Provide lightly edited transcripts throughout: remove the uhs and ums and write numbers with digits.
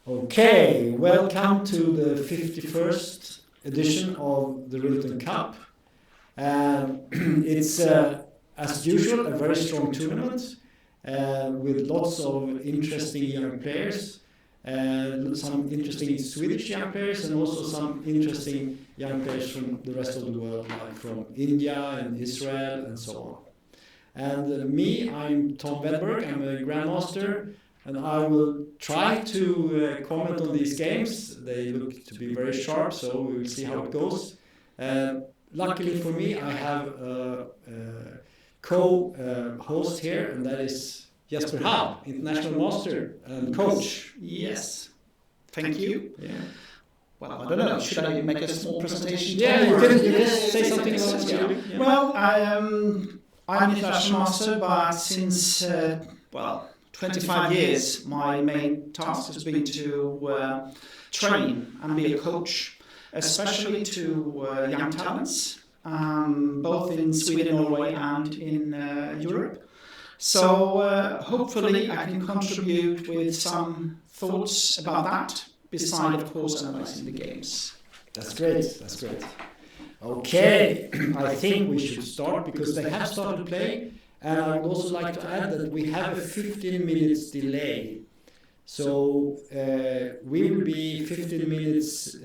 Okay, welcome to the 51st edition of the Rilton Cup. It's, as usual, a very strong tournament with lots of interesting young players, some interesting Swedish young players and also some interesting young players from the rest of the world, like from India and Israel and so on. And I'm Tom Wedberg, I'm a Grandmaster, and I will try to comment on these games. They look to be very sharp, so we will see how it goes. Luckily for me, I have a co-host here, and that is Jesper, International Master and Coach. Yes, thank you. Yeah. Well, I don't know, should I make a small presentation? Yeah, you can say something about it. Yeah. Well, I'm International Master, but since, 25 years, my main task has been to train and be a coach, especially to young talents, both in Sweden, Norway and in Europe. So hopefully I can contribute with some thoughts about that, beside of course analyzing the games. That's great, that's great. Okay, I think we should start because they have started to play. And I would also like to add that we have a 15 minutes delay. So we will be 15 minutes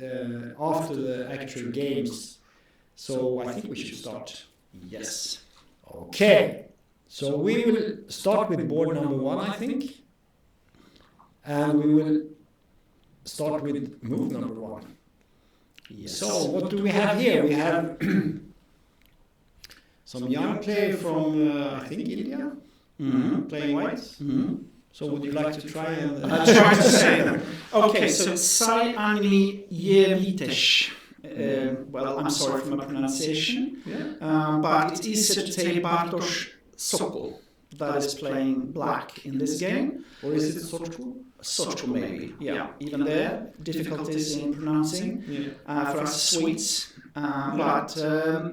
after the actual games. So I think we should start. Yes. Okay. So we will start with board number 1, I think. And we will start with move number 1. Yes. So what do we have here? We have some young player from, I think, India, playing white. Mm-hmm. So would you like to try and... I'll try to say them. Okay, so Sai Agni Jevitesh. Well, I'm sorry for my pronunciation, but it's easier to say Bartosz Sokol that is playing black in this game. Or is it Sochko? Sochko maybe, yeah. Even there, difficulties in pronouncing for us Swedes. But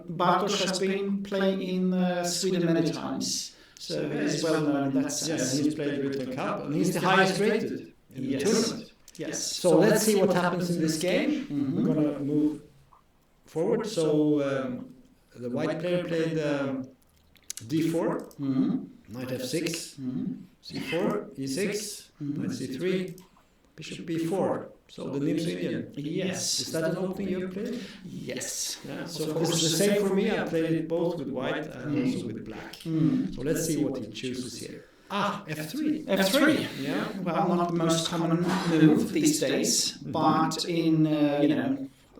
Bartosz has been playing in Sweden many times, so he's well known in that sense. Yes, he's played Rilton Cup, and he's the highest rated in the tournament. Yes. So let's see what happens in this game. Mm-hmm. We're going to move forward. So the white player played d4, knight f6, c4, e6, knight c3, bishop b4. So the Nim's Indian. Yes. Is that an opening you played? Yes. Yeah. So this is the same for me. I played it both with white and also with black. So let's see what he chooses here. F3. F3. Yeah. Well, not the most common move these days, but in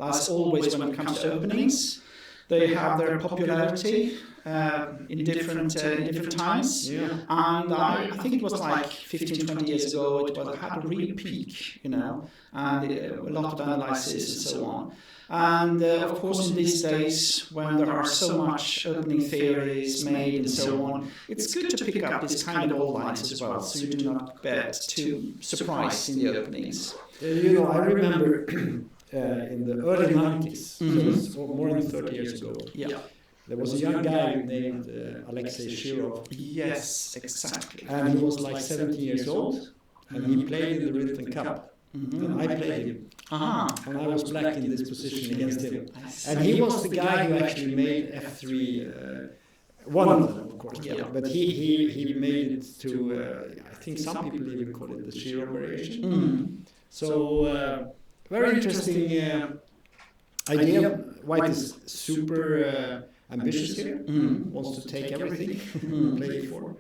as always when it comes to openings, they have their popularity in different times. Yeah. And I think it was like 15, 20 years ago, it had a real peak, and a lot of analysis and so on. And of course in these days, when there are so much opening theories made and so on, it's good to pick up these kind of old lines as well, so you do not get too surprised in the openings. I remember in the early 90s, so more than 30 years ago, there was a young guy named Alexei Shirov. Yes, exactly. And he was like 17 years old, and he played in the Rilton Cup. And I played him. And I was black in this position against him. And he was the guy who actually made f3, one of them, of course. Yeah. But he made it to, I think some people even call it the Shirov variation. So, very interesting idea. White is super ambitious here, wants to take everything, play e4.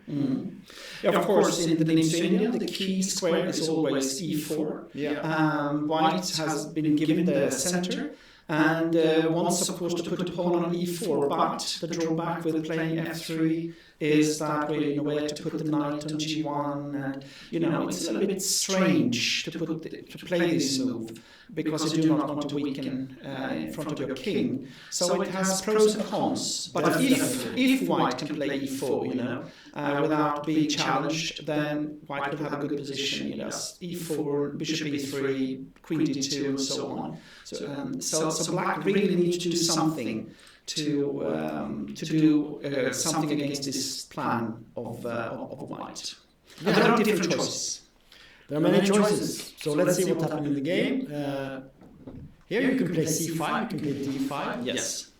Of course, in the Nim's Indian, the key square is always e4. White has been given the center and wants, of course, to put a pawn on e4, but the drawback with playing f3 is that really nowhere to put the knight on g1, and it's a little bit strange to play this move because you do not want to weaken in front of your king. So it has pros and cons. But if white can play e4, without being challenged, then white will have a good position. E4, bishop e3, queen d2, and so on. So black really needs to do something to do something against this plan of white. There are different choices. There are many choices. So let's see what happened in the game. Here you can play c5, you can play d5. Yes.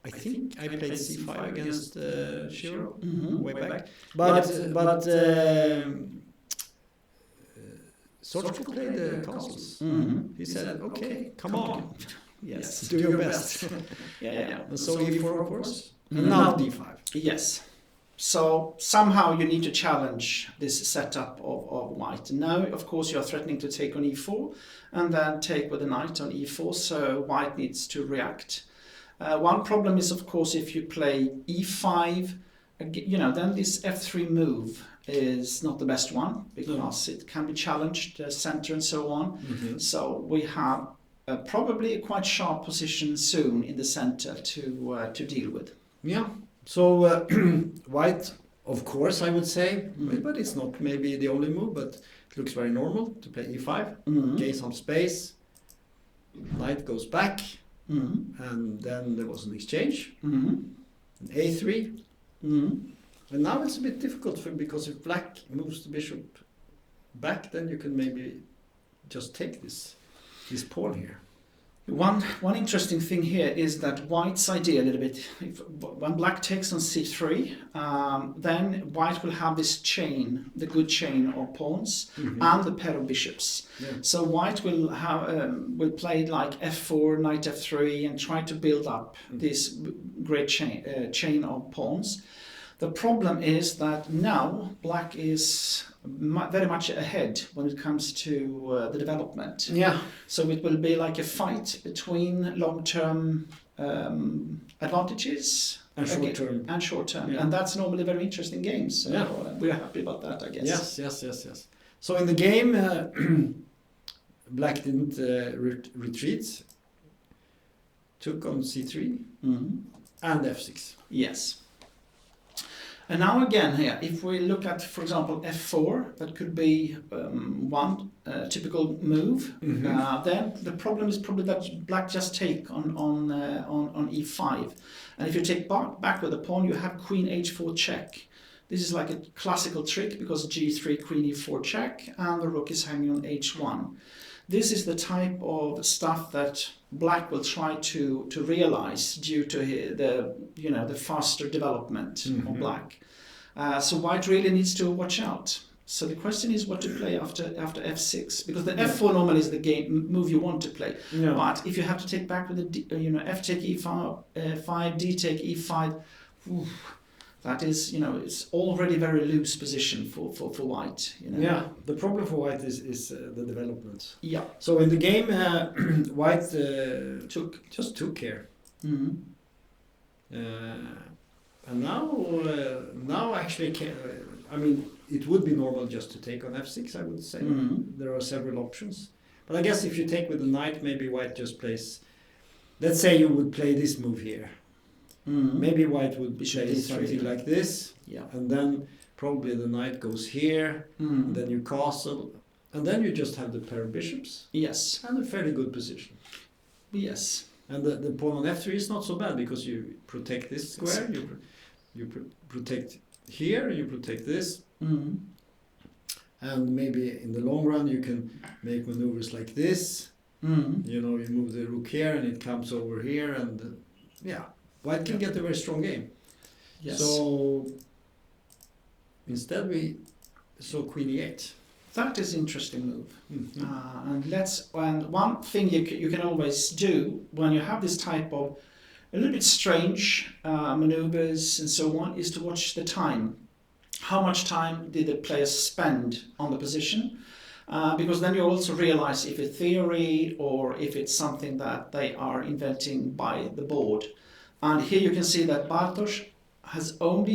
I think I played c5 against Shiro way back. But Sortford played the castles. He said, okay, come on. Yes. Do your best. Yeah. And so e4, of course. And now d5. Yes. So somehow you need to challenge this setup of white. Now, of course, you're threatening to take on e4 and then take with the knight on e4, so white needs to react. One problem is, of course, if you play e5, then this f3 move is not the best one because it can be challenged, center and so on. So we have probably a quite sharp position soon in the center to deal with. Yeah. So white, of course, I would say, but it's not maybe the only move, but it looks very normal to play e5, gain some space, knight goes back, and then there was an exchange, an a3, and now it's a bit difficult because if black moves the bishop back, then you can maybe just take this pawn here. One interesting thing here is that white's idea a little bit, when black takes on c3, then white will have this chain, the good chain of pawns, and the pair of bishops. Yeah. So white will play like f4, knight f3, and try to build up this great chain of pawns. The problem is that now black is very much ahead when it comes to the development. Yeah. So it will be like a fight between long-term advantages and short-term. Yeah. And that's normally a very interesting game. So we're happy about that, I guess. Yes. So in the game, black didn't retreat, took on c3 and f6. Yes. And now again here, if we look at, for example, f4, that could be one typical move. Then the problem is probably that black just take on e5. And if you take back with the pawn, you have queen h4 check. This is like a classical trick because g3, queen e4 check, and the rook is hanging on h1. This is the type of stuff that black will try to realize due to the faster development of black. So white really needs to watch out. So the question is what to play after f6, because the f4 normally is the move you want to play. Yeah. But if you have to take back with the f take e5, d take e5, that is, it's already very loose position for white. Yeah, the problem for white is the development. Yeah. So in the game, white took care. And now actually, it would be normal just to take on f6, I would say. There are several options. But I guess if you take with the knight, maybe white just plays... Let's say you would play this move here. Maybe white would play something like this, and then probably the knight goes here, and then you castle, and then you just have the pair of bishops. Yes. And a fairly good position. Yes. And the pawn on f3 is not so bad because you protect this square, you protect here, you protect this, and maybe in the long run you can make maneuvers like this. You move the rook here and it comes over here, and white can get a very strong game. Yes. So instead we saw queen e8. That is an interesting move. And one thing you can always do when you have this type of a little bit strange maneuvers and so on is to watch the time. How much time did the players spend on the position? Because then you also realize if it's theory or if it's something that they are inventing by the board. And here you can see that Bartosz hasn't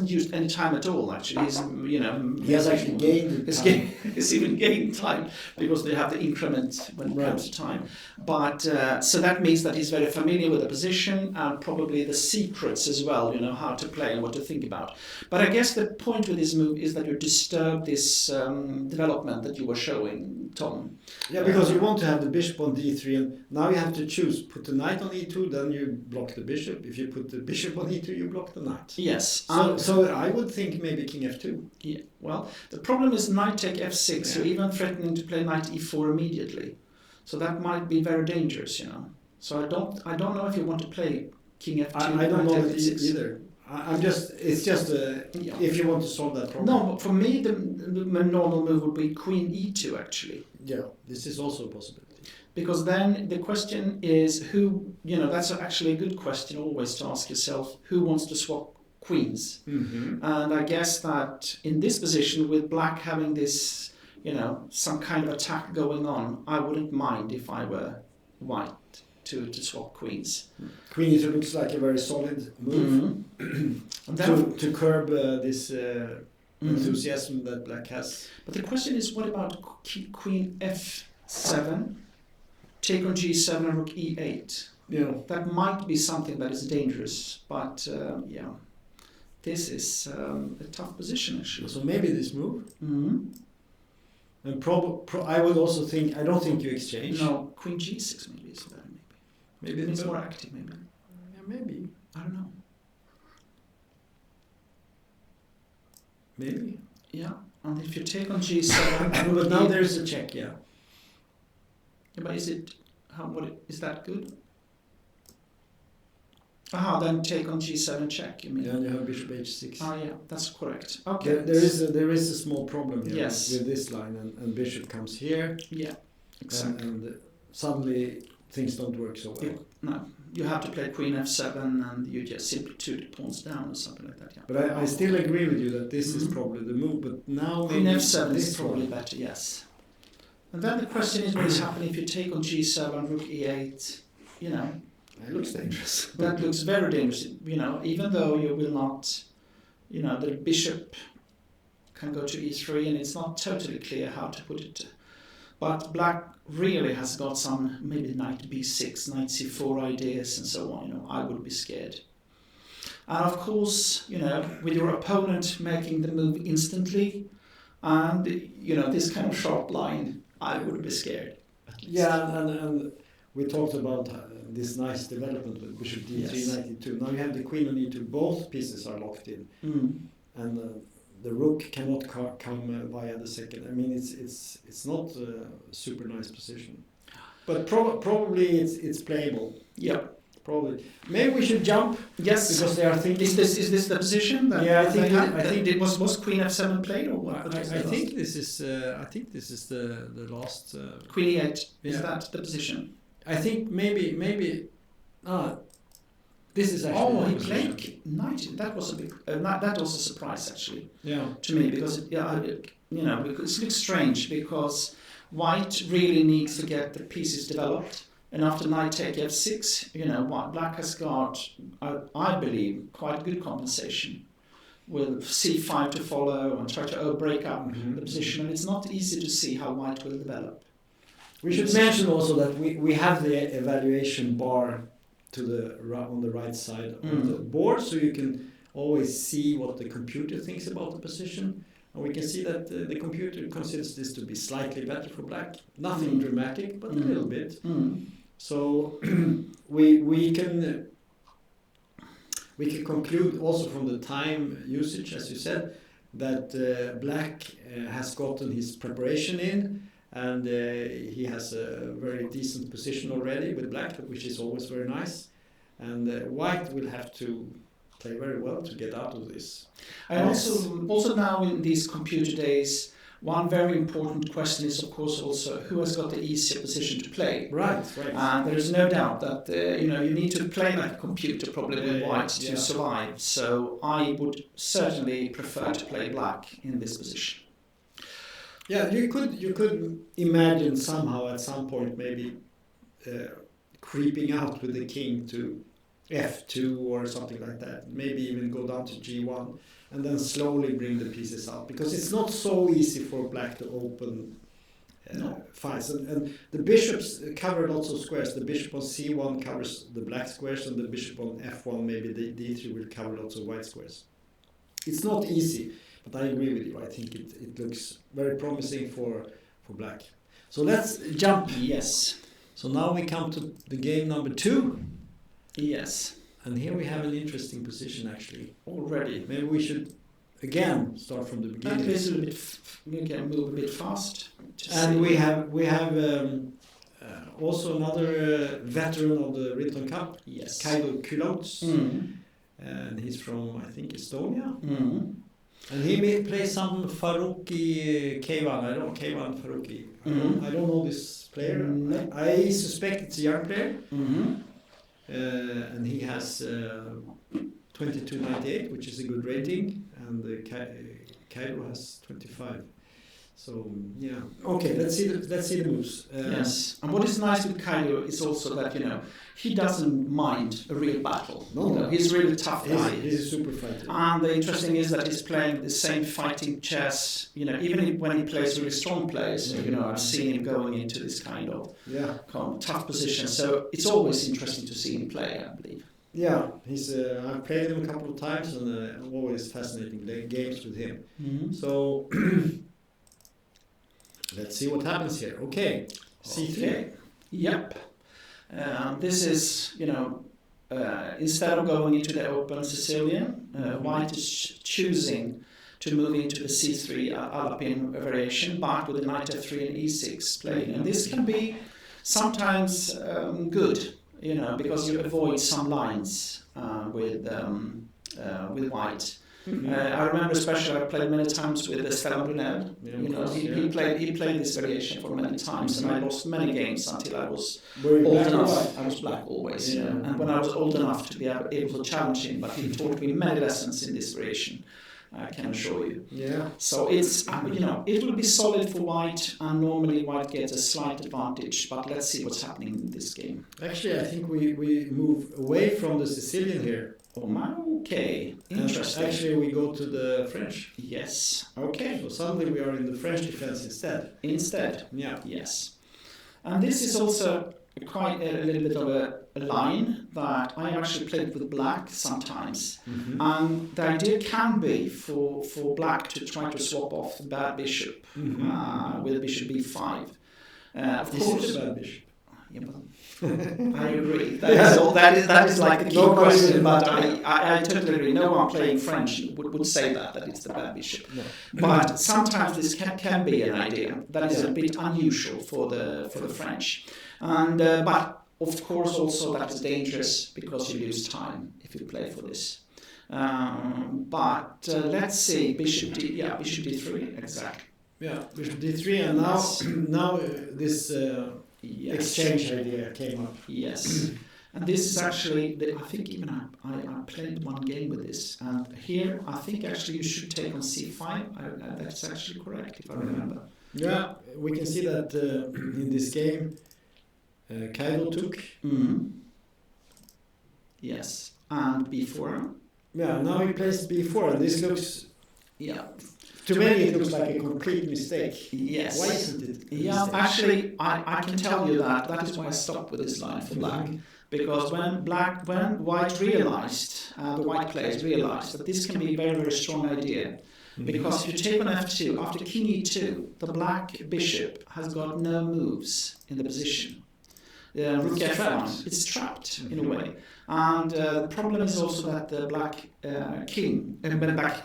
used any time at all. Actually, he has actually gained time. He's even gained time because they have the increment when it comes to time. But so that means that he's very familiar with the position and probably the secrets as well. How to play and what to think about. But I guess the point with this move is that you disturb this development that you were showing, Tom. Yeah, because you want to have the bishop on d3, and now you have to choose. Put the knight on e2, then you block the bishop. If you put the bishop on e3, e2, you block the knight. Yes. So I would think maybe king f2. Yeah. Well, the problem is knight take f6. You're even threatening to play knight e4 immediately. So that might be very dangerous, you know. So I don't know if you want to play king f2. I don't know it either. It's just if you want to solve that problem. No, but for me the normal move would be queen e2 actually. Yeah, this is also a possibility. Because then the question is who, you know, that's actually a good question always to ask yourself, who wants to swap queens? Mm-hmm. And I guess that in this position with black having this, you know, some kind of attack going on, I wouldn't mind if I were white to swap queens. Queen e2 looks like a very solid move to curb this enthusiasm that black has. But the question is, what about queen f7, take on g7 and rook e8? Yeah. That might be something that is dangerous, but this is a tough position actually. So maybe this move. Mm-hmm. And I would also think, I don't think you exchange. No, queen g6 maybe is better. Maybe it's more active. Maybe. Yeah, maybe. I don't know. Maybe. Yeah, and if you take on g7, but now there's a check. Yeah. Yeah, but is that good? Then take on g7 check. You mean? Yeah, you have bishop h6. Yeah, that's correct. Okay. There is a small problem here with this line, and bishop comes here. Yeah, exactly. And suddenly things don't work so well. No, you have to play queen f7, and you just simply two the pawns down or something like that. Yeah. But I still agree with you that this is probably the move. But now queen f7 is probably better. Yes. And then the question is, what is happening if you take on g7, rook e8? You know. It looks dangerous. That looks very dangerous. You know, even though you will not, you know, the bishop can go to e3, and it's not totally clear how to put it. But black really has got some maybe knight b6, knight c4 ideas and so on. You know, I would be scared. And of course, you know, with your opponent making the move instantly, and you know this kind of sharp line, I would be scared. Yeah, and we talked about this nice development with bishop d3, knight e2. Now you have the queen on e2. Both pieces are locked in, and the rook cannot come via the second. I mean, it's not a super nice position, but probably it's playable. Yeah, probably. Maybe we should jump. Yes, because they are thinking. Is this the position? That I think it was queen f7 played, or what? I think this is the last. Queen e8. Is that the position? I think maybe. This is actually. He played knight. That was a big. That was a surprise actually. Yeah. To me, because because it looks strange because white really needs to get the pieces developed, and after knight take f6, you know, black has got, I believe, quite good compensation with c5 to follow and try to break up the position, and it's not easy to see how white will develop. We should mention also that we have the evaluation bar on the right side of the board, so you can always see what the computer thinks about the position. And we can see that the computer considers this to be slightly better for black. Nothing dramatic, but a little bit. So we can conclude also from the time usage, as you said, that black has gotten his preparation in. And he has a very decent position already with black, which is always very nice. And white will have to play very well to get out of this. And also now in these computer days, one very important question is, of course, also who has got the easier position to play. Right. And there is no doubt that you need to play like a computer probably with white to survive. So I would certainly prefer to play black in this position. Yeah, you could imagine somehow at some point maybe creeping out with the king to f2 or something like that. Maybe even go down to g1 and then slowly bring the pieces out, because it's not so easy for black to open files. And the bishops cover lots of squares. The bishop on c1 covers the black squares, and the bishop on f1, maybe the d3 will cover lots of white squares. It's not easy. But I agree with you. I think it looks very promising for black. So let's jump. Yes. So now we come to the game number 2. Yes. And here we have an interesting position actually. Already. Maybe we should again start from the beginning. We can move a bit fast. And we have also another veteran of the Rilton Cup, yes, Kaido Kulots, and he's from I think Estonia. And he may play some Faruqi Kayvan. I don't know Kayvan Faruqi. I don't know this player. I suspect it's a young player. And he has 22.98, which is a good rating, and Kaido has 25. So yeah. Okay, let's see the moves. Yes, and what is nice with Kaido is also that he doesn't mind a real battle. No. He's really tough guy. He's a super fighter. And the interesting is that he's playing the same fighting chess. Even when he plays really strong players, I've seen him going into this kind of tough position. So it's always interesting to see him play, I believe. Yeah, I've played him a couple of times, and always fascinating games with him. So let's see what happens here. Okay, C3. Okay. Yep. This is, instead of going into the open Sicilian, White is choosing to move into the C3 Alpine variation, but with the knight F3 and E6 playing. And this can be sometimes good, because you avoid some lines with White. I remember especially I played many times with Stellan Brunel. He played this variation for many times, and I lost many games until I was old enough. I was black always, and when I was old enough to be able to challenge him, but he taught me many lessons in this variation, I can assure you. Yeah. So it's it will be solid for White, and normally White gets a slight advantage. But let's see what's happening in this game. Actually, I think we move away from the Sicilian here. Okay, interesting. Actually, we go to the French. Yes. Okay. So suddenly we are in the French defense instead. Yeah. Yes. And this is also quite a little bit of a line that I actually played with black sometimes. And the idea can be for black to try to swap off the bad bishop with bishop b5. Of course, is it a bad bishop? Yeah, but I agree. That is like the key question. But I totally agree. No one playing French would say that it's the bad bishop. No. But sometimes this can be an idea that is a bit unusual for the French. And but of course also that is dangerous because you lose time if you play for this. But let's see, bishop d3 exactly. Yeah, bishop d3, and now this. Yes. Exchange idea came up. Yes, and this is actually, I think even I played one game with this, and here I think actually you should take on c5. That's actually correct if I remember. Yeah, we can see that in this game, Kaido took. Yes, and b4. Yeah, now he plays b4, and this looks. Yeah. To many, it looks like a complete mistake. Yes. Why isn't it? Yeah, actually, I can tell you that is why I stopped with this line for black. Because when White realized, the White players realized that this can be a very, very strong idea. Because if you take on f2, after king e2, the black bishop has got no moves in the position. Rook f1, it's trapped in a way. And the problem is also that the black black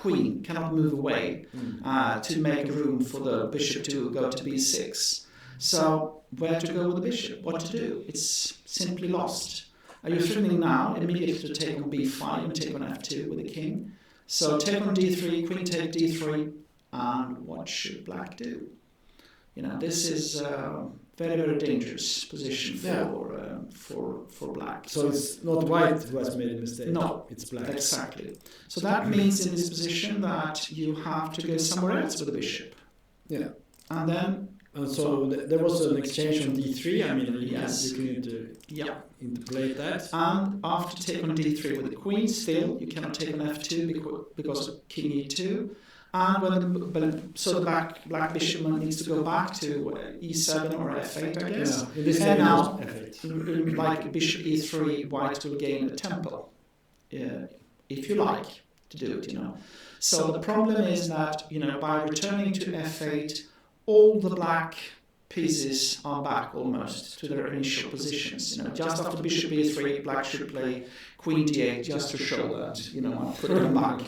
queen cannot move away to make room for the bishop to go to b6. So where to go with the bishop? What to do? It's simply lost. You're threatening now immediately to take on b5 and take on f2 with the king. So take on d3, queen take d3, and what should black do? This is very, very dangerous position for black. So it's not White who has made a mistake. No, it's black. Exactly. So that means in this position that you have to go somewhere else with the bishop. Yeah. And then. And so there was an exchange on d3. I mean, yes. You can interpolate that. And after take on d3 with the queen, still you cannot take on f2 because of king e2. And the black bishop needs to go back to e7 or f8, I guess. Yeah, in this and now, f8. Like bishop e3, White will gain a tempo, if you like to do it. So the problem is that by returning to f8, all the black pieces are back almost to their initial positions. Just after bishop e3, black should play queen d8 just to show that, I put them back.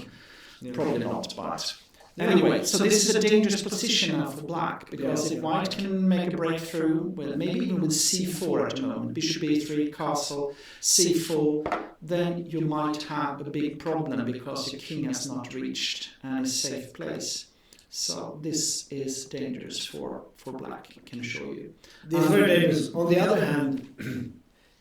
Probably not, but anyway, so this is a dangerous position now for black, because if white can make a breakthrough, well, maybe even with c4 at the moment, bishop e3, castle, c4, then you might have a big problem because your king has not reached any safe place. So this is dangerous for black, I can assure you. This is very dangerous. On the other hand,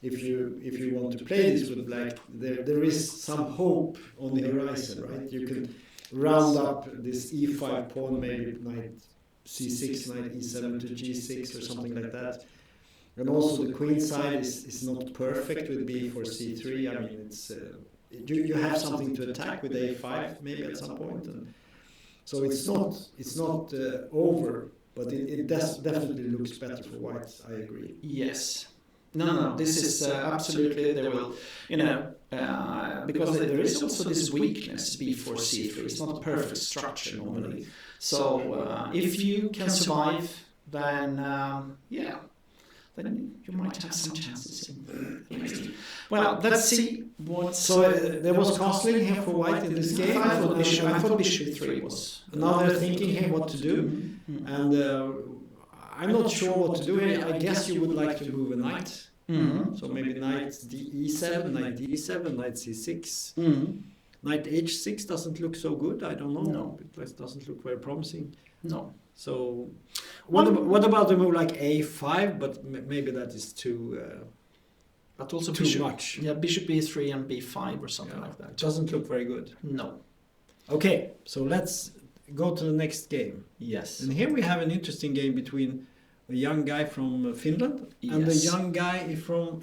if you want to play this with black, there is some hope on the horizon, right? You can round up this e5 pawn, maybe knight c6, knight e7 to g6 or something like that. And also the queen side is not perfect with b4, c3. I mean, it's you have something to attack with a5 maybe at some point. And so it's not over, but it definitely looks better for white. I agree. Yes. No. This is absolutely, they will, because there is also this weakness, b4, c3. It's not a perfect structure normally. So if you can survive, then then you might have some chances. Well, let's see what. So there was castling here for white in this game. I thought bishop 3 was. Now they're thinking here what to do, and I'm not sure what to do here. I guess you would like to move a knight. So maybe knight e7, knight d7, knight c6. Knight h6 doesn't look so good. I don't know. No. It doesn't look very promising. No. So what about the move like a5? But maybe that is too. But also too bishop, much. Yeah, bishop b3 and b5 or something like that. Doesn't look very good. No. Okay, so let's go to the next game. Yes. And here we have an interesting game between a young guy from Finland and a young guy from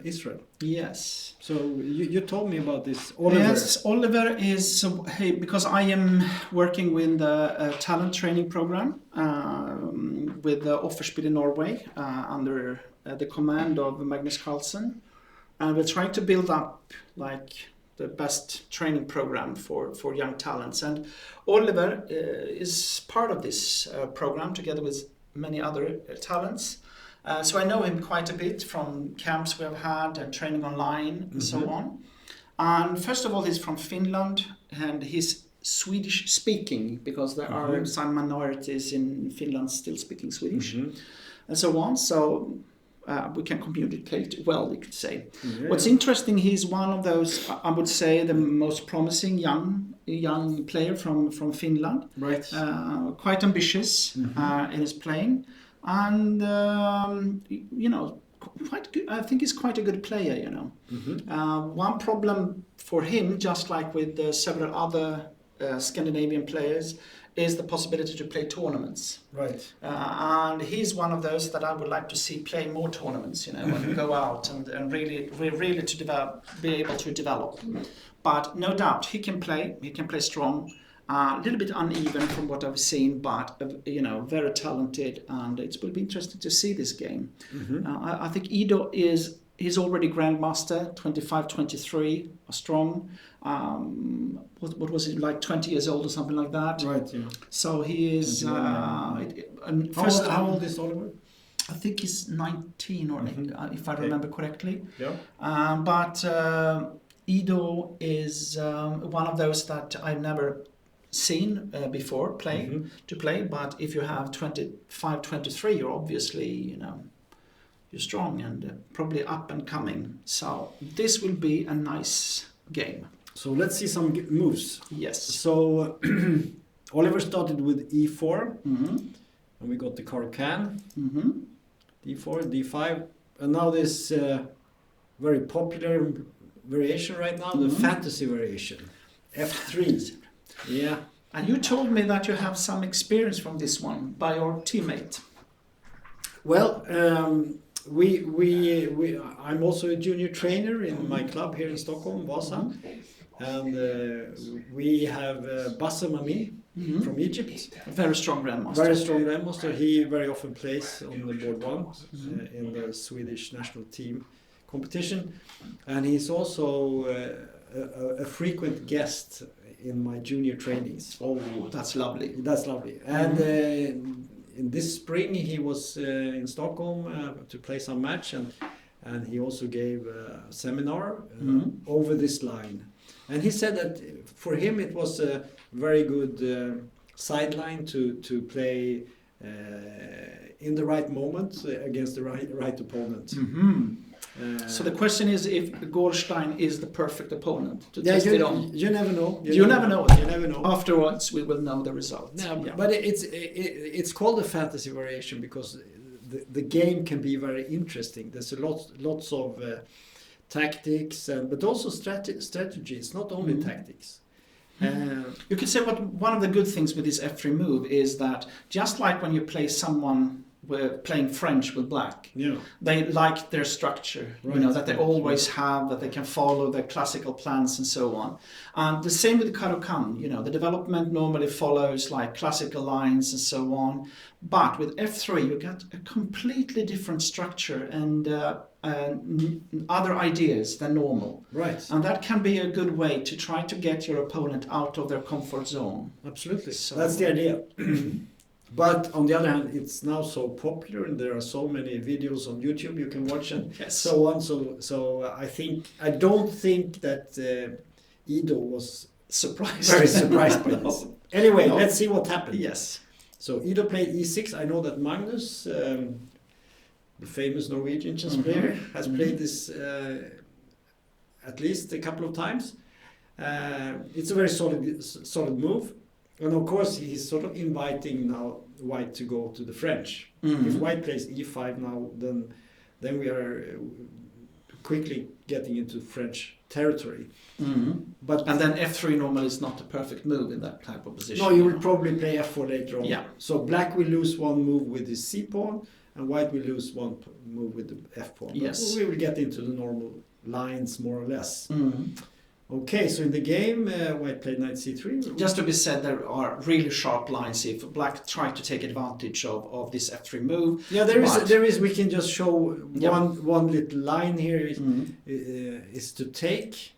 Israel. Yes. So you told me about this. Oliver. Yes, Oliver is, because I am working with a talent training program with the Offerspiel in Norway under the command of Magnus Carlsen. And we're trying to build up like the best training program for young talents. And Oliver is part of this program together with many other talents. So I know him quite a bit from camps we have had and training online and so on. And first of all, he's from Finland and he's Swedish speaking because there are some minorities in Finland still speaking Swedish and so on. So we can communicate well, you could say. Yeah. What's interesting, he's one of those, I would say, the most promising young player from Finland. Right. Quite ambitious in his playing. And, quite good. I think he's quite a good player, One problem for him, just like with several other Scandinavian players, is the possibility to play tournaments. Right. And he's one of those that I would like to see play more tournaments, when we go out and really to be able to develop. But no doubt he can play strong. A little bit uneven from what I've seen, but very talented, and it will be interesting to see this game. I think Ido he's already grandmaster, 25-23, strong. What was it, like 20 years old or something like that? Right. Yeah. So he is. How old is Oliver? I think he's 19 or if I remember correctly. Yeah. But Ido is one of those that I've never seen before to play, but if you have 25-23, you're obviously you're strong and probably up and coming. So this will be a nice game. So let's see some moves. Yes. So Oliver started with e4 and we got the Caro-Kann, d4, d5, and now this very popular variation right now, the fantasy variation, f3. Yeah. And you told me that you have some experience from this one by your teammate. Well, I'm also a junior trainer in my club here in Stockholm, Vasa, and we have Bassem Ami from Egypt. A very strong grandmaster. Very strong grandmaster. He very often plays on the board one in the Swedish national team competition, and he's also a frequent guest in my junior trainings. Oh, that's lovely. That's lovely. And in this spring he was in Stockholm to play some match, and he also gave a seminar over this line. And he said that for him it was a very good sideline to play in the right moment against the right opponent. So the question is if Goldstein is the perfect opponent to test it on. You never know. You never know. You never know. Afterwards, we will know the result. Yeah. But it's called a fantasy variation because the game can be very interesting. There's lots of tactics, but also strategies, not only tactics. You could say one of the good things with this F3 move is that just like when you play someone playing French with black, they like their structure, that they always have, that they can follow their classical plans and so on. And the same with the Caro-Kann, the development normally follows like classical lines and so on. But with F3 you get a completely different structure and other ideas than normal. Right. And that can be a good way to try to get your opponent out of their comfort zone. Absolutely. So that's the idea. But on the other hand, it's now so popular, and there are so many videos on YouTube you can watch and so on. So I don't think that Ido was very surprised by this. Anyway, let's see what happened. Yes. So Ido played E6. I know that Magnus, the famous Norwegian chess player, has played this at least a couple of times. It's a very solid move. And of course, he's sort of inviting now White to go to the French. If White plays E5 now, then we are quickly getting into French territory. And then F3 normally is not the perfect move in that type of position. No, you will probably play F4 later on. Yeah. So Black will lose one move with his C pawn, and White will lose one move with the F pawn. Yes. But we will get into the normal lines more or less. Okay, so in the game, White played knight c3. Just to be said, there are really sharp lines if Black tried to take advantage of this F3 move. Yeah, there is. We can just show one little line here is to take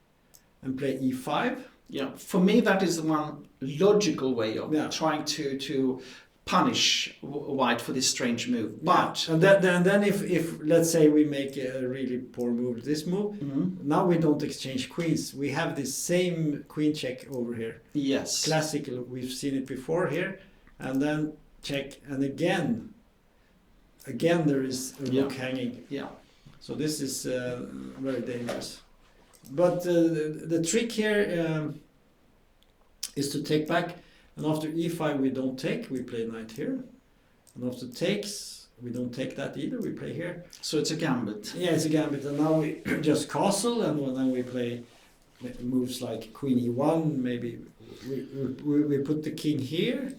and play e5. Yeah, for me that is the one logical way of trying to punish White for this strange move. But and then if let's say we make a really poor move, this move, now we don't exchange queens. We have this same queen check over here. Yes. Classical, we've seen it before here, and then check, and again there is a rook hanging. Yeah. So this is very dangerous. But the trick here is to take back. And after e5 we don't take, we play knight here. And after takes, we don't take that either, we play here. So it's a gambit. Yeah, it's a gambit. And now we just castle, and then we play moves like queen e1, maybe we put the king here,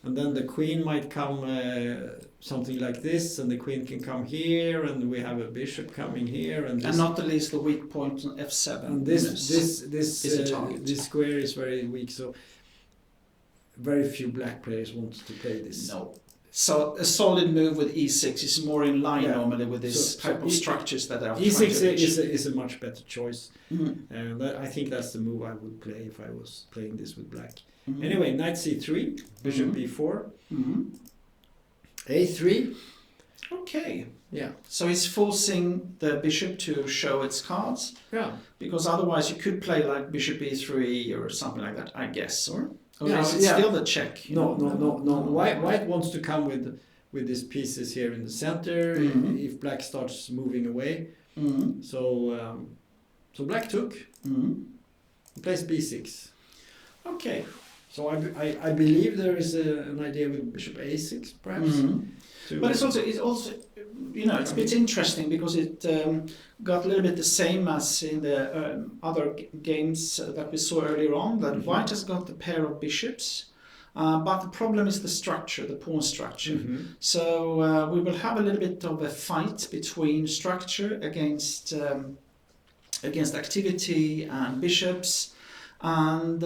and then the queen might come something like this, and the queen can come here, and we have a bishop coming here. And not the least the weak point on f7. And this square is very weak, so very few black players want to play this. No. So a solid move with e6 is more in line normally with this type of structures that are e6 is a much better choice. And I think that's the move I would play if I was playing this with black. Anyway, knight c3, bishop b4, a3. Okay. Yeah. So it's forcing the bishop to show its cards. Yeah. Because otherwise you could play like bishop e3 or something like that, I guess, or is it still the check? No. White wants to come with these pieces here in the center if black starts moving away. So black took. He plays b6. Okay. So I believe there is an idea with bishop a6 perhaps. But it's also it's a bit interesting because it got a little bit the same as in the other games that we saw earlier on, that White has got the pair of bishops, but the problem is the structure, the pawn structure. So we will have a little bit of a fight between structure against activity and bishops, and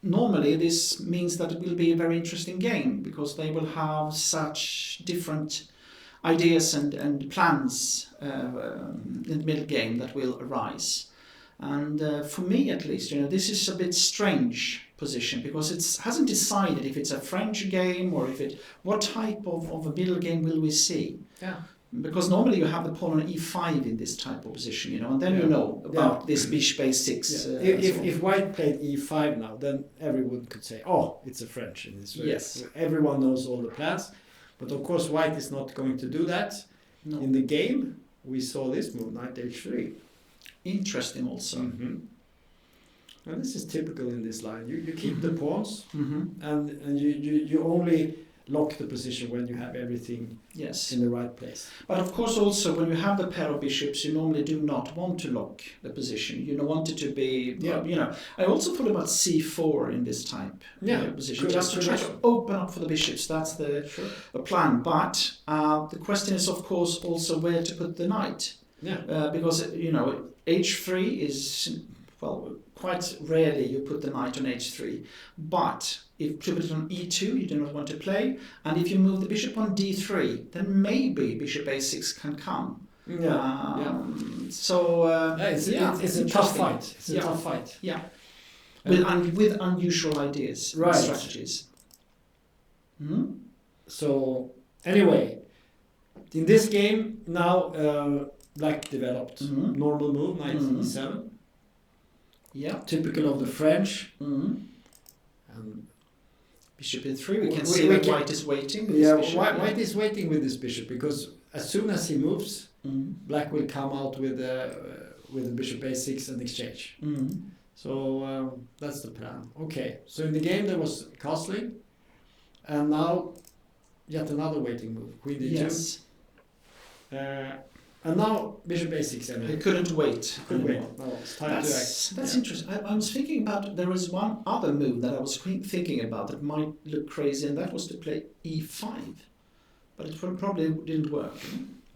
normally this means that it will be a very interesting game because they will have such different ideas and plans in the middle game that will arise. And for me at least, this is a bit strange position, because it hasn't decided if it's a French game or what type of a middle game will we see. Yeah. Because normally you have the pawn on e5 in this type of position, and then you know about this bishop a6. Yeah. If white played e5 now, then everyone could say, "Oh, it's a French." And it's yes. Everyone knows all the plans, but of course white is not going to do that. No. In the game, we saw this move, knight h3. Interesting, also. Mm-hmm. And this is typical in this line. You keep the pawns, and you only lock the position when you have everything in the right place. But of course also when you have the pair of bishops, you normally do not want to lock the position. You don't want it to be, I also thought about c4 in this type position, just to try to open up for the bishops. That's the plan. But the question is of course also where to put the knight. Yeah. Because, h3 is, quite rarely you put the knight on h3. But if you put it on e2, you do not want to play. And if you move the bishop on d3, then maybe bishop a6 can come. So it's a tough fight. It's a tough fight. Yeah. With unusual ideas, and strategies. Mm-hmm. So anyway, in this game now black developed normal move, knight e7. Yeah. Typical of the French. Bishop in3. We can see that white is waiting with this bishop. White is waiting with this bishop because as soon as he moves, black will come out with the bishop a6 and exchange. So that's the plan. Okay, so in the game there was castling, and now yet another waiting move, queen d2. Yes. And now bishop a6. He couldn't wait. No, it's time to act. That's interesting. I was thinking about, there is one other move that I was thinking about that might look crazy, and that was to play e5. But it probably didn't work.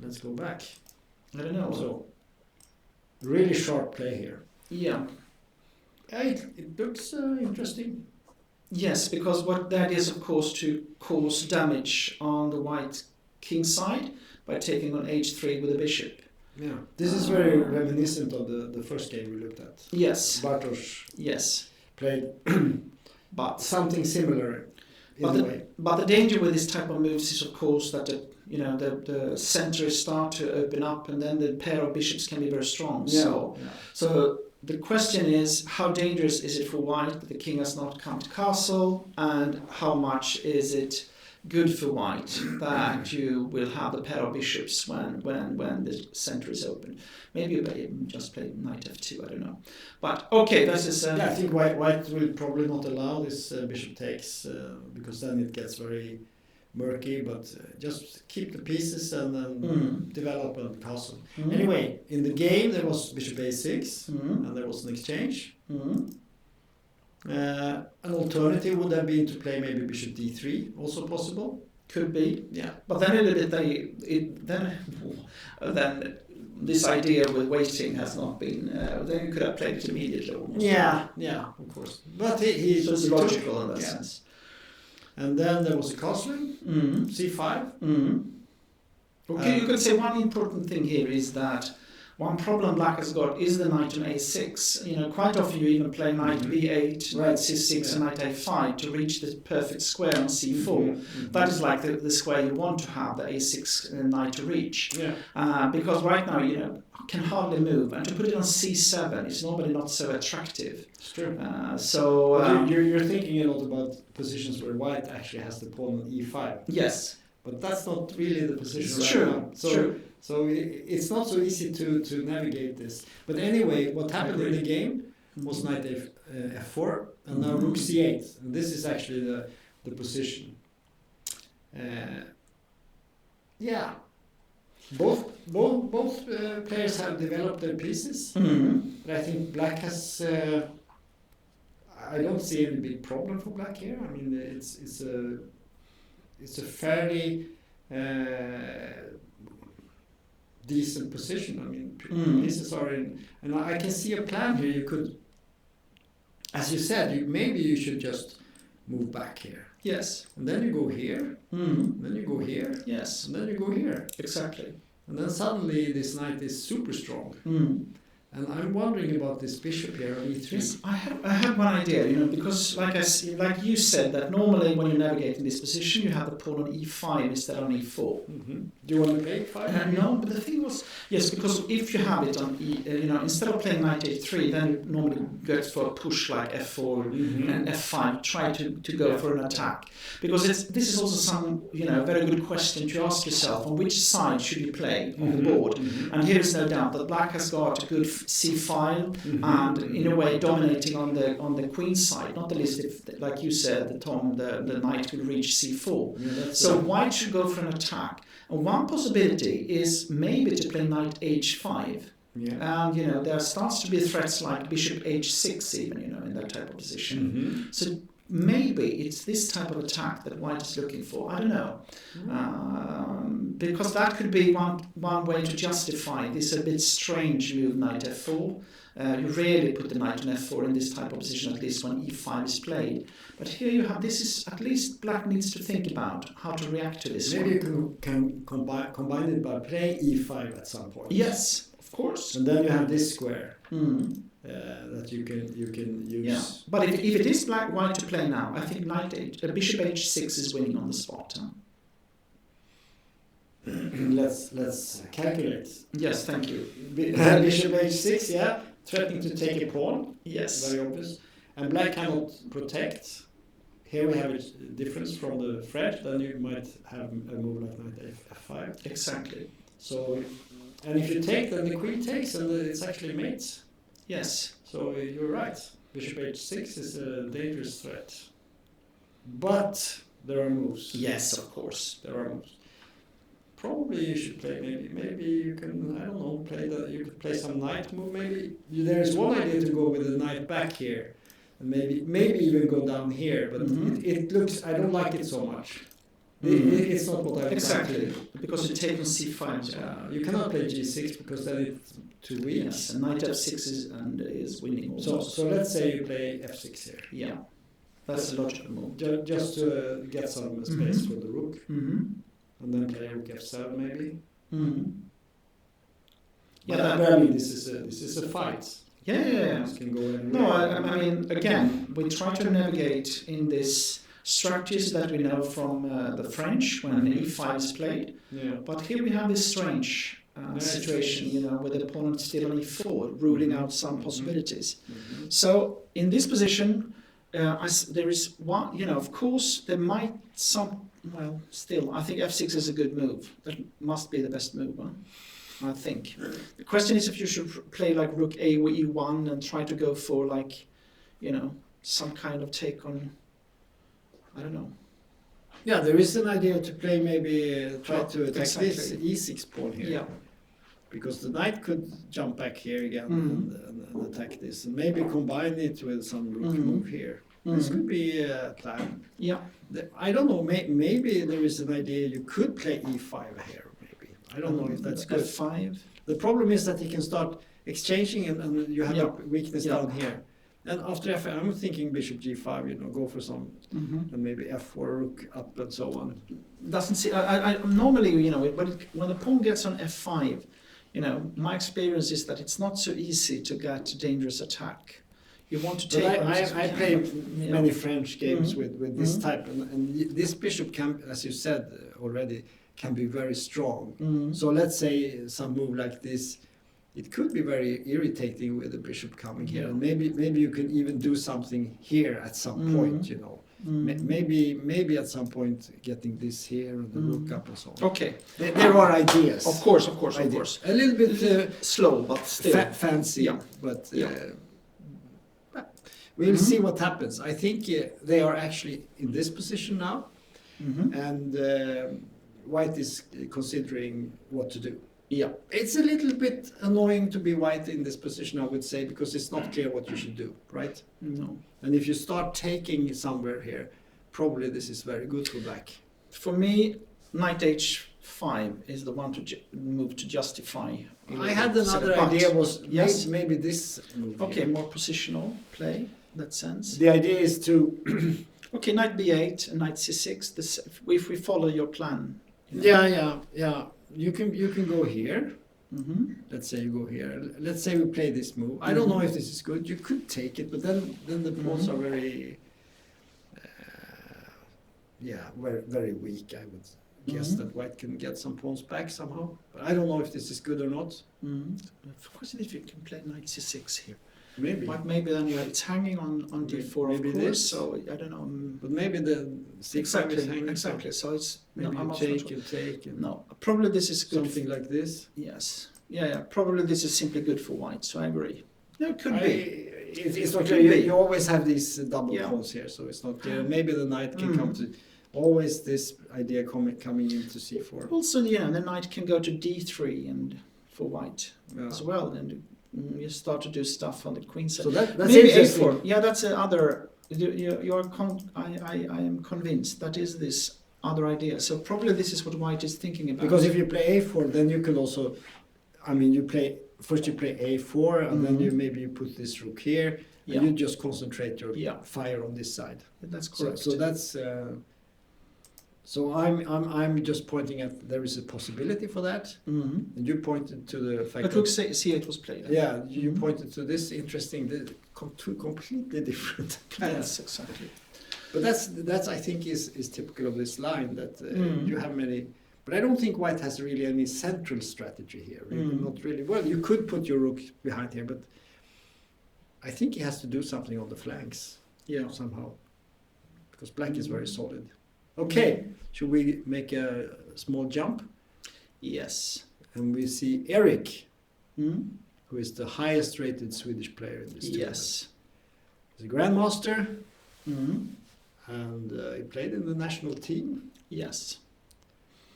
Let's go back. I don't know. So, really sharp play here. Yeah. It looks interesting. Yes, because what that is, of course, to cause damage on the white king side by taking on h3 with a bishop. Yeah, this is very reminiscent of the first game we looked at. Yes. Bartosz played but something similar in a way. But the danger with this type of moves is, of course, that the centers start to open up, and then the pair of bishops can be very strong. So the question is, how dangerous is it for white that the king has not come to castle, and how much is it good for white that you will have the pair of bishops when the center is open? Maybe you just play knight f2, I don't know. But okay, this is... I think white will probably not allow this bishop takes, because then it gets very murky, but just keep the pieces and then develop and castle. Anyway, in the game there was bishop a6, and there was an exchange. An alternative would have been to play maybe bishop d3, also possible. Could be, yeah. But then a little bit then this idea with waiting has not been. Then you could have played it immediately. Almost. Yeah, of course. But he so it's logical in that sense. And then there was a castling, c5. Okay, you could say one important thing here is that one problem black has got is the knight on a6. Quite often you even play knight b8, knight c6, and knight a5 to reach the perfect square on c4. That is like the square you want to have, the a6 knight to reach. Because right now, can hardly move, and to put it on c7 is normally not so attractive. It's true. You're thinking a lot about positions where white actually has the pawn on e5. Yes. But that's not really the position it's right true. now. True. So it's not so easy to navigate this. But anyway, what happened in the game was knight f4, and now rook c8. And this is actually the position. Both players have developed their pieces. But I think black has... I don't see any big problem for black here. I mean, it's a fairly decent position. I mean, pieces are in, and I can see a plan here. You could, as you said, maybe you should just move back here. Yes. And then you go here. Then you go here. Yes. And then you go here. Exactly. And then suddenly this knight is super strong. And I'm wondering about this bishop here on e3. Yes, I have one idea, because like you said, that normally when you navigate in this position, you have the pawn on e5 instead of on e4. Mm-hmm. Do you want to play e5? No, but the thing was, yes, because if you have it on instead of playing knight h3, then you normally go for a push like f4 and f5, try to go for an attack. Because this is also some, very good question to ask yourself, on which side should you play on the board? And here is no doubt that black has got a good c file and in a way dominating on the queen side, not the least if, like you said, the knight will reach c4. Yeah, so white should go for an attack. And one possibility is maybe to play knight h5. Yeah. And there starts to be threats like bishop h6 even, in that type of position. So maybe it's this type of attack that white is looking for. I don't know. Because that could be one way to justify this a bit strange move, knight f4. You rarely put the knight on f4 in this type of position, at least when e5 is played. But here you have, this is at least black needs to think about how to react to this. Maybe you can combine it by playing e5 at some point. Yes, of course. And then you have this square that you can use. Yeah. But if it is white to play now, I think bishop h6 is winning on the spot. Huh? Let's calculate. Yes, thank you. Bishop h6, yeah, threatening to take a pawn. Yes, very obvious. And black cannot protect. Here we have a difference from the threat. Then you might have a move like knight f5. Exactly. So, and if you take, then the queen takes, and it's actually mates. Yes. So you're right. Bishop h6 is a dangerous threat. But there are moves. Yes, of course. There are moves. Probably you should play, maybe you can, I don't know, you could play some knight move, maybe. There is one idea to go with the knight back here, and maybe even go down here, but it looks, I don't like it so much. It's not what I would exactly, like. because you take on c5. You cannot play g6 because then it's too weak. Yes, and knight f6 is winning also. So let's say you play f6 here. Yeah, that's a logical move. Just to get some space for the rook. And then play rook f7 maybe. Yeah, but I mean this is a fight. Yeah. This can go anywhere. No, I mean again, we try to navigate in this structures that we know from the French when e5 is played. Yeah. But here we have this strange situation, with the opponent still on e4, ruling out some possibilities. So in this position, there is one. Of course, there might still, I think f6 is a good move. That must be the best move, I think. The question is if you should play like rook a or e1 and try to go for some kind of take on, I don't know. Yeah, there is an idea to play maybe try to attack this e6 pawn here. Yeah. Because the knight could jump back here again and attack this, and maybe combine it with some rook move here. This could be a plan. Yeah. I don't know, maybe there is an idea you could play e5 here, maybe. I don't know if that's good. f5. The problem is that he can start exchanging and you have a weakness down here. And after f5, I'm thinking bishop g5, go for some, and maybe f4, rook up and so on. Doesn't see, I normally, when the pawn gets on f5, my experience is that it's not so easy to get dangerous attack. You want to take. I play many French games with this type, and this bishop can, as you said already, can be very strong. So let's say some move like this, it could be very irritating with the bishop coming here, and maybe you can even do something here at some point. Maybe at some point getting this here and the rook up and so on. Okay, there are ideas. Of course. A little bit slow, but still fancy. But. We'll see what happens. I think they are actually in this position now, and white is considering what to do. Yeah. It's a little bit annoying to be white in this position, I would say, because it's not clear what you should do, right? No. And if you start taking somewhere here, probably this is very good for black. For me, knight h5 is the one to move to justify. I had another idea was maybe this move. Okay, more positional play. That sense. The idea is to okay, knight b8 and knight c6. If we follow your plan. Yeah. You can go here, Let's say you go here. Let's say we play this move. I don't know if this is good. You could take it, but then the pawns are very, very, very weak. I would guess that white can get some pawns back somehow. But I don't know if this is good or not. Of course, if you can play knight c6 here. Maybe. But maybe then it's hanging on d4, maybe of course. this. So I don't know. But maybe the c5 is hanging. Exactly. So it's Maybe I'm you not take, sure. you take. And No, probably this is good. something like this. Yes. Yeah. Probably this is simply good for white. So I agree. No, it could be. It's not Could you, be. you always have these double Yeah. pawns here, so it's not maybe the knight can come to. Always this idea coming into c4. Also, the knight can go to d3 and for white as well, and you start to do stuff on the queen side. So that's maybe interesting. a4. Yeah, that's another. I am convinced that is this other idea. So probably this is what white is thinking about. Because if you play a4, then you can also, you play a4, and then you put this rook here, and you just concentrate your fire on this side. That's correct. So that's. So I'm just pointing at there is a possibility for that, and you pointed to the fact. But look, c8 was played. Yeah, you pointed to this interesting, two completely different plans. Yes, exactly. But that's I think is typical of this line that you have many. But I don't think white has really any central strategy here. Really, not really. Well, you could put your rook behind here, but I think he has to do something on the flanks. Yeah. Somehow, because black is very solid. Okay, should we make a small jump? Yes. And we see Eric, who is the highest rated Swedish player in this tournament. Yes. He's a grandmaster, and he played in the national team. Yes.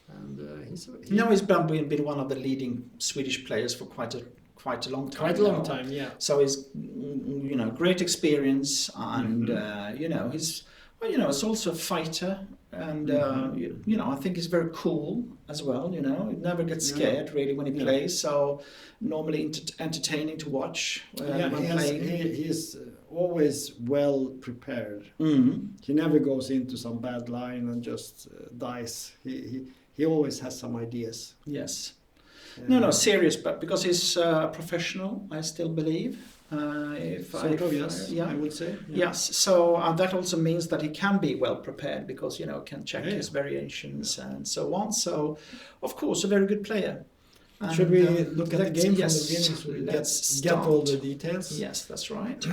And he's been one of the leading Swedish players for quite a long time. Quite a long time, yeah. So he's great experience, and he's it's also a fighter, and I think he's very cool as well. He never gets scared really when he plays. So normally entertaining to watch when playing. He is always well prepared. He never goes into some bad line and just dies. He always has some ideas. Yes. No, serious, but because he's a professional, I still believe. Yes, I would say. Yeah. Yes, so that also means that he can be well prepared because, can check his variations and so on. So, of course, a very good player. And, should we look at the game yes, from the beginning so we let's get all the details? Yes, that's right.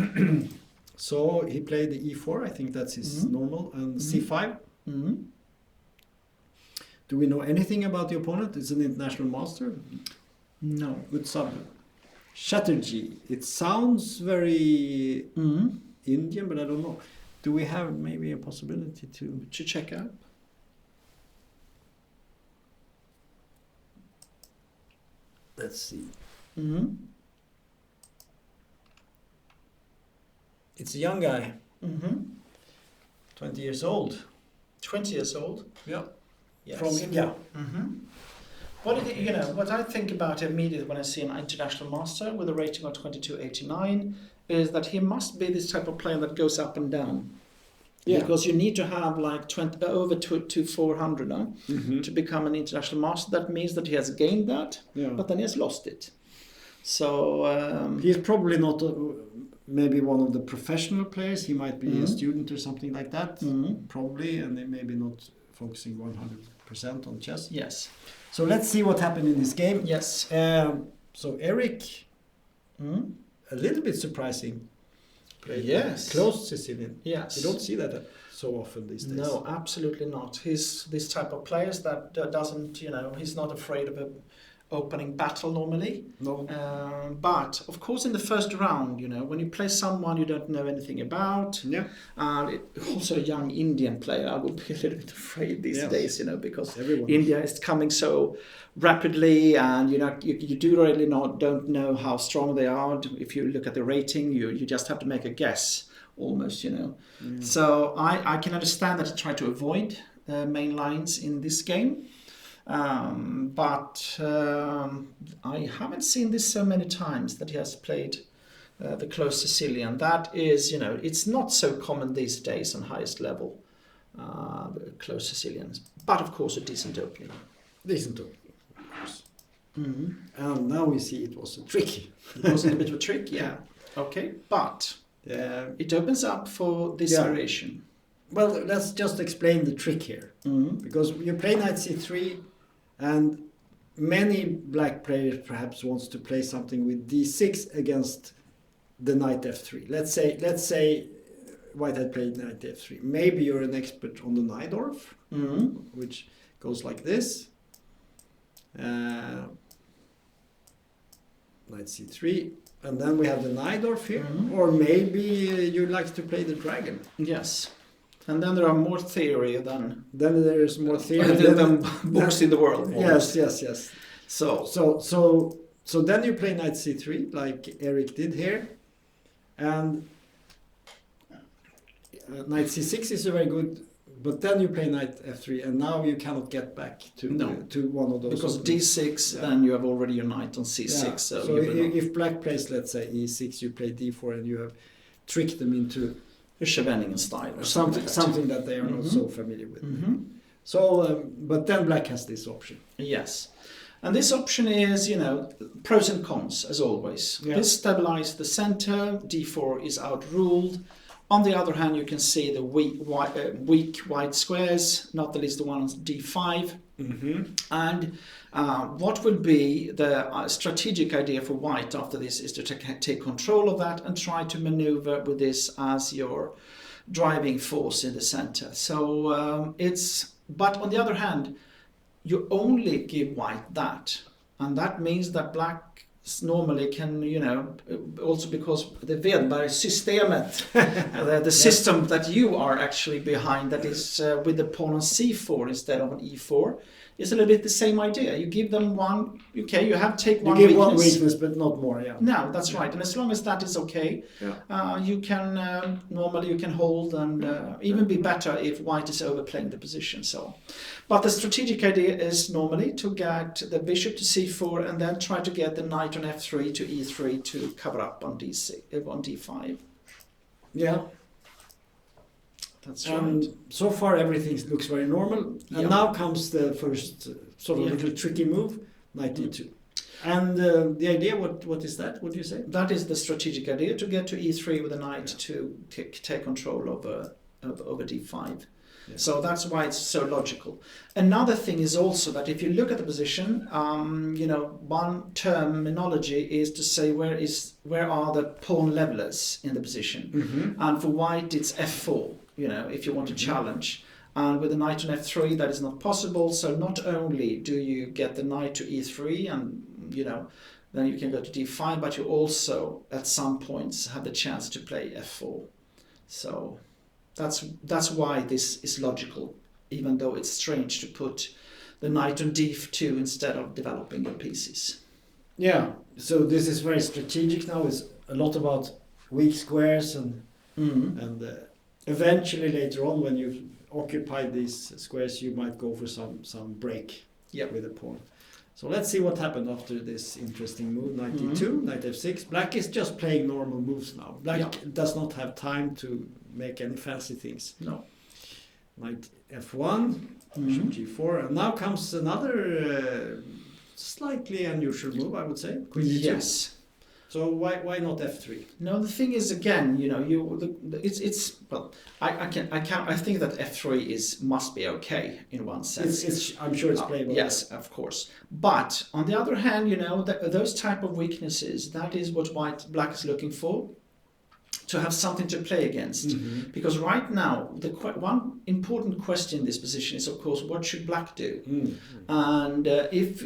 So he played the e4, I think that's his normal, and c5. Do we know anything about the opponent? It's an international master? No. Good sub. Chatterjee. It sounds very Indian, but I don't know. Do we have maybe a possibility to check out? Let's see. It's a young guy. 20 years old. 20 years old? Yeah. Yes. From India. What I think about immediately when I see an international master with a rating of 2289 is that he must be this type of player that goes up and down. Yeah. Because you need to have like over to 400 to become an international master. That means that he has gained that, but then he has lost it. So he's probably not maybe one of the professional players. He might be a student or something like that, probably, and they maybe not focusing 100% on chess. Yes. So let's see what happened in this game. Yes. So Eric, a little bit surprising. Yes. Close Sicilian. Yes. You don't see that so often these days. No, absolutely not. He's this type of players that doesn't, he's not afraid of a opening battle normally. No. But of course, in the first round, when you play someone you don't know anything about, also a young Indian player, I would be a little bit afraid these days, because India is coming so rapidly, and you do really don't know how strong they are. If you look at the rating, you just have to make a guess almost, So I can understand that he tried to avoid main lines in this game. But I haven't seen this so many times that he has played the close Sicilian. That is, it's not so common these days on highest level, close Sicilians. But of course, a decent opening. Decent opening, of course. And now we see it was a trick. It was a bit of a trick, yeah. Okay, but it opens up for this variation. Well, let's just explain the trick here. Because you play knight c3, and many black players perhaps wants to play something with d6 against the knight f3. Let's say white had played knight f3. Maybe you're an expert on the Najdorf, which goes like this. Knight c3, and then we have the Najdorf here. Or maybe you like to play the dragon. Yes. And then there are more theory than... Then there is more theory than books in the world. Yes. So then you play knight c3 like Eric did here, and knight c6 is very good, but then you play knight f3, and now you cannot get back to one of those. Because d6, then you have already your knight on c6. Yeah. So if black plays, let's say e6, you play d4, and you have tricked them into a Scheveningen style or something that they are not so familiar with. So, but then black has this option. Yes. And this option is, pros and cons, as always. Yeah. This stabilizes the center, d4 is outruled. On the other hand, you can see the weak white squares, not the least the one on d5. And what will be the strategic idea for white after this is to take control of that and try to maneuver with this as your driving force in the center. So but on the other hand, you only give white that, and that means that black normally can, also because the Wedberg systemet, the system that you are actually behind, that is with the pawn on c4 instead of an e4, is a little bit the same idea. You give them one, you have take one weakness. You give one weakness, but not more, No, that's right. And as long as that is okay, you can, normally you can hold and even be better if white is overplaying the position. So, but the strategic idea is normally to get the bishop to c4 and then try to get the knight on f3 to e3 to cover up on d5. Yeah. That's right. And so far everything looks very normal. And now comes the first sort of little tricky move, knight d2. And the idea, what is that, would you say? That is the strategic idea, to get to e3 with a knight to take control over d5. Yeah. So that's why it's so logical. Another thing is also that if you look at the position, one terminology is to say where are the pawn levelers in the position. And for white it's f4. If you want to challenge. And with the knight on f3, that is not possible. So not only do you get the knight to e3 and, then you can go to d5, but you also, at some points, have the chance to play f4. So that's why this is logical, even though it's strange to put the knight on d2 instead of developing your pieces. Yeah, so this is very strategic now. It's a lot about weak squares and eventually later on, when you've occupied these squares, you might go for some break with a pawn. So let's see what happened after this interesting move, knight d2, knight f6. Black is just playing normal moves now. Black does not have time to make any fancy things. No. Knight f1, bishop g4, and now comes another slightly unusual move, I would say. Queen d2. Yes. So why not f3? No, the thing is, again, I think that f3 must be okay in one sense. I'm sure it's playable. Yes, of course. But on the other hand, those type of weaknesses, that is what black is looking for, to have something to play against. Because right now, the one important question in this position is, of course, what should black do? And if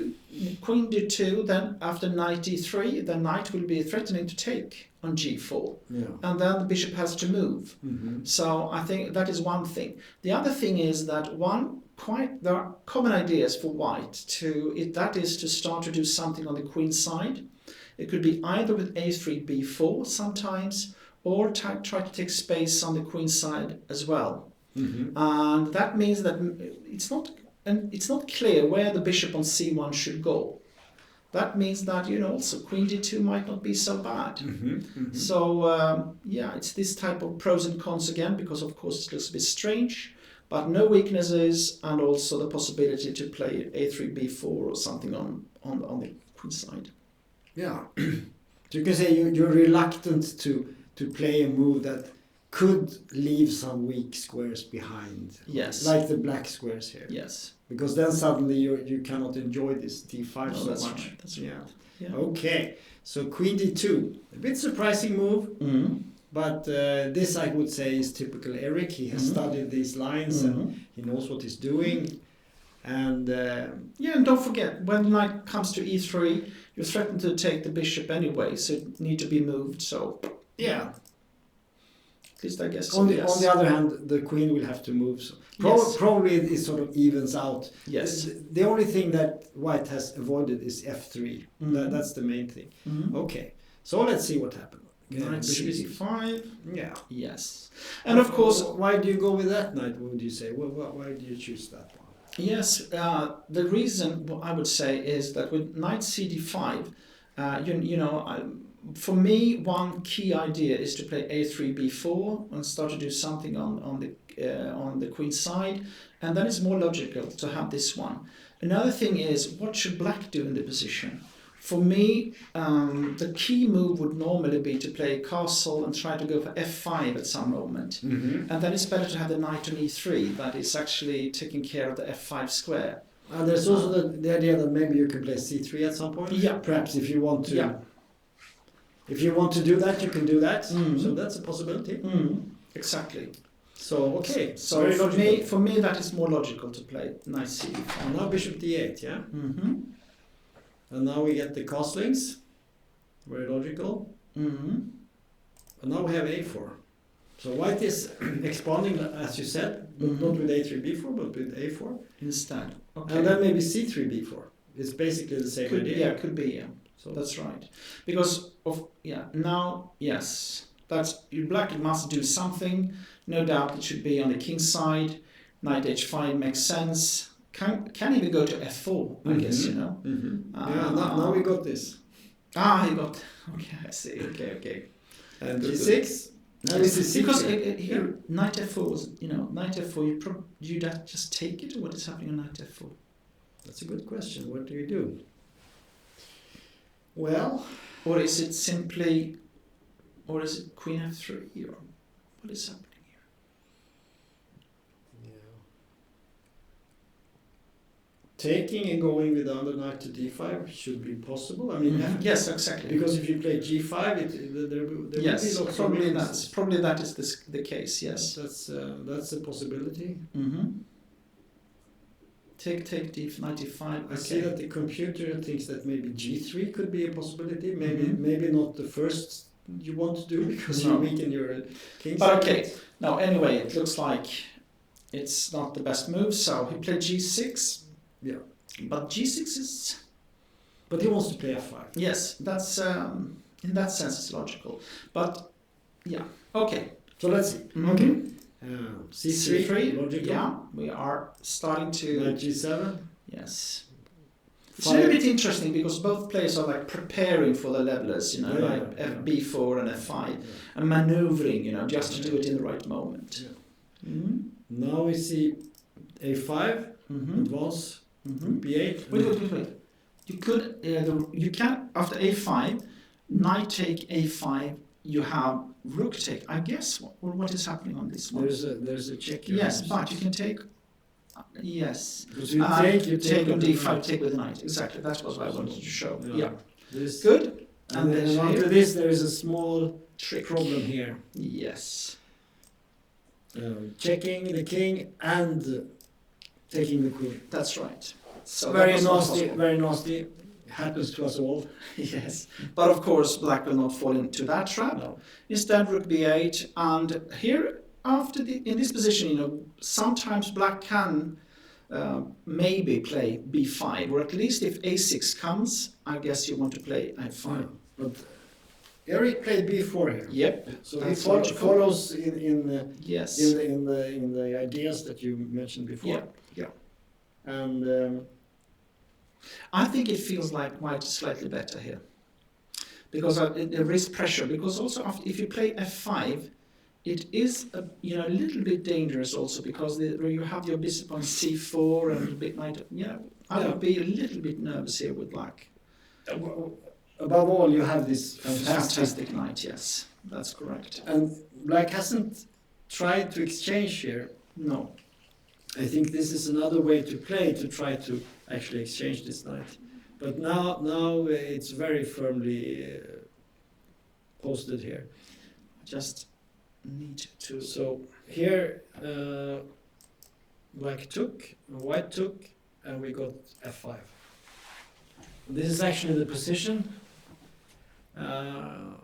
queen d2, then after knight d3, the knight will be threatening to take on g4. And then the bishop has to move. So I think that is one thing. The other thing is that there are common ideas for white that is to start to do something on the queen side. It could be either with a3, b4 sometimes, or try to take space on the queen side as well. And that means that it's not clear where the bishop on c1 should go. That means that, also queen d2 might not be so bad. So, it's this type of pros and cons again, because of course it looks a bit strange. but no weaknesses, and also the possibility to play a3, b4 or something on the queen side. Yeah. So you can say you're reluctant to play a move that could leave some weak squares behind. Yes. Like the black squares here. Yes. Because then suddenly you cannot enjoy this d5 so that's much. Right. That's yeah. right. Yeah. Okay. So queen d2. A bit surprising move. Mm-hmm. But this I would say is typical Eric. He has studied these lines and he knows what he's doing. And and don't forget, when the knight comes to e3, you're threatened to take the bishop anyway, so it need to be moved. So yeah, at least I guess. On the other hand, the queen will have to move. So probably it sort of evens out. Yes. The only thing that white has avoided is f3. That's the main thing. Okay, so let's see what happens. Knight c5. Yeah. Yes. And of course, why do you go with that knight? Would you say? Why do you choose that one? Yes, the reason I would say is that with knight cd5, for me, one key idea is to play a3, b4 and start to do something on the queen side, and then it's more logical to have this one. Another thing is, what should black do in the position? For me, the key move would normally be to play castle and try to go for f5 at some moment. And then it's better to have the knight on e3 that is actually taking care of the f5 square. And there's also the idea that maybe you can play c3 at some point. Yeah. Perhaps if you want to. Yeah. If you want to do that, you can do that. So that's a possibility. Exactly. So okay. So for me, that is more logical to play knight c5. And now bishop d8, yeah. And now we get the castlings. Very logical. And now we have a4. So white is expanding, as you said, but not with a3, b4, but with a4 instead. Okay. And then maybe c3, b4. It's basically the same idea. Yeah, could be. Yeah. So that's right. Because that's black must do something. No doubt it should be on the king side. Knight h5 makes sense. Can even go to f4, I guess, Now we got this. You got. Okay, I see. Okay. And g6. Now this is because here knight f4 was, knight f4. You just take it, or what is happening on knight f4? That's a good question. What do you do? Well, or is it simply, or is it queen f3, or what is happening? Taking and going with the other knight to d5 should be possible. I mean, yes, exactly. Because if you play g5, there will be lots of probably that is the case. Yes, that's a possibility. Take knight d5. I see that the computer thinks that maybe g3 could be a possibility. Maybe not the first you want to do because you weaken your king. But okay. Now anyway, it looks like it's not the best move. So he played g6. Yeah, but g6 is. But he wants to play f5. Yes, that's in that sense it's logical. But yeah, okay. So let's see. Okay. C3, logical. Yeah, we are starting to. Knight g7. Yes. It's a little bit interesting because both players are like preparing for the levelers, b4 and f5, and maneuvering, just to do it in the right moment. Yeah. Now we see a5, advance. b8. Wait. You can after a5, knight take a5. You have rook take. I guess what is happening on this one? There's a check. Yes, but you can take. Yes. Because you take on d5. Take with the knight. Exactly. That's what I wanted to show. Yeah. Good. And then after this, there is a small trick problem here. Yes. Checking the king and taking the queen. That's right. So very nasty. Very nasty. Happens to us all. Yes. But of course, black will not fall into that trap. No. Instead, rook b8. And here, in this position, sometimes black can maybe play b5, or at least if a6 comes, I guess you want to play f5. But Eric played b4 here. Yep. So he follows in the ideas that you mentioned before. Yeah. And I think it feels like white is slightly better here, because there is pressure. Because also if you play f5, it is a little bit dangerous also because you have your bishop on c4 and a bit knight. I would be a little bit nervous here with black. Above all, you have this Fantastic knight. Yes, that's correct. And black hasn't tried to exchange here. No. I think this is another way to play, to try to actually exchange this knight. But now it's very firmly posted here. Just need to. So here, black took, white took, and we got f5. This is actually the position, and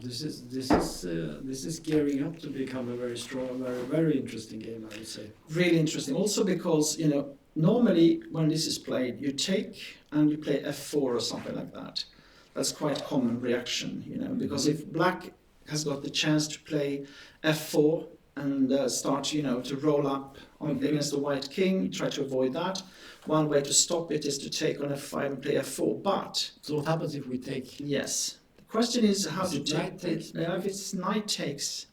this is gearing up to become a very strong, very interesting game, I would say. Really interesting. Also because normally when this is played, you take and you play f4 or something like that. That's quite common reaction, because if black has got the chance to play f4 and start, to roll up against the white king, try to avoid that. One way to stop it is to take on f5 and play f4. But so what happens if we take? Yes. The question is how to take. Knight takes? If it's knight takes,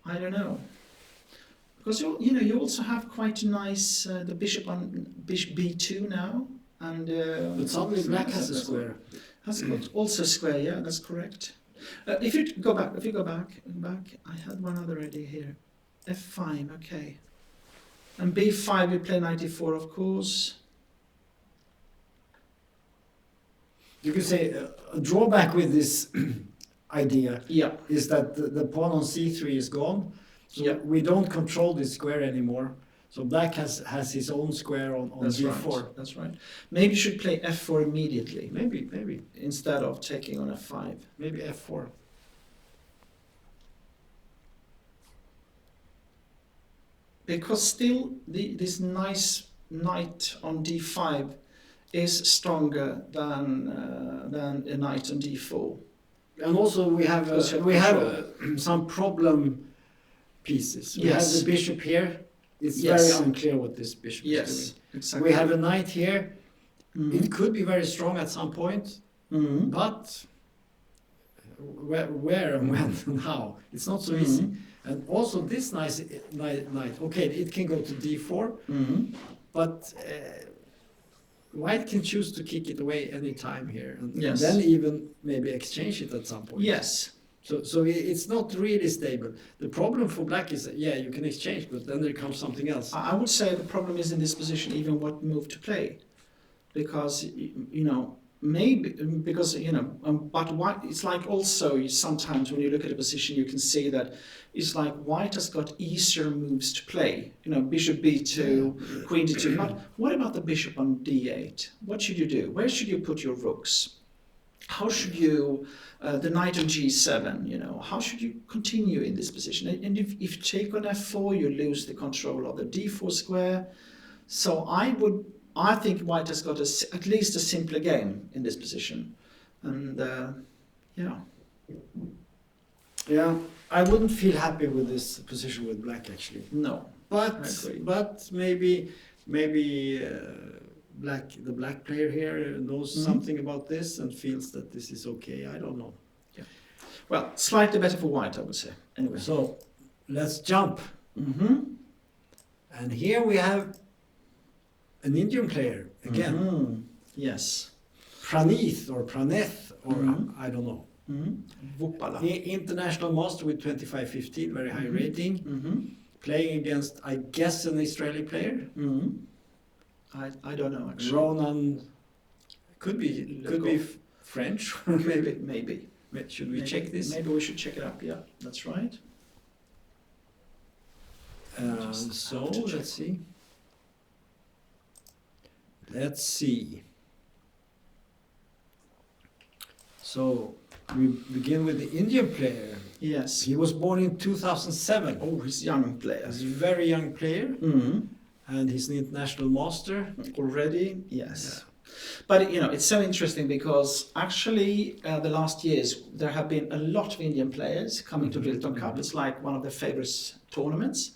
I don't know. Because you also have quite a nice the bishop on bishop b2 now, and but suddenly black has a square. Has got also a square. Yeah, that's correct. If you go back, I had one other idea here. f5, okay. And b5, you play knight e4, of course. You could say a drawback with this idea is that the pawn on c3 is gone, so we don't control this square anymore. So black has his own square on d4. Right. That's right. Maybe you should play f4 immediately. Maybe. Instead of taking on f5. Maybe f4. Because still this nice knight on d5 is stronger than a knight on d4. And also we have some problem pieces. We have the bishop here. It's very unclear what this bishop is doing. Exactly. We have a knight here. It could be very strong at some point, but where and when and how? It's not so easy. And also this nice knight, okay, it can go to d4, but white can choose to kick it away any time here, and then even maybe exchange it at some point. Yes. So it's not really stable. The problem for black is that, you can exchange, but then there comes something else. I would say the problem is in this position, even what move to play. Because, maybe, because, but white, it's like also sometimes when you look at a position, you can see that it's like white has got easier moves to play. Bishop b2, queen d2. But what about the bishop on d8? What should you do? Where should you put your rooks? How should you, the knight on g7, how should you continue in this position? And if you take on f4, you lose the control of the d4 square. So I think white has got at least a simpler game in this position. And I wouldn't feel happy with this position with black, actually. No, but maybe the black player here knows something about this and feels that this is okay. I don't know. Yeah. Well, slightly better for white, I would say. Anyway. So let's jump. And here we have an Indian player again. Yes. Pranith or I don't know. Vupala. International master with 25-15, very high rating. Playing against, I guess, an Israeli player. I don't know actually. Ronan could be French or maybe. Should we check this? Maybe we should check it up. Yeah, that's right. So let's see. Let's see. So we begin with the Indian player. Yes. He was born in 2007. Oh, he's a young player. He's a very young player. And he's an international master already. Yes. Yeah. But it's so interesting because actually the last years there have been a lot of Indian players coming to Rilton Cup. It's like one of their favorite tournaments.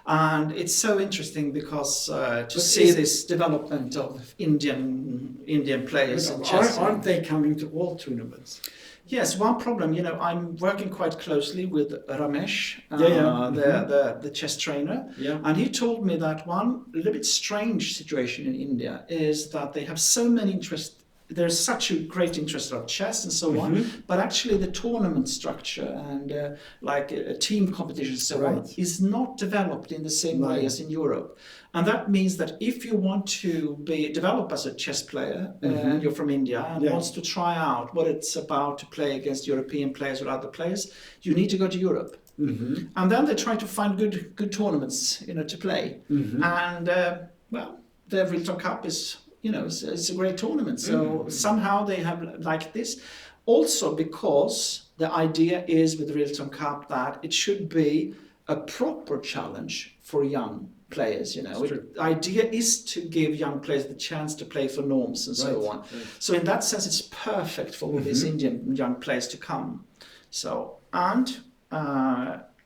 And it's so interesting because to see this development of Indian players in chess. Aren't they coming to all tournaments? Yes, one problem, I'm working quite closely with Ramesh, the chess trainer, and he told me that one little bit strange situation in India is that they have so many interests. There's such a great interest of chess and so on, but actually the tournament structure and like a team competition and so on is not developed in the same way as in Europe. And that means that if you want to develop as a chess player and you're from India and wants to try out what it's about to play against European players or other players, you need to go to Europe. And then they try to find good tournaments, to play. And the Rilton Cup is, it's a great tournament. So somehow they have like this. Also because the idea is with the Rilton Cup that it should be a proper challenge for young players. The idea is to give young players the chance to play for norms and so on. So in that sense, it's perfect for all these Indian young players to come. So, and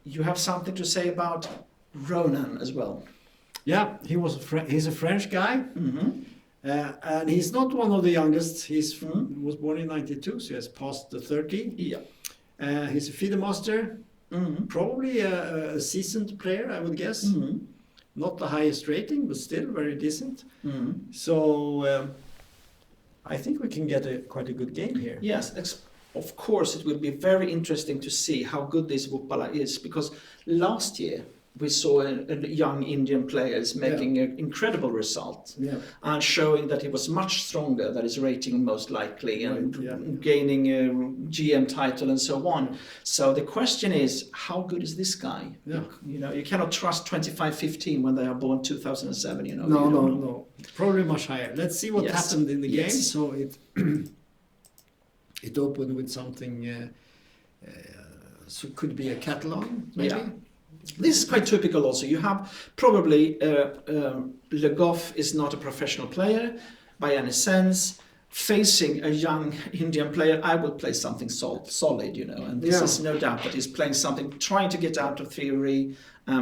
you have something to say about Ronan as well. Yeah, he's a French guy. And he's not one of the youngest. He's was born in 92, so he has passed the 30. Yeah. He's a FIDE master, probably a seasoned player, I would guess. Not the highest rating, but still very decent. So I think we can get quite a good game here. Yes, of course it will be very interesting to see how good this Vuppala is, because last year we saw a young Indian players making an incredible result and showing that he was much stronger than his rating most likely and gaining a GM title and so on. So the question is, how good is this guy? You cannot trust 25-15 when they are born 2007. No. Probably much higher. Let's see what happened in the game. So it opened with something. So it could be a catalog, maybe. Yeah. This is quite typical also. You have probably Le Goff is not a professional player by any sense. Facing a young Indian player, I will play something solid, and this is no doubt that he's playing something, trying to get out of theory,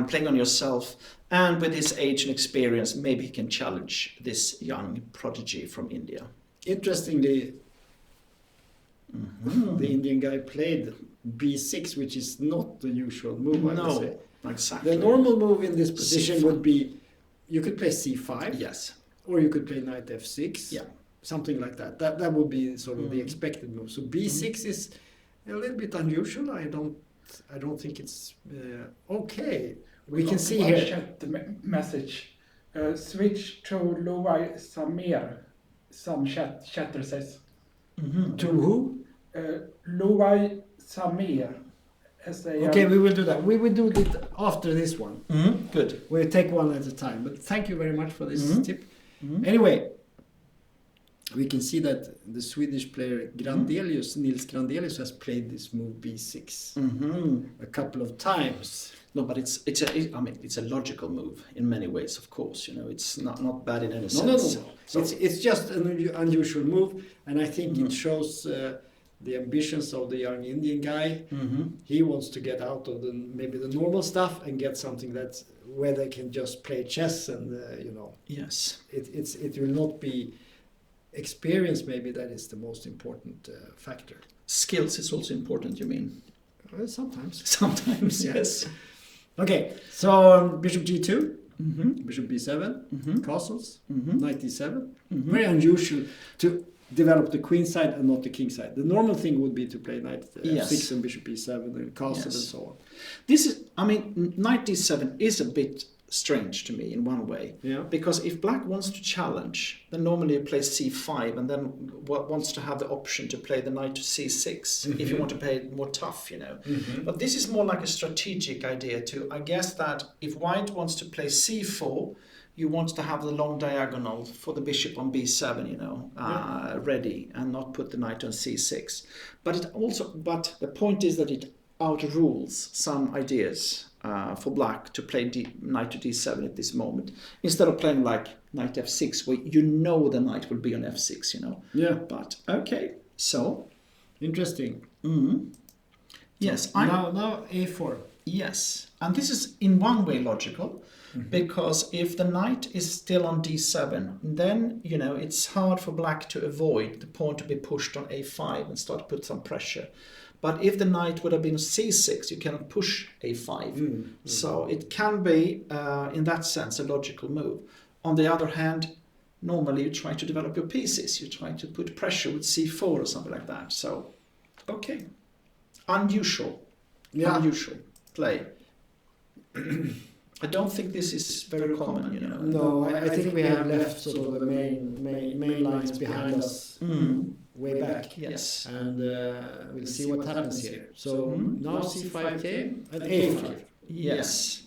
playing on yourself, and with his age and experience, maybe he can challenge this young prodigy from India. Interestingly, the Indian guy played B6, which is not the usual move, I would say. Exactly. The normal move in this position would be, you could play C5. Yes. Or you could play knight F6. Yeah. Something like that. That would be sort of the expected move. So B6 is a little bit unusual. I don't think it's okay. We can see here. Chat message. Switch to Luai Samir. Some chatter says. To who? Luai Samir. Okay, we will do that. We will do it after this one. Good. We'll take one at a time. But thank you very much for this tip. Anyway, we can see that the Swedish player Nils Grandelius has played this move B6 a couple of times. No, but it's a logical move in many ways, of course. It's not bad in any sense. No. So it's just an unusual move, and I think it shows the ambitions of the young Indian guy. He wants to get out of maybe the normal stuff and get something that's where they can just play chess and Yes. It will not be experience. Maybe that is the most important factor. Skills is also important. You mean? Sometimes. Sometimes, yes. Okay, so Bishop G2, Bishop B7, castles, Knight D7. Very unusual to develop the queen side and not the king side. The normal thing would be to play Knight F6 and Bishop B7 and castle and so on. Knight D7 is a bit strange to me in one way. Yeah. Because if black wants to challenge, then normally it plays C5 and then wants to have the option to play the knight to C6 if you want to play it more tough, But this is more like a strategic idea too. I guess that if white wants to play C4, you want to have the long diagonal for the bishop on B7, ready, and not put the knight on C6. But the point is that it outrules some ideas for black to play knight to D7 at this moment, instead of playing like knight F6, where the knight will be on F6, Yeah. But okay, so interesting. yes, now A4. Yes, and this is in one way logical, because if the knight is still on d7, then it's hard for black to avoid the pawn to be pushed on a5 and start to put some pressure. But if the knight would have been c6, you cannot push a5. So it can be, in that sense, a logical move. On the other hand, normally you try to develop your pieces. You try to put pressure with c4 or something like that. So, okay. Unusual. Yeah. Unusual play. I don't think this is very common, No, I think we have left sort of the main lines behind us way back. Yes. And we'll see what happens here. So now c5 came and a5. Yes.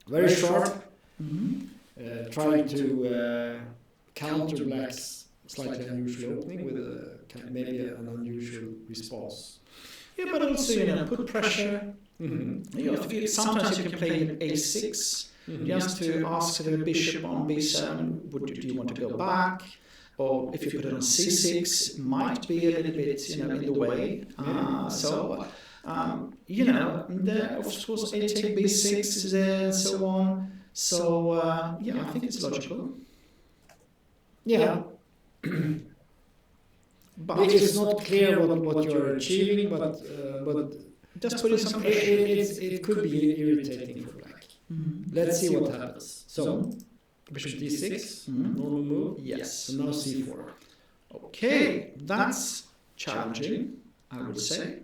Very sharp. Trying to counter black's slightly unusual opening with maybe an unusual response. Yeah, but also, put pressure. Sometimes you can play in a6, just to ask the bishop on b7, do you want to go back? Or if you put it on c6, might be a little bit, in the way. Of course, a take b6 is there and so on. So, I think it's logical. Yeah. But it's not clear what you're achieving, but just put in some pressure. It could be irritating for black. Let's see what happens. So, bishop d6, normal move. Yes. And now c4. Okay, that's challenging, I would say.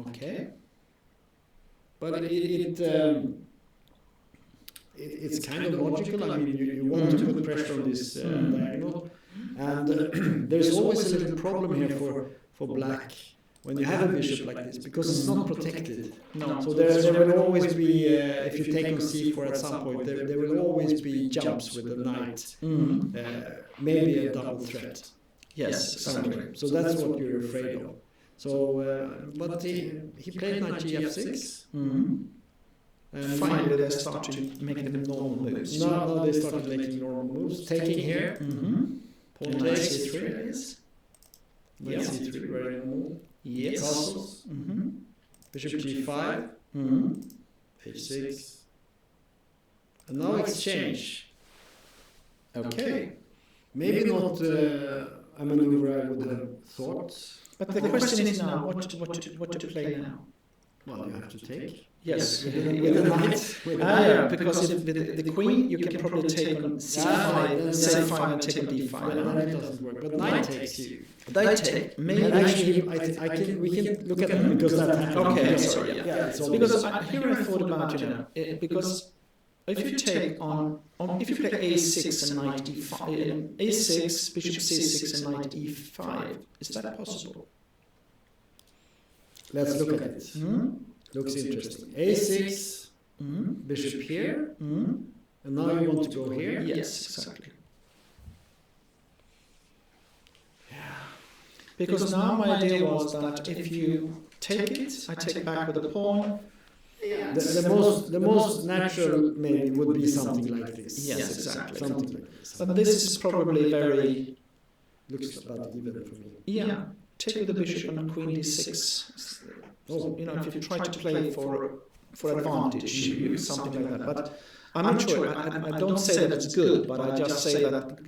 Okay. But it's kind of logical. I mean, you want to put pressure on this diagonal, and there's always a little problem here for black when you have a bishop like this, because it's not protected. No. So there will always be, if you take on c4 at some point, there will always be jumps with the knight, maybe a double threat. Yes, exactly. So that's what you're afraid of. So, but he played knight gf6. And finally they started making the normal moves. Now they started making normal moves. Taking here. Pawn takes c3. Yes. Knight c3, very normal. Yes. Castles. Bishop g5. h6. And now exchange. Okay. Maybe not a maneuver I would have thought. But the question is now, what to play now? Well, you have to take. Yes, with the knight. Because if the queen, you can probably take on c5, c5 and take on d5. That doesn't work. But knight takes you. Knight take. Maybe actually, we can look at that because that happened. Okay, sorry. Yeah. Because here I thought about because if you take on if you play a6 and knight d5, a6, bishop c6 and knight e5, is that possible? Let's look at it. Looks interesting. a6, bishop here, and now you want to go here? Yes, exactly. Yeah. Because now my idea was that if you take it, I take back with the pawn. Yeah. The most natural maybe would be something like this. Yes, exactly. Something like this. But this is probably very... Looks about even for me. Yeah. Take with the bishop and queen d6. So, if you try to play for advantage, you use something like that. But I'm not sure. I don't say that it's good, but I just say that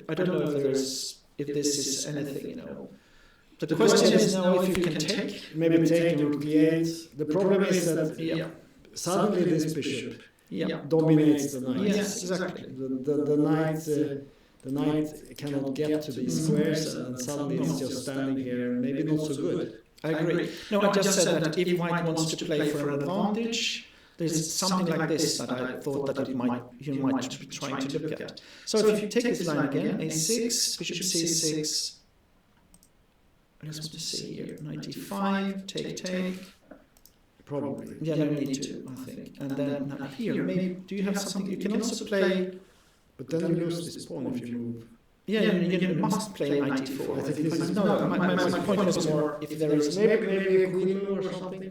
I don't know if this is anything. The question is now if you can take. Maybe take rook e8. The problem is that suddenly this bishop dominates the knight. Yes, exactly. The knight cannot get to these squares, and suddenly it's just standing here, maybe not so good. I agree. No, I just said that if white wants to play for an advantage, there's something like this that I thought that you might be trying to look at. So if you take this line again, a6, bishop c6, let's just see here, knight e5, take. Probably. Yeah, no need to, I think. And then here, maybe, do you have something, you can also play... But then you lose this pawn if you move. Yeah, you must play knight e4. I think this is my point was more if there is... Maybe a queen move or something.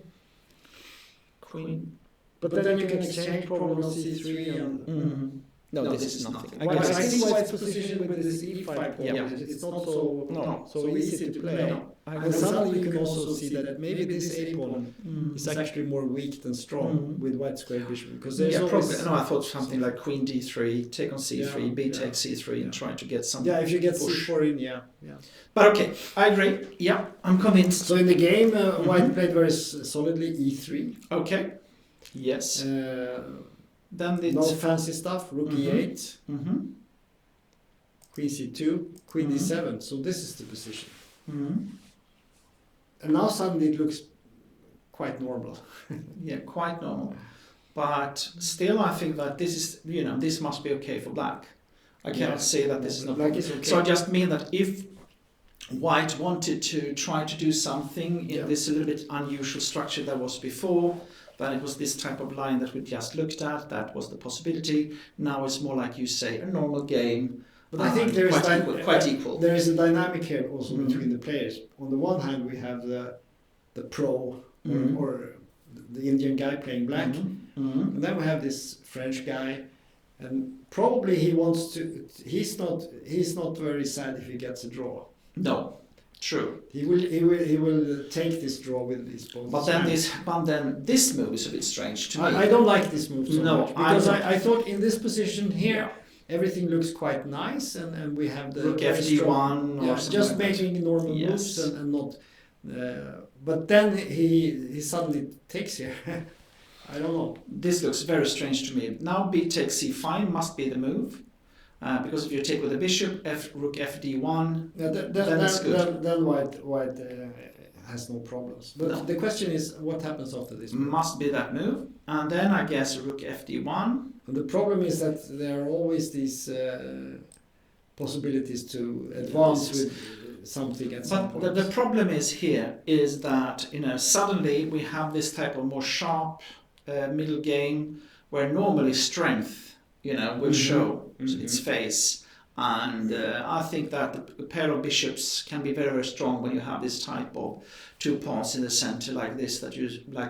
Queen. But then you can exchange probably on c3 and... No, this is nothing. I Well, guess I it's- think White's position with this e5 pawn, Yeah. it's not so No. so easy to play. No. And suddenly you can also see that maybe this a pawn is actually more weak than strong with white square bishop, because there's Yeah, always probably. No, I thought something like queen d3, take on c3, Yeah, b yeah. takes c3, and try to get some. if you get push. c4 in, yeah. But okay, I agree. Yeah, I'm convinced. So in the game, White played very solidly e3. Okay. Yes. Then it's No fancy stuff. Rook e8, Mhm. queen c2, queen d7. So this is the position. Mhm. And now suddenly it looks quite normal. Yeah, quite normal. But still, I think that this is, this must be okay for black. I cannot say that this is not. Black is okay. So I just mean that if White wanted to try to do something in this a little bit unusual structure that was before, then it was this type of line that we just looked at. That was the possibility. Now it's more like you say, a normal game. But I think there is quite equal. There is a dynamic here also between the players. On the one hand, we have the pro or the Indian guy playing black, and then we have this French guy, and probably he wants to. He's not very sad if he gets a draw. No, true. He will take this draw with his opponent. But then this move is a bit strange to me. I don't like this move so No, much because I thought in this position here. Everything looks quite nice, and we have the Rook FD1 or something just like that. making normal moves and not. But then he suddenly takes here. I don't know. This looks very strange to me. Now b takes c5 must be the move, because if you take with the bishop, rook fd1, then it's good. Then white has no problems. But the question is, what happens after this move? Must be that move, and then I guess rook fd1. And the problem is that there are always these possibilities to advance with something at some point. But the problem is here is that suddenly we have this type of more sharp middle game where normally strength will show its face, and I think that the pair of bishops can be very, very strong when you have this type of two pawns in the center like this that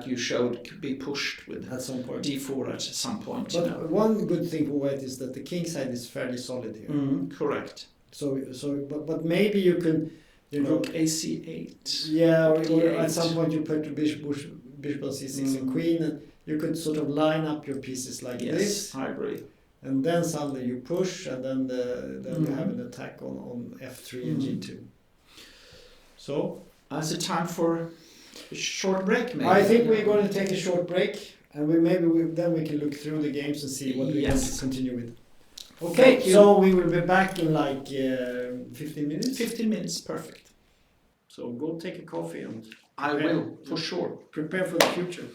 you showed could be pushed with at some point. d4 at some point. But one good thing for white is that the king side is fairly solid here. Correct. But maybe you can rook ac8. Yeah, or at some point you put the bishop on c6 and queen, and you could sort of line up your pieces like this. Yes, I agree. And then suddenly you push, and then you have an attack on f3 and g2. So. Is it time for a short break, maybe? I think we're going to take a short break, and then we can look through the games and see what we can continue with. Okay, so we will be back in like 15 minutes. 15 minutes, perfect. So go take a coffee and I will, for sure. Prepare for the future.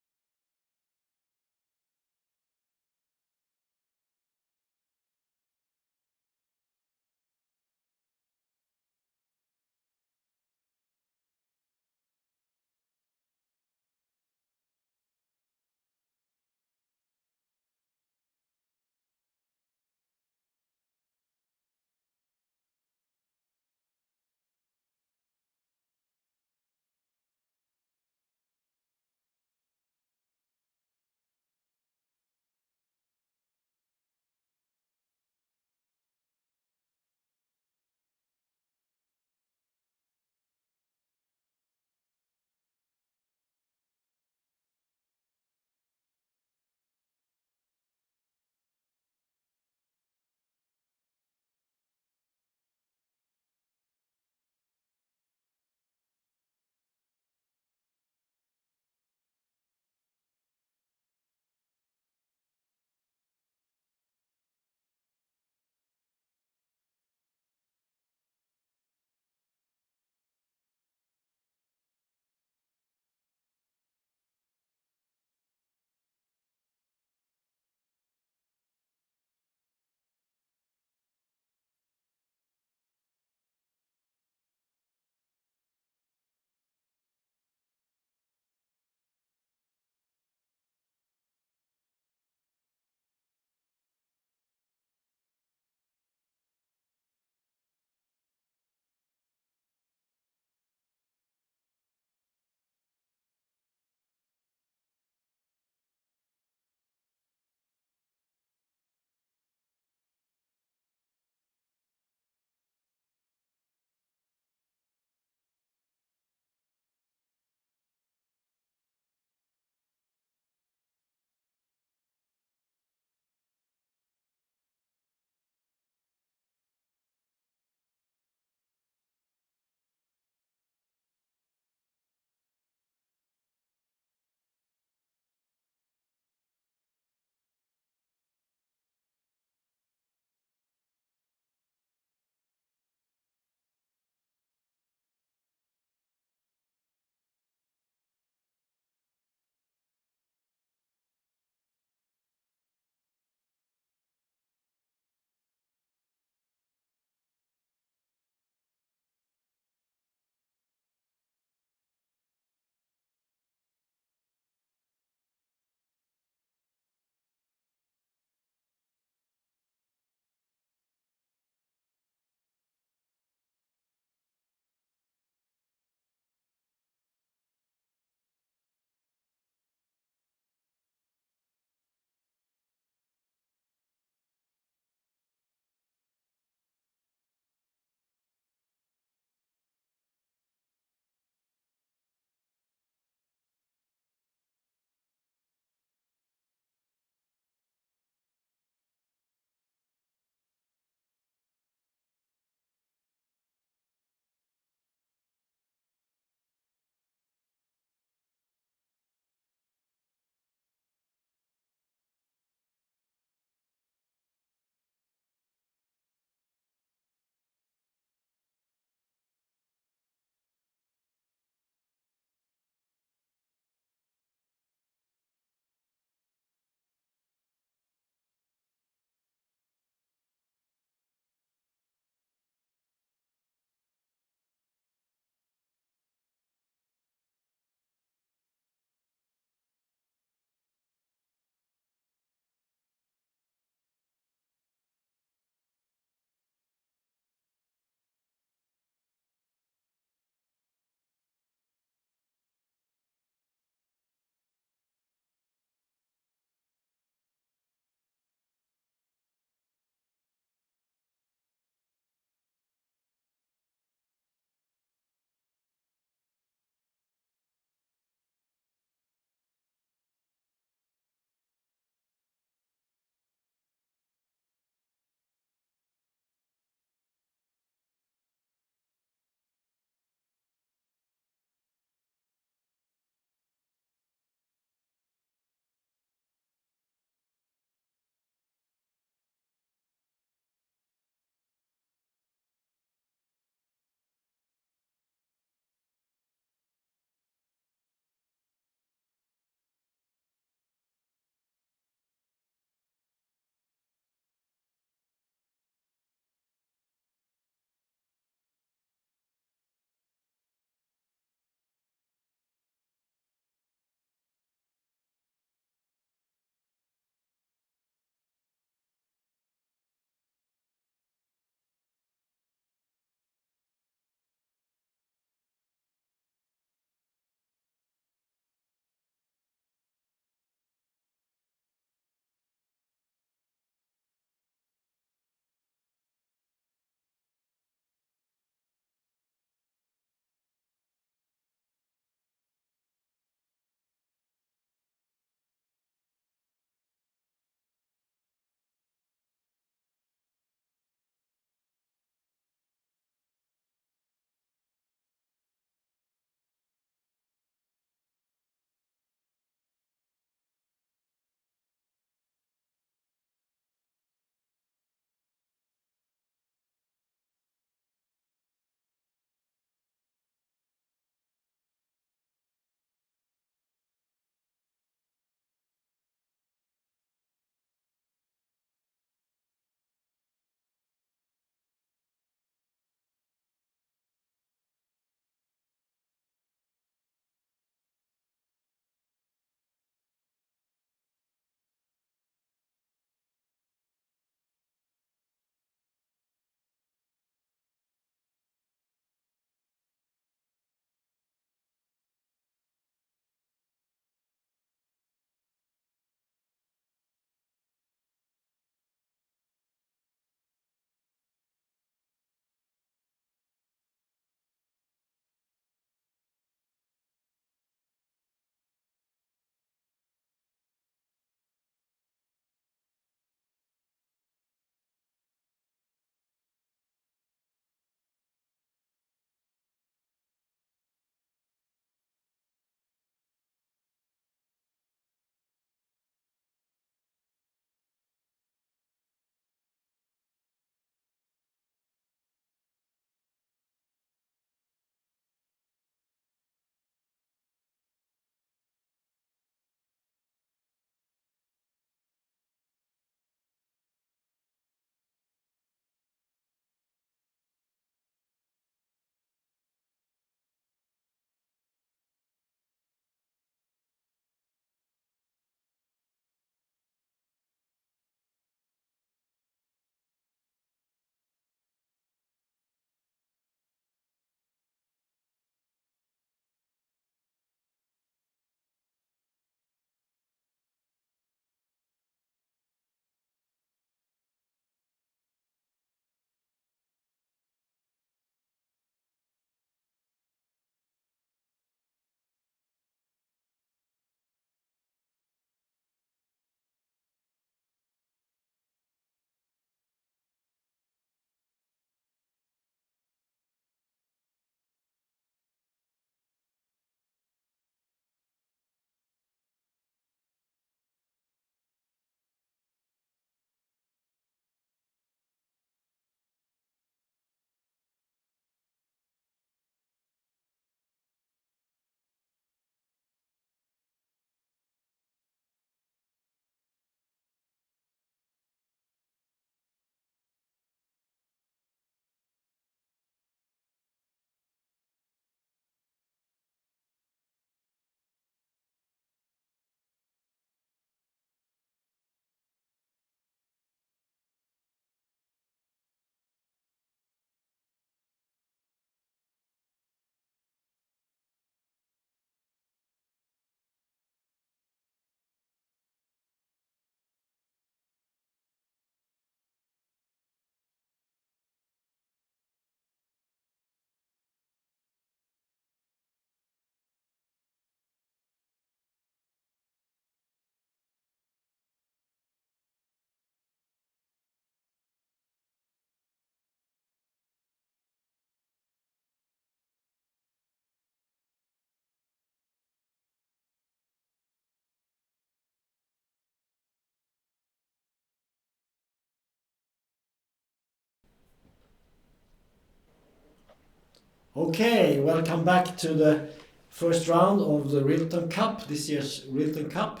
Okay, welcome back to the first round of the Rilton Cup, this year's Rilton Cup.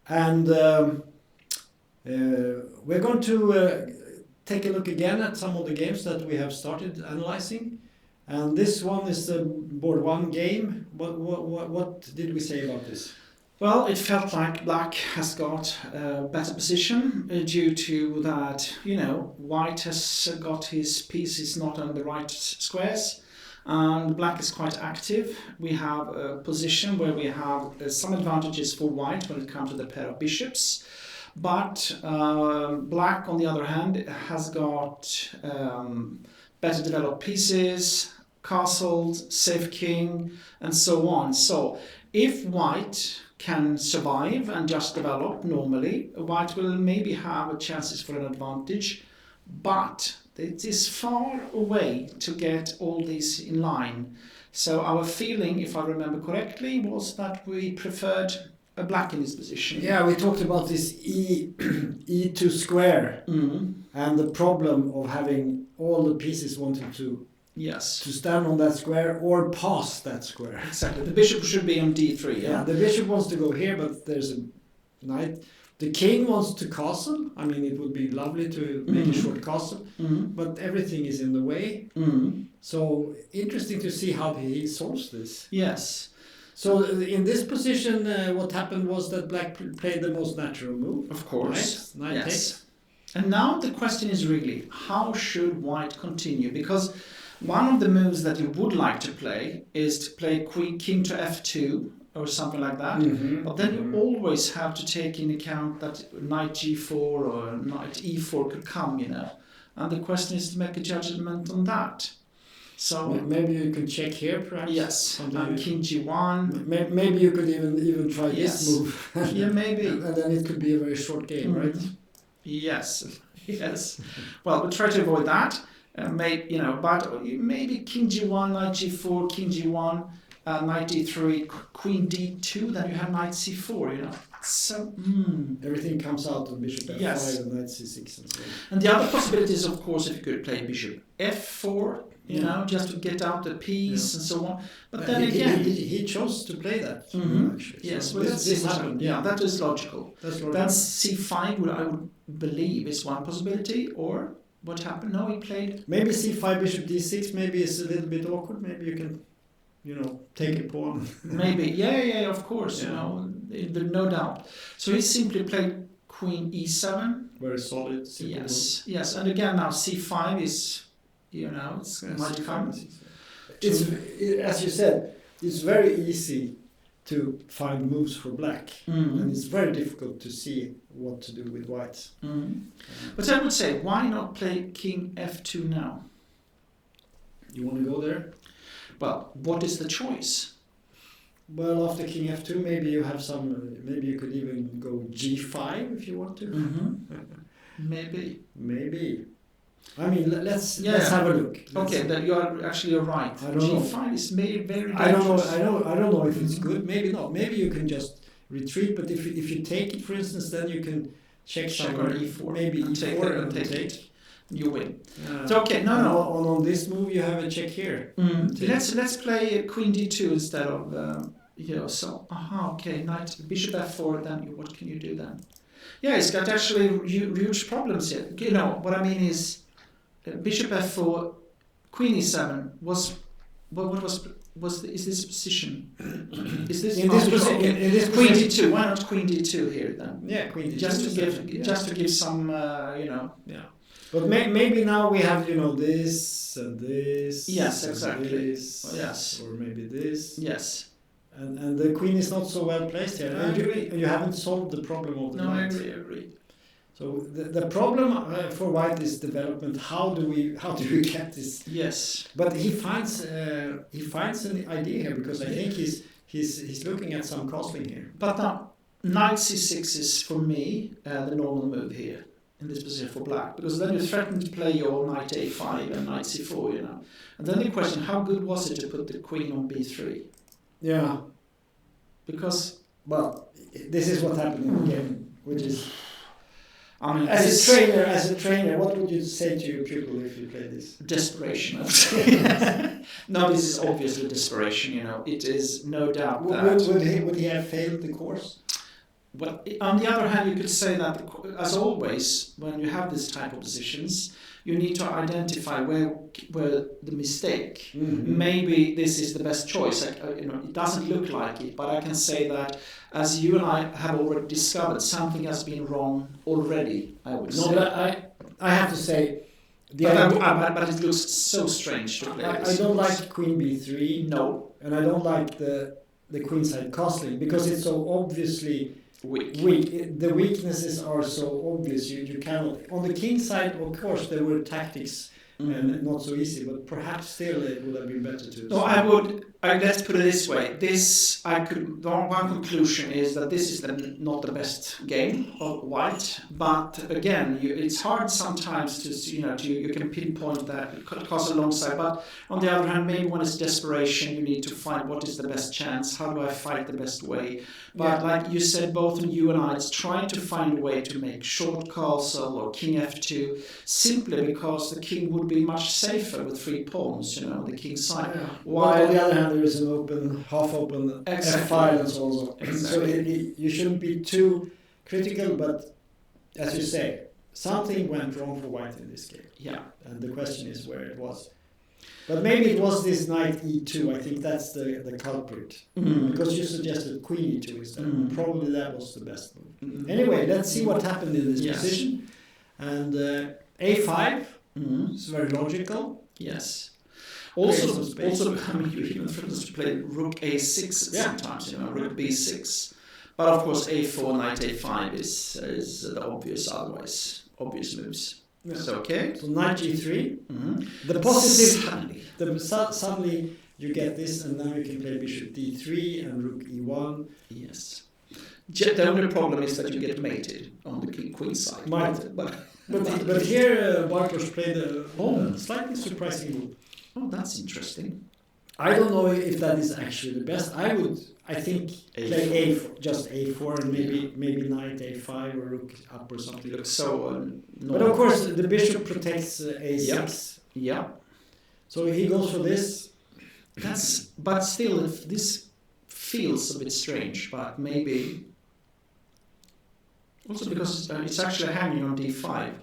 And we're going to take a look again at some of the games that we have started analyzing. And this one is the board one game. What did we say about this? Well, it felt like black has got a better position due to that, white has got his pieces not on the right squares. And black is quite active. We have a position where we have some advantages for white when it comes to the pair of bishops. But black, on the other hand, has got better developed pieces, castles, safe king, and so on. So if white can survive and just develop normally, white will maybe have chances for an advantage, but it is far away to get all these in line. So our feeling, if I remember correctly, was that we preferred a black in this position. Yeah, we talked about this E2 square and the problem of having all the pieces wanting to stand on that square or pass that square. Exactly. The bishop should be on D3. Yeah, the bishop wants to go here, but there's a knight. The king wants to castle. I mean, it would be lovely to make a short castle, but everything is in the way. So interesting to see how he solves this. Yes. So in this position, what happened was that black played the most natural move. Of course. Knight takes. And now the question is really, how should white continue? Because one of the moves that you would like to play is to play king to f2 or something like that. But then you always have to take in account that knight g4 or knight e4 could come, And the question is to make a judgment on that. So maybe you could check here, perhaps. Yes, and king g1. Maybe you could even try this move. Yeah, maybe. And then it could be a very short game, right? Yes. Well, we'll try to avoid that. But maybe king g1, knight g4, king g1, knight d3, queen d2. Then you have knight c4. So everything comes out of bishop f5 and knight c6 and so on. And the other possibility is, of course, if you could play bishop f4. Just to get out the piece and so on. But then again, he chose to play that. Actually. Yes, so this happened. Yeah, that is logical. That's logical. Then c5, I would believe, is one possibility. Or what happened? No, he played. Maybe c5, bishop d6. Maybe it's a little bit awkward. Maybe you can, take a pawn. Maybe, yeah, of course. No doubt. So he simply played queen e7. Very solid. Yes, and again now c5 is. It's might come. It's as you said, it's very easy to find moves for black, and it's very difficult to see what to do with white. But I would say, why not play king f2 now? You want to go there? Well, what is the choice? Well, after king f2, maybe you have some. Maybe you could even go g5 if you want to. Maybe. I mean, let's have a look. Okay, that you're right. G5 is made very dangerous. I don't know if it's good. Maybe not. Maybe you can just retreat. But if you take it, for instance, then you can check on e4. Maybe e4 and take. You win. So okay, no. On this move, you have a check here. Let's play queen d2 instead of okay, knight bishop f4. Then what can you do then? Yeah, it's got actually huge problems here. What I mean is. Bishop f4, queen e7 was is this position? Is this in this position? In this queen d2? Why not queen d2 here then? Yeah, queen d2. Just to give some Yeah. But maybe now we have this and this. Yes, and exactly. This, yes. Or maybe this. Yes. And the queen is not so well placed here. I agree. You haven't solved the problem of the knight. I agree. So the problem for white is development. How do we get this? Yes. But he finds an idea here because I think he's looking at some castling here. But now knight c6 is for me the normal move here in this position for black, because then you threaten to play your knight a5 and knight c4, And then the question: how good was it to put the queen on b3? Yeah. Because this is what happened in the game, which is. I mean, as a trainer, what would you say to your pupil if you play this? Desperation. I would say. No, this is obviously desperation. It is no doubt that. Would he have failed the course? Well, on the other hand, you could say that, as always, when you have this type of positions, you need to identify where the mistake. Mm-hmm. Maybe this is the best choice. It doesn't look like it, but I can say that, as you and I have already discovered, something has been wrong already. I would say. No, but I have to say, but it looks so strange to play. I don't like Queen B3. No, and I don't like the queenside castling because it's so obviously weak. The weaknesses are so obvious. You cannot. On the king side, of course, there were tactics and not so easy, but perhaps still it would have been better to. No, let's put it this way. One conclusion is that this is not the best game of white. But again, it's hard sometimes to you can pinpoint that because alongside. But on the other hand, maybe when it's desperation, you need to find what is the best chance. How do I fight the best way? But like you said, both you and I, it's trying to find a way to make short castle or king f2, simply because the king would be much safer with 3 pawns, on the king's side. Yeah. While on the other hand, there is an half-open f5 and so on. Exactly. So you shouldn't be too critical, but as you say, something went wrong for white in this game. Yeah. And the question is where it was. But maybe it was this knight e2. I think that's the culprit. Because you suggested queen e2 instead. Probably that was the best move. Anyway, let's see what happened in this position. And a5 is very logical. Yes. Also, I mean, you even for instance play rook a6 sometimes, rook b6. But of course, a4, knight a5 is the obvious moves. Yeah. So okay. So knight g3. The positive suddenly you get this, and now you can play bishop d3 and rook e1. Yes. The only problem is that you get mated on the queen side. But here Bartosz played a slightly surprising move. Oh, that's interesting. I don't know if that is actually the best. I think play just a4 and maybe knight a5 or rook up or something. Looks so. But of course the bishop protects a6. Yeah. So he goes for this. But still, if this feels a bit strange, but maybe also because it's actually hanging on d5.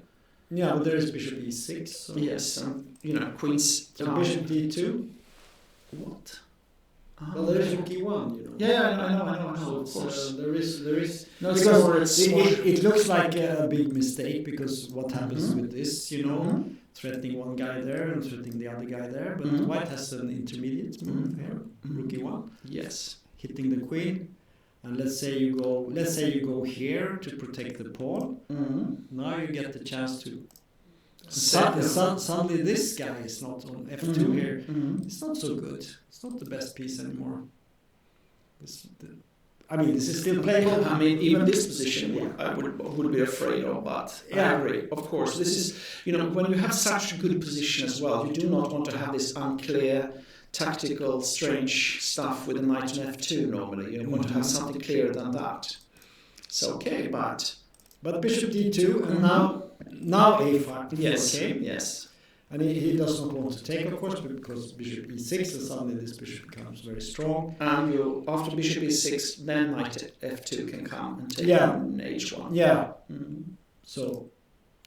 Yeah, but there is bishop e6. So. Yes, and queens. So bishop d2. What? Well, there is rook e1, Yeah, I know. So Of course, there is. No, because it looks like a big mistake because what happens with this, threatening one guy there and threatening the other guy there, but white has an intermediate move here, rook e1. Yes, hitting the queen, and let's say you go here to protect the pawn. Now you get the chance to. Suddenly this guy is not on f2 here. It's not so good. It's not the best piece anymore. This is still playable. I mean, even this position I would be afraid of, but I agree. Of course, this is, when you have such a good position as well, you do not want to have this unclear, tactical, strange stuff with a knight on f2 normally. You want to have something clearer than that. So, okay, but bishop d2, and now a5. Yes, okay. Yes. And he does not want to take, of course, because bishop e6, and suddenly this bishop becomes very strong. And after bishop e6, then knight f2 can come and take on h1. Yeah. So,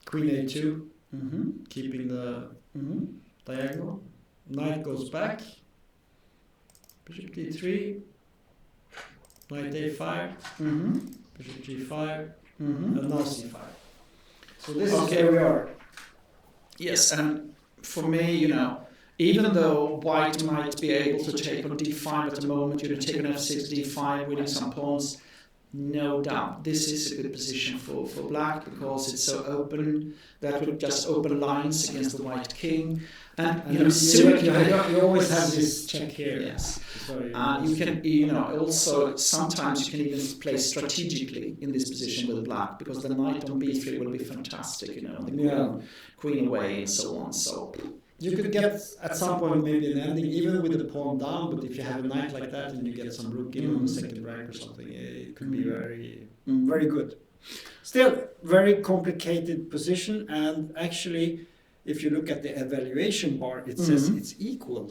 queen a2, keeping the diagonal. Knight goes back. Bishop d3. Knight a5. Bishop g5. And now c5. So this is where we are. Yes, and for me, even though white might be able to take on d5 at the moment, take on f6, d5, winning some pawns, no doubt. This is a good position for black because it's so open. That would just open lines against the white king. And you always have this check here. Yes. And you can, also sometimes you can even play strategically in this position with black because the knight on b3 will be fantastic, the queen away and so on. So you could get at some point maybe an ending even with the pawn down, but if you have a knight like that and you get some rook in on the second rank or something, it could be very, very good. Still, very complicated position, and actually, if you look at the evaluation bar, it says it's equal,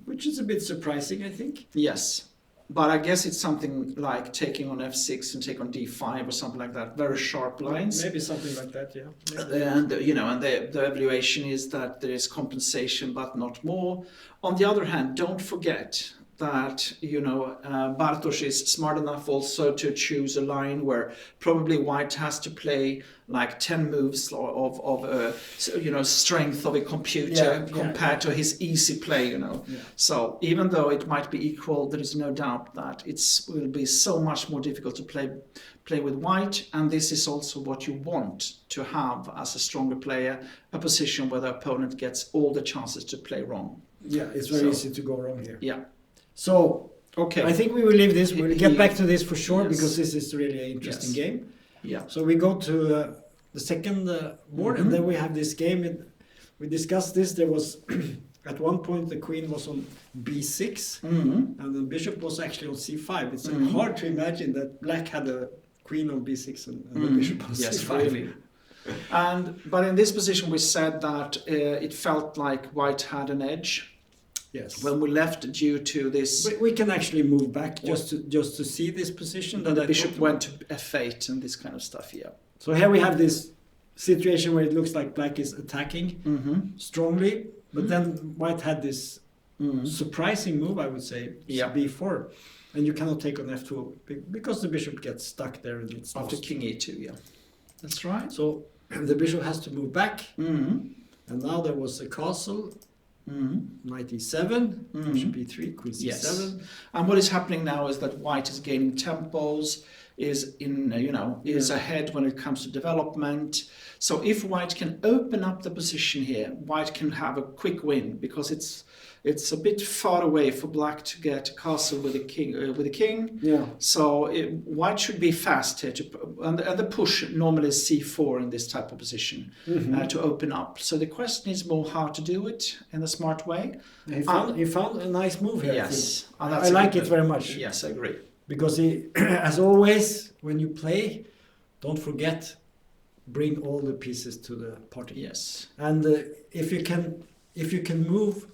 which is a bit surprising, I think. Yes. But I guess it's something like taking on f6 and take on d5 or something like that. Very sharp lines. Maybe something like that, yeah. And and the evaluation is that there is compensation, but not more. On the other hand, don't forget that Bartosz is smart enough also to choose a line where probably white has to play like 10 moves of strength of a computer compared to his easy play. So even though it might be equal, there is no doubt that it will be so much more difficult to play with white, and this is also what you want to have as a stronger player, a position where the opponent gets all the chances to play wrong. Yeah, it's very easy to go wrong here. Yeah. So, okay, I think we will leave this. We'll get back to this for sure, because this is really an interesting game. Yeah. So we go to the second board, and then we have this game. We discussed this. There was, at one point, the queen was on b6, and the bishop was actually on c5. It's hard to imagine that black had a queen on b6 and the bishop on c5. Really. But in this position, we said that it felt like white had an edge. Yes. When we left due to this, we can actually move back just to see this position. That the bishop went to f8 and this kind of stuff. Yeah. So here we have this situation where it looks like black is attacking strongly, but then white had this surprising move, I would say, b4, and you cannot take on f2 because the bishop gets stuck there and it's after lost. king e2. Yeah, that's right. So the bishop has to move back, and now there was a castle. Knight e7, bishop e3, queen c7. Yes. And what is happening now is that white is gaining tempos, is ahead when it comes to development. So if white can open up the position here, white can have a quick win, because it's a bit far away for black to get a castle with a king. Yeah. So white should be fast here and the push normally is c4 in this type of position to open up. So the question is more how to do it in a smart way. He found a nice move here. Yes, I like it very much. Yes, I agree. Because he, as always, when you play, don't forget, bring all the pieces to the party. Yes. And if you can move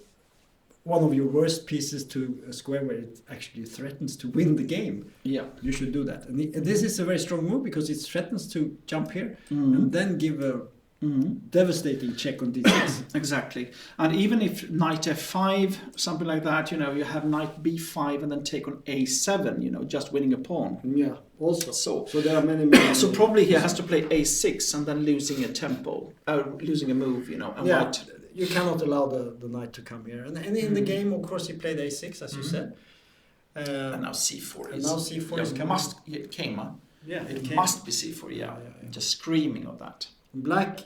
one of your worst pieces to a square where it actually threatens to win the game, you should do that. And this is a very strong move because it threatens to jump here and then give a devastating check on d6. Exactly. And even if knight f5, something like that, you have knight b5 and then take on a7, just winning a pawn. Yeah, also. So there are many so probably he has to play a6 and then losing a tempo, losing a move, and white. You cannot allow the knight to come here. And in the game, of course, he played a6, as you said. And now c4 is... now c4 is coming. It came, huh? Yeah, it came. Must be c4, yeah. Just screaming of that. Black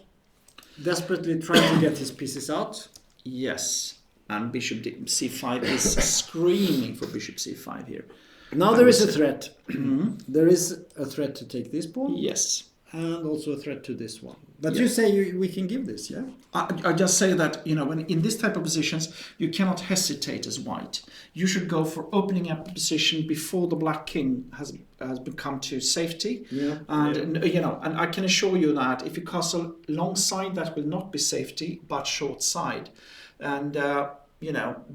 desperately trying to get his pieces out. Yes. And bishop c5 is screaming for bishop c5 here. Now there is a threat. There is a threat to take this pawn. Yes. And also a threat to this one. But you say we can give this, yeah? I just say that, when in this type of positions, you cannot hesitate as white. You should go for opening up the position before the black king has become to safety. Yeah. And, and I can assure you that if you castle long side, that will not be safety, but short side. And,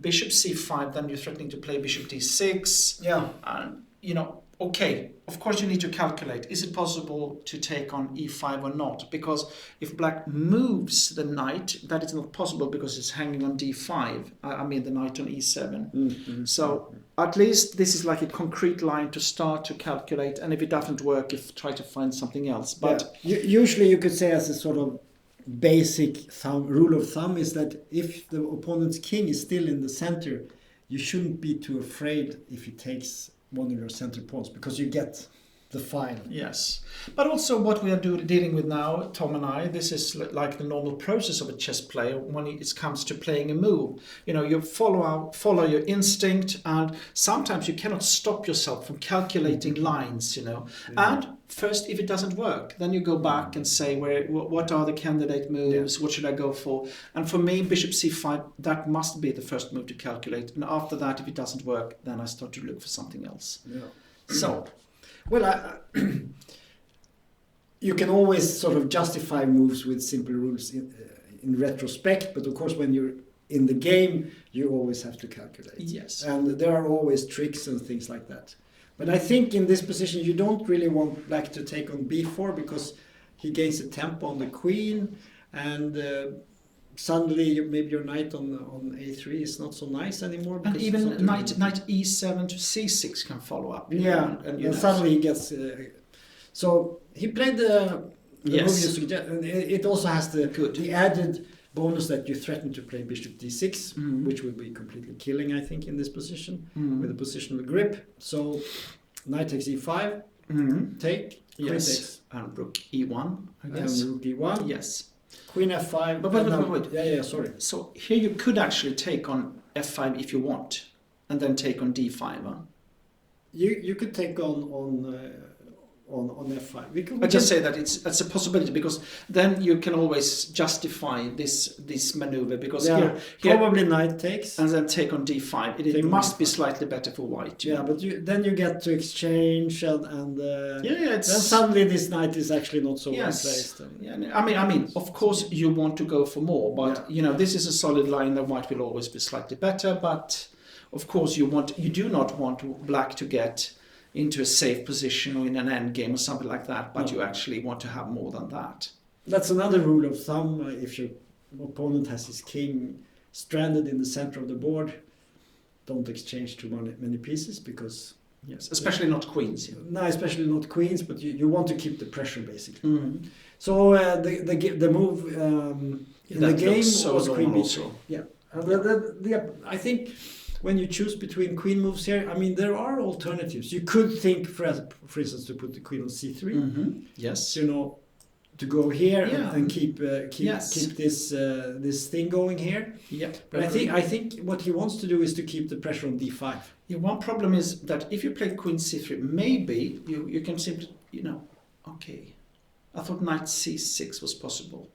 bishop c5, then you're threatening to play bishop d6. Yeah. And, okay, of course you need to calculate, is it possible to take on e5 or not? Because if black moves the knight, that is not possible because it's hanging on d5. I mean the knight on e7. So at least this is like a concrete line to start to calculate, and if it doesn't work, try to find something else. But usually you could say as a sort of basic rule of thumb is that if the opponent's king is still in the center, you shouldn't be too afraid if he takes one of your center pawns, because you get the file. Yes, but also what we are dealing with now, Tom and I, this is like the normal process of a chess player when it comes to playing a move. You follow your instinct, and sometimes you cannot stop yourself from calculating lines. And first, if it doesn't work, then you go back and say, what are the candidate moves? What should I go for? And for me, bishop c5, that must be the first move to calculate. And after that, if it doesn't work, then I start to look for something else. Yeah. So, well, you can always sort of justify moves with simple rules in retrospect, but of course when you're in the game, you always have to calculate. Yes. And there are always tricks and things like that. But I think in this position, you don't really want black to take on b4 because he gains a tempo on the queen, and suddenly maybe your knight on a3 is not so nice anymore. And even knight e7 to c6 can follow up. Yeah, and suddenly he gets... so he played the move you suggest, and it also has the added bonus that you threaten to play bishop d6, which will be completely killing, I think, in this position, with a positional grip. So knight takes e5, take, queen takes. And rook e1, I guess. And rook e1. Yes. Queen f5. But wait. Yeah, sorry. So here you could actually take on f5 if you want, and then take on d5, huh? You could take on f5. I just say that it's a possibility, because then you can always justify this maneuver, because here probably knight takes and then take on d5. It must be slightly better for white. Yeah, but then you get to exchange and then it's suddenly this knight is actually not so well placed. I mean, of course you want to go for more, but this is a solid line that white will always be slightly better. But of course you do not want black to get into a safe position or in an end game or something like that, but you actually want to have more than that. That's another rule of thumb. If your opponent has his king stranded in the center of the board, don't exchange too many pieces, because... Yes, especially not queens. No, especially not queens, but you want to keep the pressure, basically. So the move in the game was queen b3. Yeah, I think... When you choose between queen moves here, I mean, there are alternatives. You could think, for instance, to put the queen on c3. Yes. To go here and keep this thing going here. Yeah. But I think what he wants to do is to keep the pressure on d5. Yeah. One problem is that if you play queen c3, maybe you can simply, okay. I thought knight c6 was possible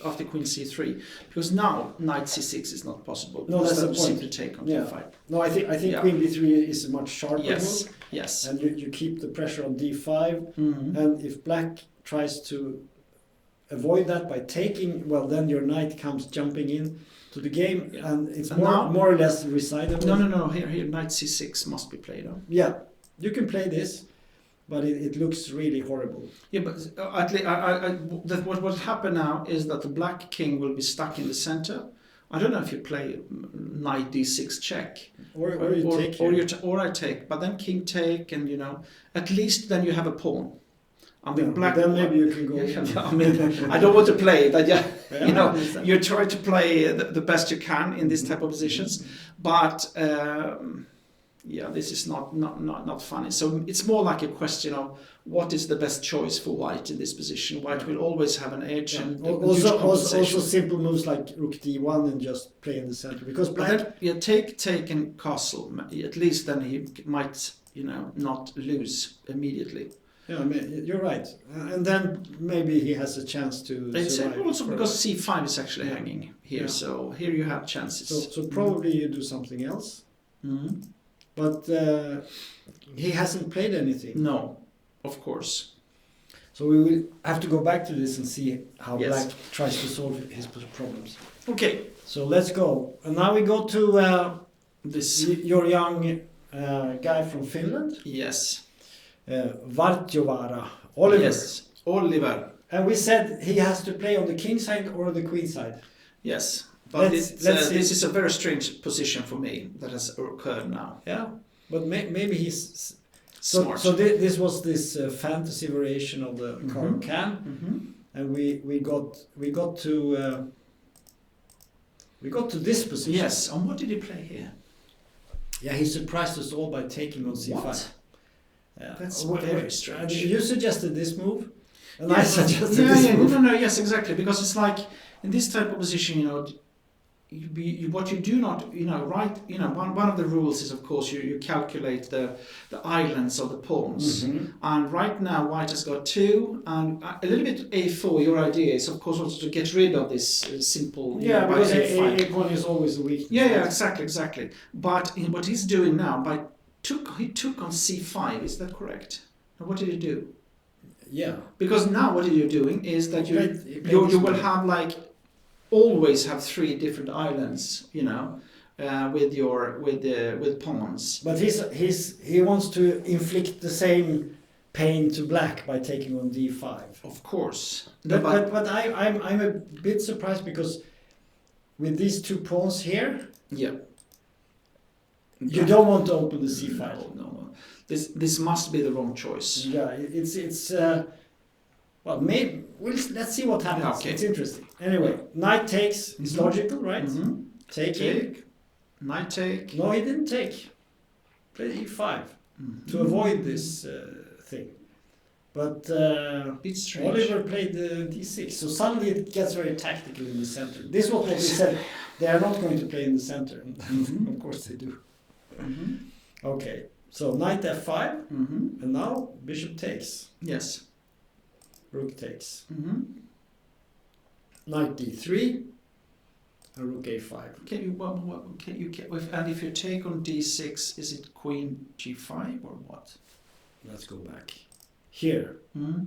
after queen c3, because now knight c6 is not possible. No, that's the point. Simply take on d5. No, I think queen b3 is a much sharper move. Yes. And you keep the pressure on d5, and if black tries to avoid that by taking, well, then your knight comes jumping in to the game, and it's more or less residable. No. Here knight c6 must be played on. Yeah, you can play this. But it looks really horrible. Yeah, but at least what will happen now is that the black king will be stuck in the center. I don't know if you play knight d6 check, or you take, or I take, but then king take, and at least then you have a pawn. I mean, black. Then maybe you can go. I mean, I don't want to play it. You try to play the best you can in this type of positions, but. This is not funny. So it's more like a question of what is the best choice for white in this position. White will always have an edge, and also simple moves like rook d1 and just play in the center, because black. Take and castle. At least then he might not lose immediately. Yeah, you're right, and then maybe he has a chance to survive. Also because c5 is actually hanging here, so here you have chances. So probably you do something else. But he hasn't played anything. No, of course. So we will have to go back to this and see how black tries to solve his problems. Okay. So let's go. And now we go to your young guy from Finland. Yes. Vartiovara. Oliver. Yes, Oliver. And we said he has to play on the king side or the queen side. Yes. But this is a very strange position for me that has occurred now. Yeah, but maybe he's smart. So this was this fantasy variation of the card can, and we got to this position. Yes, and what did he play here? Yeah, he surprised us all by taking on c5. What? That's very strange. You suggested this move, and I suggested this move. No, yes, exactly, because it's like in this type of position, what you do not, one of the rules is, of course, you calculate the islands of the pawns. And right now, white has got 2, and a little bit a4. Your idea is, of course, also to get rid of this simple. Because a pawn is always a weakness. Yeah, exactly. But what he's doing now, he took on c5. Is that correct? And what did he do? Yeah. Because now what you're doing is that He played you this will way. have like always have 3 different islands, with pawns. But he wants to inflict the same pain to black by taking on d5. Of course. But I'm a bit surprised because with these 2 pawns here, Yeah. you don't want to open the c file. No. This must be the wrong choice. Yeah, it's well, maybe let's see what happens. Okay. It's interesting. Anyway, knight takes is logical, right? Mm-hmm. Taking. Knight take. No, he didn't take. Played e5 to avoid this thing. But It's strange. Oliver played d6, so suddenly it gets very tactical in the center. This is what we said. They are not going to play in the center. Mm-hmm. Of course they do. Mm-hmm. Okay, so knight f5, Mm-hmm. and now bishop takes, Yes. rook takes, Mm-hmm. knight d3, and rook a5. And if you take on d6, is it queen g5 or what? Let's go back. Here. Mm-hmm.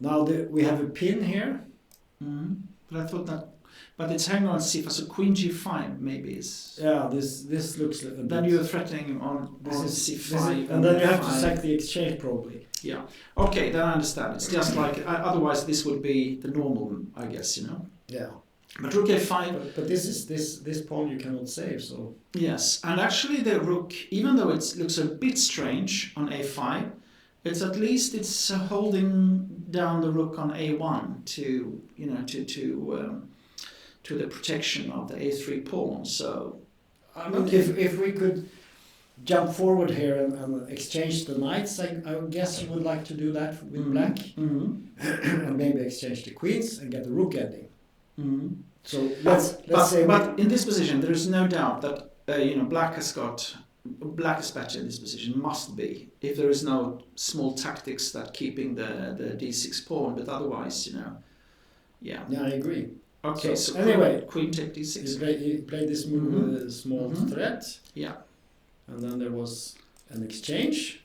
Now we have a pin here. Mm-hmm. But I thought that. But it's hanging on c5, so queen g5 maybe is. Yeah, this looks like a Then bit- you're threatening on c5. and then you have to f5. sack the exchange probably. Yeah. Okay, then I understand. It's just like otherwise this would be the normal, I guess, Yeah. But rook a5. But this pawn you cannot save, so Yes, and actually the rook, even though it looks a bit strange on a5, it's at least holding down the rook on a1 to the protection of the a3 pawn. So I mean, if we could jump forward here and exchange the knights, I guess you would like to do that with black, and maybe exchange the queens and get the rook ending. So let's say. But in this position, there is no doubt that black is better in this position. Must be, if there is no small tactics that keeping the d6 pawn. But otherwise, yeah. Yeah, I agree. Okay, So so anyway, queen take d6. He played this move with a small threat. Yeah. And then there was an exchange.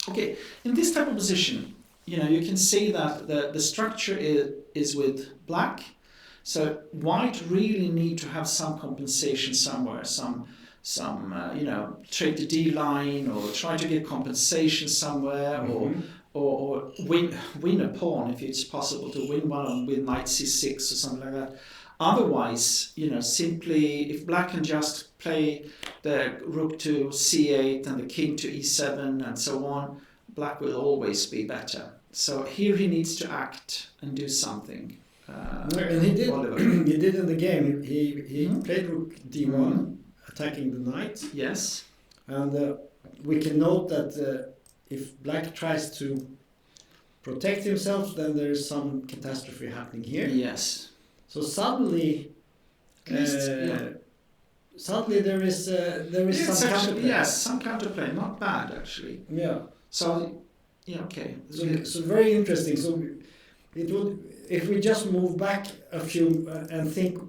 Okay, in this type of position, you can see that the structure is with black. So white really need to have some compensation somewhere, some trade the D line or try to get compensation somewhere, or win a pawn if it's possible to win one with knight c6 or something like that. Otherwise, simply if black can just play the rook to c8 and the king to e7 and so on, black will always be better. So here he needs to act and do something. And he did. He did in the game. He played rook d1, attacking the knight. Yes. And we can note that if black tries to protect himself, then there is some catastrophe happening here. Yes. So suddenly, suddenly there is some counterplay. Yes, some counterplay. Not bad actually. Yeah. So yeah, okay. So very interesting. So it would, if we just move back a few and think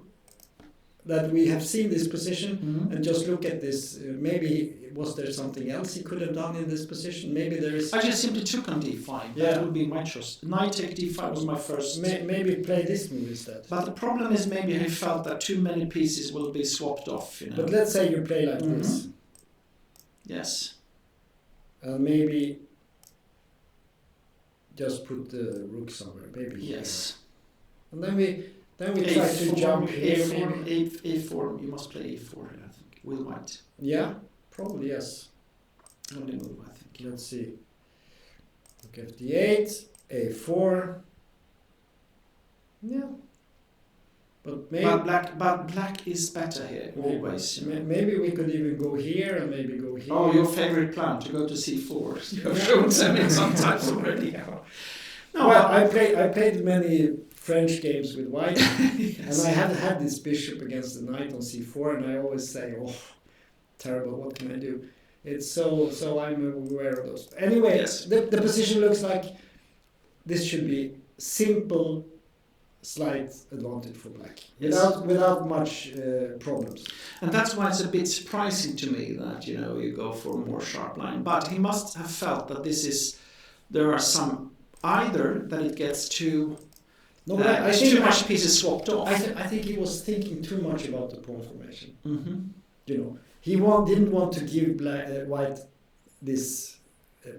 that we have seen this position and just look at this, maybe was there something else he could have done in this position? Maybe there is. I just simply took on d5. Yeah. That would be my choice. Knight take d5 was my first. Maybe play this move instead. But the problem is maybe he felt that too many pieces will be swapped off. But let's say you play like this. Yes. Maybe just put the rook somewhere, maybe. Yes. And then we try to jump here. A4. You must play a4, I think, with white. Yeah, probably yes. Only move, I think. Let's see. Rook fd8, a4. Yeah. But maybe. But black is better here always. Maybe we could even go here and maybe go here. Oh, your favorite plan to go to c4. You have shown them it sometimes already. No, well, I played many French games with white, Yes. and I had this bishop against the knight on c4, and I always say, "Oh, terrible! What can I do?" It's so I'm aware of those. Anyway, Yes. the position looks like this should be simple, slight advantage for black, Yes. without much problems. And that's why it's a bit surprising to me that you go for a more sharp line. But he must have felt that there are some either that it gets too No, but I there's think too much pieces swapped off. I think he was thinking too much about the pawn formation. Mm-hmm. You know, he didn't want to give white this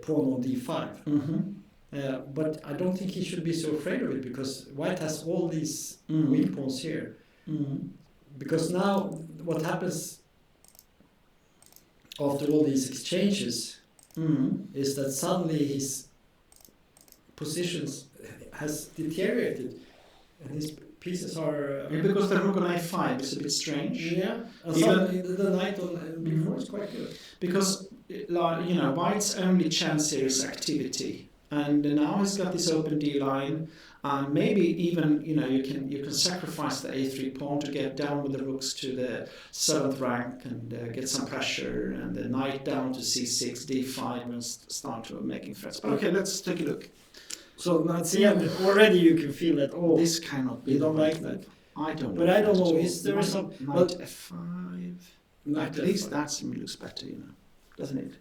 pawn on d5. Mm-hmm. But I don't think he should be so afraid of it, because white has all these Mm-hmm. weak pawns here. Mm-hmm. Because now what happens after all these exchanges Mm-hmm. is that suddenly his positions has deteriorated, and his pieces are Because the rook on a5 is a bit strange. yeah, and Even- suddenly the knight on b4 is quite good. Because white's only chance here is activity, and now he's got this open d line, and maybe even you can sacrifice the a3 pawn to get down with the rooks to the 7th rank and get some pressure, and the knight down to c6, d5, and start to making threats. But okay, let's take a look. So now see, already you can feel that. Oh, This cannot be you the don't right like that. move. I don't. But like I don't that at know, all. is there some- knight f5? knight At least f5. that looks better, doesn't it?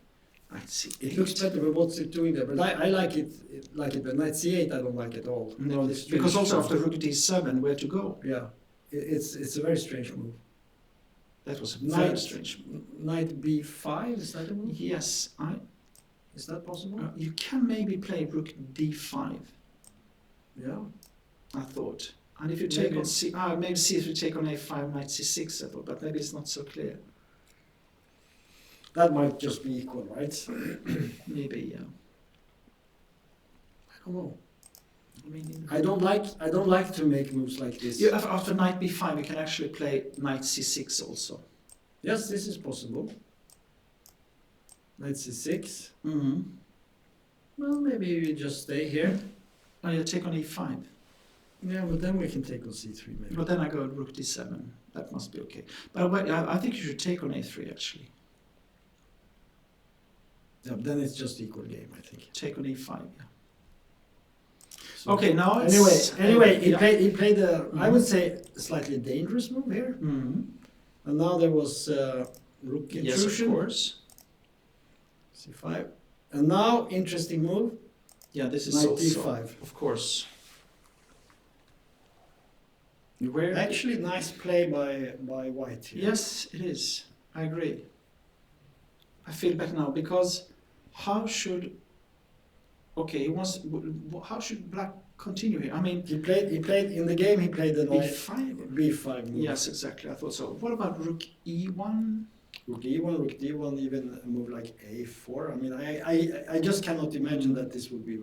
Knight c8. It looks better, but what's it doing there? But I like it, but knight c8 I don't like at all. No, It's because strange. also after rook d7, where to go? Yeah, it's a very strange move. That was a Knight- very strange move. Knight b5, is that a move? Yes, Is that possible? you can maybe play rook d5, Yeah. I thought. And if you take Maybe. on c, maybe see if you take on a5, knight c6, I thought, but maybe it's not so clear. That might just be equal, right? Maybe, yeah. I don't know. I mean, I don't like to make moves like this. after knight b5, you can actually play knight c6 also. Yes, this is possible. Knight c6. Mm-hmm. Well, maybe you just stay here. Oh, you take on e5. Yeah, but then we can take on c3 maybe. But then I go rook d7. That must be okay. But wait, I think you should take on a3 actually. Yeah, but then it's just equal game, I think. Take on e5. Yeah. So- Okay, now it's Anyway, he yeah. played a, I would say, slightly dangerous move here. Mm-hmm. And now there was rook Yes, of intrusion. course. c5. And now, interesting move. Yeah, this is Knight also, d5. of course. Where? Actually, nice play by white here. Yes, it is. I agree. I feel better now because how should? Okay, how should black continue here? I mean, He played in the game. He played the knight b5. b5 move. Yes, exactly. I thought so. What about rook e1? Rook e1, rook d1, even a move like a4. I mean, I just cannot imagine that this would be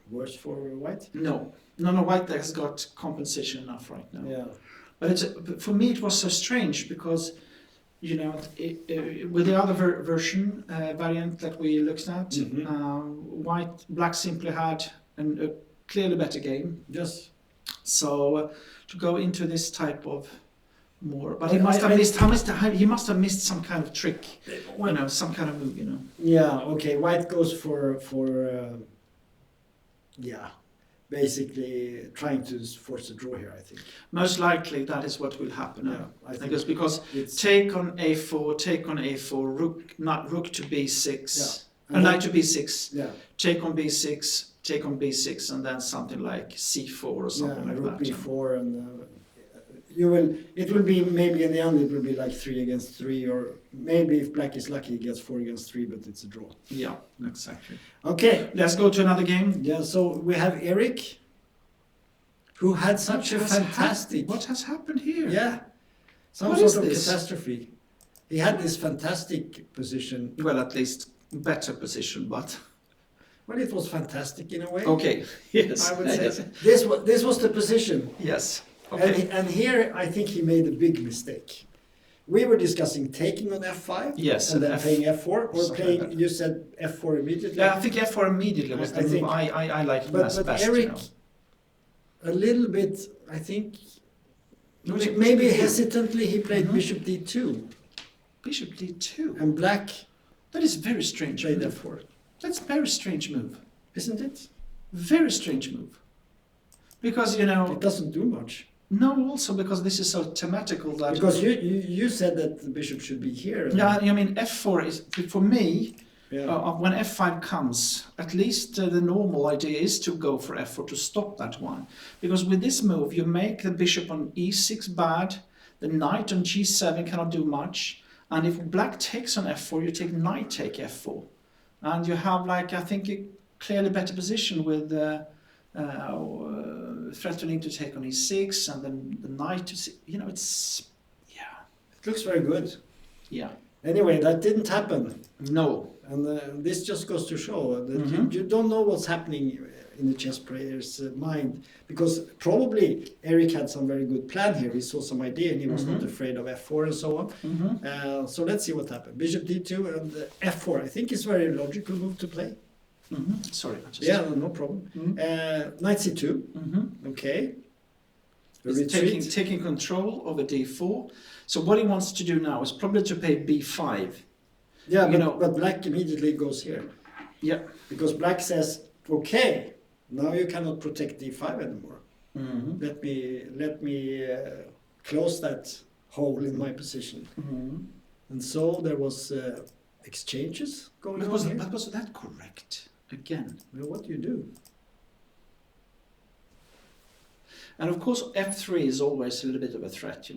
worse for white. No, White has got compensation enough right now. Yeah. But for me, it was so strange because, with the other version variant that we looked at, Mhm. Black simply had a clearly better game. Yes. So to go into this type of more, but I- he must have I- missed. He must have missed some kind of trick, some kind of move, Yeah. Okay. White goes for yeah, basically trying to force a draw here. I think. Most likely, that is what will happen. Yeah. I think Because it's take on a4, rook to b6, Yeah. knight to b6, yeah. take on b6, and then something like c4 or something like rook that. b4 and it will be maybe in the end it will be like 3 against 3, or maybe if black is lucky he gets 4 against 3, but it's a draw. Yeah, exactly. Okay. Let's go to another game. Yeah, so we have Eric, who had such a fantastic... What has happened here? Yeah, some What sort is of this? catastrophe. He had this fantastic position. Well, at least better position, but Well, it was fantastic in a way. okay. Yes, I would say Yes. this was the position. Yes. Okay. And here I think he made a big mistake. We were discussing taking on f5, Yes, and then and playing f4, or something playing, like that. you said f4 immediately. Yeah, I think f4 immediately was the I move think- I like But best. Eric, a little bit, I think, No, it- maybe hesitantly he played Mhm. bishop d2, Bishop d2. and black That is very strange. played Move. f4. That's very strange move. Isn't it? Very strange move. Because It doesn't do much. no, also because this is so thematical that Because you said that the bishop should be here. and- yeah, I mean f4 is for me. when f5 comes, at least the normal idea is to go for f4 to stop that one. Because with this move, you make the bishop on e6 bad, the knight on g7 cannot do much, and if black takes on f4, you take knight take f4. And you have, like, I think, a clearly better position with threatening to take on e6, and then the knight to it's, It looks very good. Yeah. Anyway, that didn't happen. No. And this just goes to show that you don't know what's happening in the chess player's mind, because probably Eric had some very good plan here. He saw some idea and he was not afraid of f4 and so on. So let's see what happened. Bishop d2 and f4. I think is a very logical move to play. Sorry. No problem. Knight c2. Okay. He's taking control over d4. So what he wants to do now is probably to play b5. Yeah, but black immediately goes here. Yeah. Because black says, okay, now you cannot protect d5 anymore. Let me close that hole in my position. And so there was exchanges going on here. But was that correct? Again. Well, what do you do? And of course, f3 is always a little bit of a threat,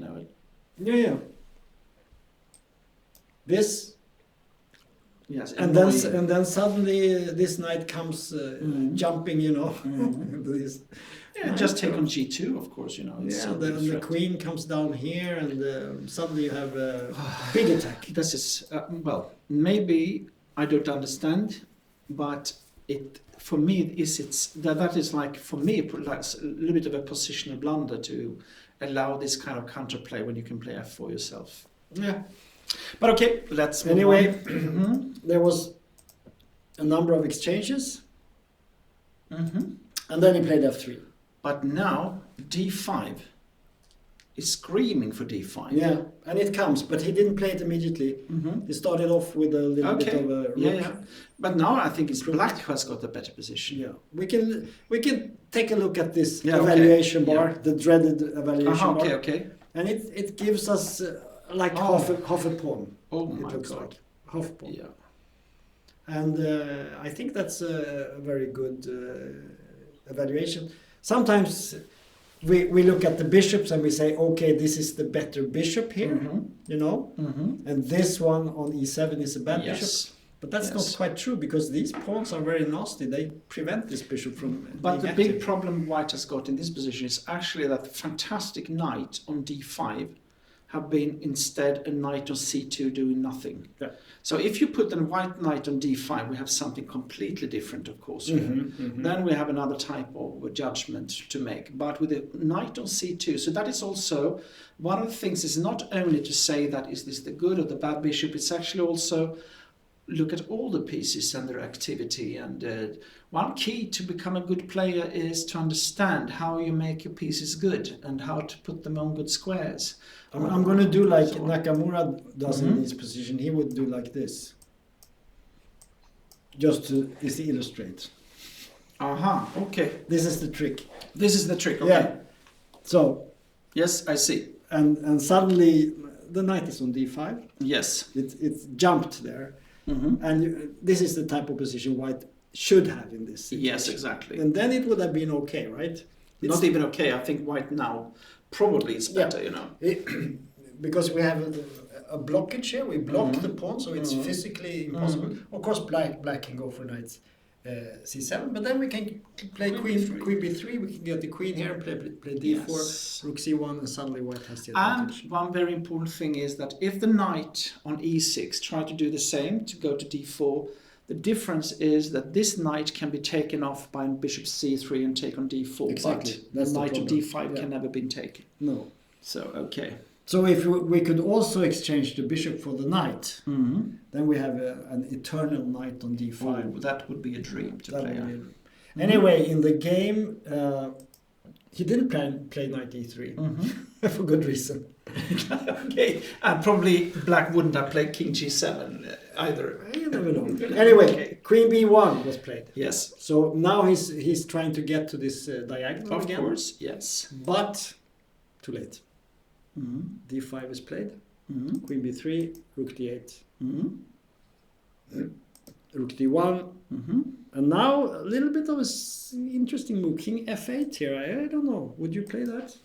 Yeah. This. Yes. And then suddenly this knight comes jumping, this. Yeah, just take on g2, of course, Then the queen comes down here, and suddenly you have a big attack. This is maybe I don't understand, but for me that is like, for me, like a little bit of a positional blunder to allow this kind of counterplay when you can play f4 yourself. Yeah. But okay, let's move anyway. on. There was a number of exchanges, and then he played f3. But now d5 is screaming for d5. Yeah, and it comes, but he didn't play it immediately. He started off with a little bit of a rook. Yeah. But now I think it's black who has got the better position. Yeah, we can take a look at this evaluation bar, the dreaded evaluation bar. Okay. And it gives us half a pawn. Oh my looks God. Like half a pawn. Yeah. And I think that's a very good evaluation. Sometimes we look at the bishops and we say, okay, this is the better bishop here, and this one on e7 is a bad bishop. But that's not quite true, because these pawns are very nasty. They prevent this bishop from But being the active. big problem White has got in this position is actually that fantastic knight on d5 have been instead a knight on c2 doing nothing. Yeah. So if you put a white knight on d5, we have something completely different, of course. Then we have another type of judgment to make. But with a knight on c2, so that is also one of the things, is not only to say that is this the good or the bad bishop, it's actually also look at all the pieces and their activity. And one key to become a good player is to understand how you make your pieces good and how to put them on good squares. I'm going to do like Nakamura does in this position. He would do like this, just to illustrate. Okay. This is the trick. This is the trick. Okay. Yeah. So. Yes, I see. And suddenly the knight is on d5. Yes. It's jumped there. And this is the type of position White should have in this situation. Yes, exactly. And then it would have been okay, right? Not even okay. I think White now probably is better, because we have a blockage here. We block the pawn, so it's physically impossible. Of course, black can go for knight c7, but then we can play queen b3. We can get the queen here and play d4, rook c1, and suddenly White has the advantage. And one very important thing is that if the knight on e6 try to do the same, to go to d4, the difference is that this knight can be taken off by bishop c3 and take on d4. Exactly. But the knight on d5 can never be taken. No. So, okay. So if we could also exchange the bishop for the knight, then we have an eternal knight on d5. Oh, that would be a dream to play. Anyway, in the game, he didn't play knight e3 for good reason. Okay, and probably black wouldn't have played king g7 either. You never know. Anyway, queen b1 was played. Yes. So now he's trying to get to this diagonal again. Of course, yes. But too late. d5 is played. Queen b3, rook d8. rook d1. Mm-hmm. And now a little bit of interesting move. King f8 here. I don't know. Would you play that?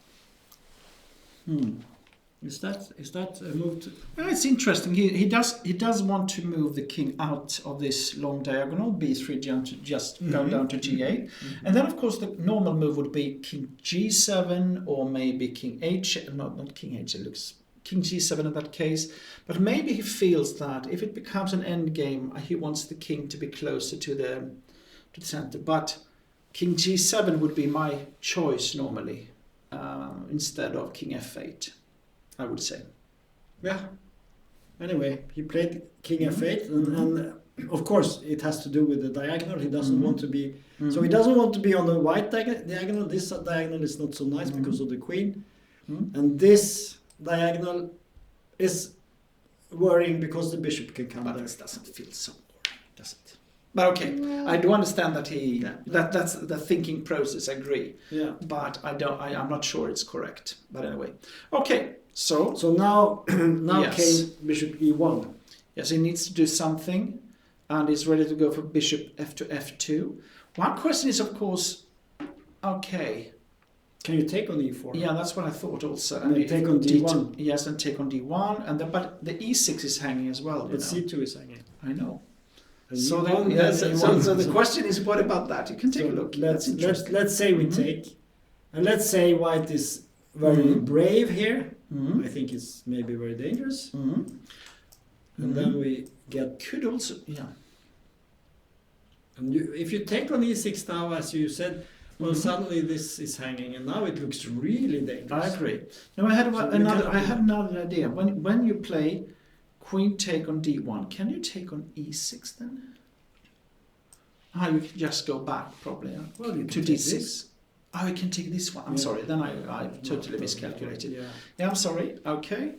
Is that a move to... Well, it's interesting. He does want to move the king out of this long diagonal, b3, to just go down to g8. And then, of course, the normal move would be king g7 or maybe king h. Not king h. It looks king g7 in that case. But maybe he feels that if it becomes an end game, he wants the king to be closer to the center. But king g7 would be my choice normally instead of king f8. I would say. Yeah. Anyway, he played king f8, and of course it has to do with the diagonal. He doesn't want to be... So he doesn't want to be on the white diagonal. This diagonal is not so nice because of the queen. And this diagonal is worrying because the bishop can come But there. it doesn't feel so boring, does it? But okay, I do understand that that's the thinking process. I agree. Yeah. But I'm not sure it's correct. But anyway, okay. So now Yes. came bishop e1. yes, he needs to do something, and he's ready to go for bishop f to f2. One question is, of course, okay. Can you take on e4? Yeah, that's what I thought also. And you take on d1. Yes, and take on d1, and but the e6 is hanging as well. But c2 is hanging. I know. And So, e1, yes, and so e1. the question is, what about that? You can take a look. Let's say we take, and let's say white is very brave here. I think it's maybe very dangerous. And then we get... Could also, yeah. And if you take on e6 now, as you said, well, suddenly this is hanging, and now it looks really dangerous. I agree. Now I had another idea. When you play queen take on d1, can you take on e6 then? You can just go back probably Well, you to can take d6. this. Oh, you can take this one. I'm sorry. Then I totally miscalculated. Yeah, I'm sorry. Okay.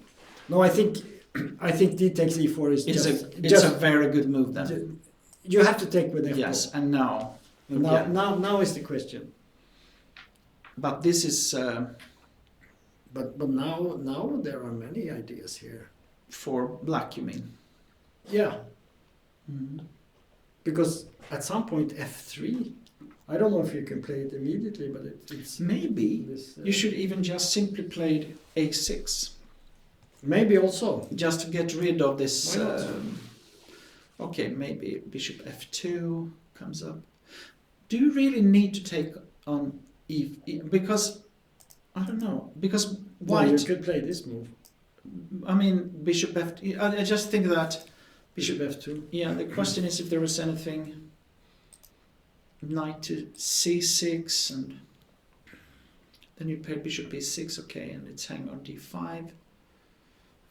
No, I think d takes e4 is It's a very good move then. You have to take with f4. Yes, and now. And now is the question. But this is But now there are many ideas here. for black, you mean? Yeah. Because at some point f3, I don't know if you can play it immediately, but it's Maybe this, you should even just simply play a6. maybe also. Just to get rid of this. Why not? Okay, maybe bishop f2 comes up. Do you really need to take on because I don't know, because white. Well, you could play this move. I mean, bishop f. I just think that Bishop f2. Yeah, the question is if there is anything. Knight to c6, and then you play bishop b6. Okay, and it's hang on d5.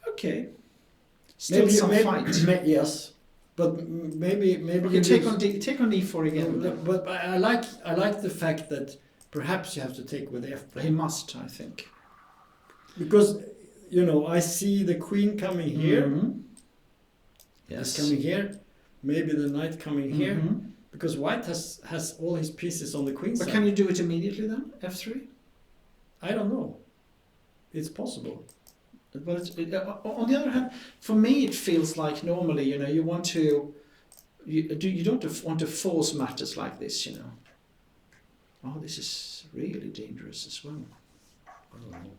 Okay. Still some fight. Yes, but maybe Okay, take on e4 again. But I like the fact that perhaps you have to take with f. He must, I think. Because I see the queen coming here. Yes. It's coming here. Maybe the knight coming here. Because white has all his pieces on the queen But side. can you do it immediately then? F3? I don't know. It's possible. But on the other hand, for me it feels like normally, you want to, you don't want to force matters like this, Oh, this is really dangerous as well. I don't know.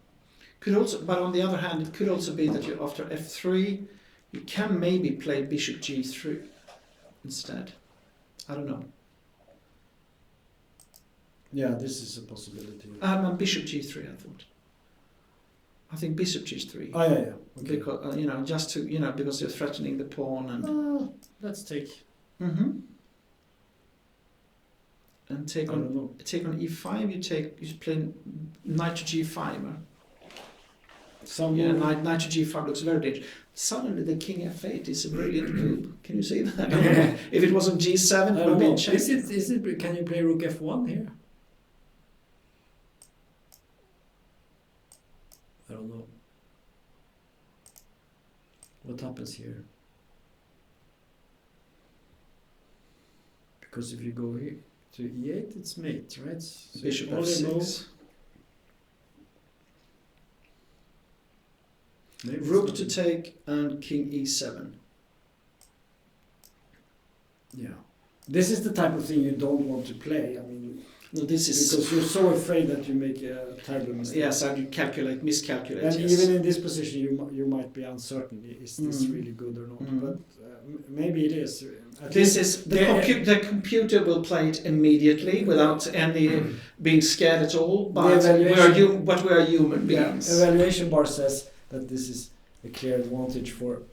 Could also, but on the other hand, it could also be that after f3, you can maybe play bishop g3 instead. I don't know. Yeah, this is a possibility. Bishop g3, I thought. I think bishop g3. Oh, yeah. Okay. Because just to because you're threatening the pawn and. Let's take. And take on e5. You play knight to g5. Knight to g5 looks very dangerous. Suddenly the king f8 is a brilliant move. Can you see that? If it was on g7, it would have been checked. Is it? Can you play rook f1 here? I don't know. What happens here? Because if you go here to e8, it's mate, right? So Bishop f6. Rook to take and king e7. Yeah. This is the type of thing you don't want to play. I mean, No, this is because you're so afraid that you make a terrible mistake. yes, I miscalculate. And yes. even in this position, you might be uncertain: is this really good or not? But maybe it is. This is the computer will play it immediately without any being scared at all. But we are human beings. Evaluation bar says that this is a clear advantage for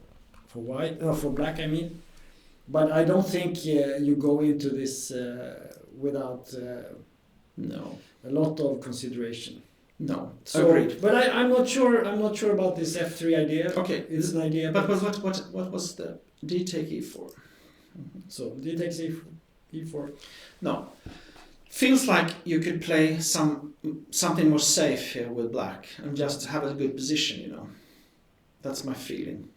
black. I mean, but I don't think you go into this without no a lot of consideration. No, So, agreed. but I'm not sure. I'm not sure about this F3 idea. Okay, It's an idea. but what was the D take E4? So D takes E4. No, feels like you could play something more safe here with black and just have a good position. You know, that's my feeling.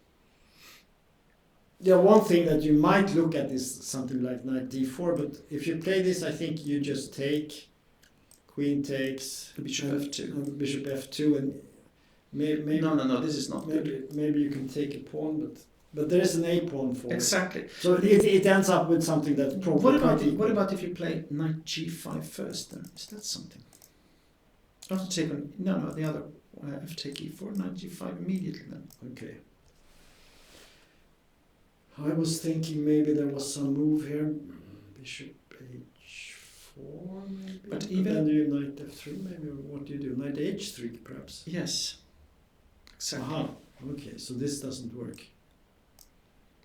Yeah, one thing that you might look at is something like knight D4. But if you play this, I think you just take. Queen takes. Bishop F2. And Bishop F2, and maybe. No. This is not good. Maybe you can take a pawn, but there is an A pawn for. Exactly. So it ends up with something that's probably. What about if you play knight G5 first? Then is that something? Not to take on. No, the other. F take E4, knight G5 immediately then. Okay. I was thinking maybe there was some move here. Bishop H4 maybe. But even then you knight F3 maybe. What do you do? Knight H3 perhaps. Yes. Exactly. Aha. Okay, so this doesn't work.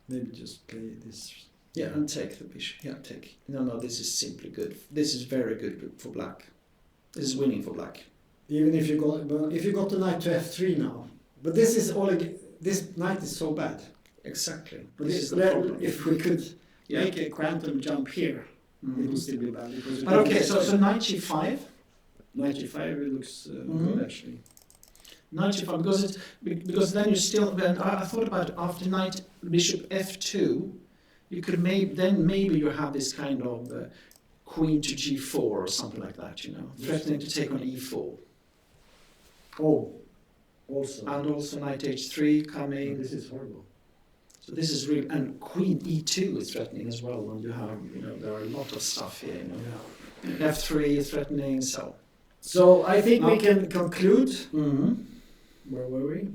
Maybe just play this. Yeah, and take the bishop. Yeah, take. No, this is simply good. This is very good for black. This is winning for black. Even if you got the knight to F3 now, but this is all. This knight is so bad. Exactly. But This is the problem. if we could make a quantum jump here, it would still be bad. But okay, so knight G5. Knight G5 it looks good actually. Knight G5 because then you still. I thought about after knight bishop F2, you could maybe you have this kind of queen to G4 or something like that. You know, threatening to take on E4. Oh, also. And also knight H3 coming. This is horrible. So this is really, and queen E2 is threatening as well. When you have, there are a lot of stuff here. F3 is threatening. So I think we can conclude. Mm-hmm. Where were we?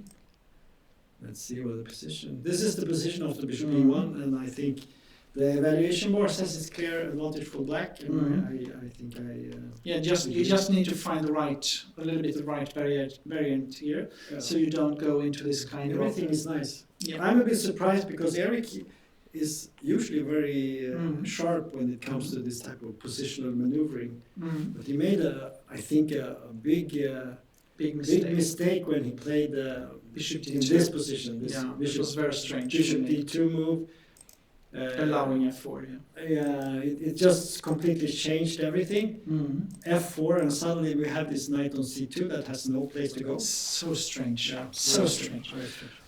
Let's see what the position. This is the position of the bishop E1, and I think the evaluation board says it's clear advantage for black. And I think you just need to find the right variant here, so you don't go into this kind of. Everything is nice. Yeah. I'm a bit surprised because Eric is usually very sharp when it comes to this type of positional maneuvering. But he made I think a big mistake when he played bishop in D2. this position. Bishop was very strange. Bishop D2 move. Allowing F4, it just completely changed everything. F4, and suddenly we have this knight on C2 that has no place to go. So strange. Yeah, so strange.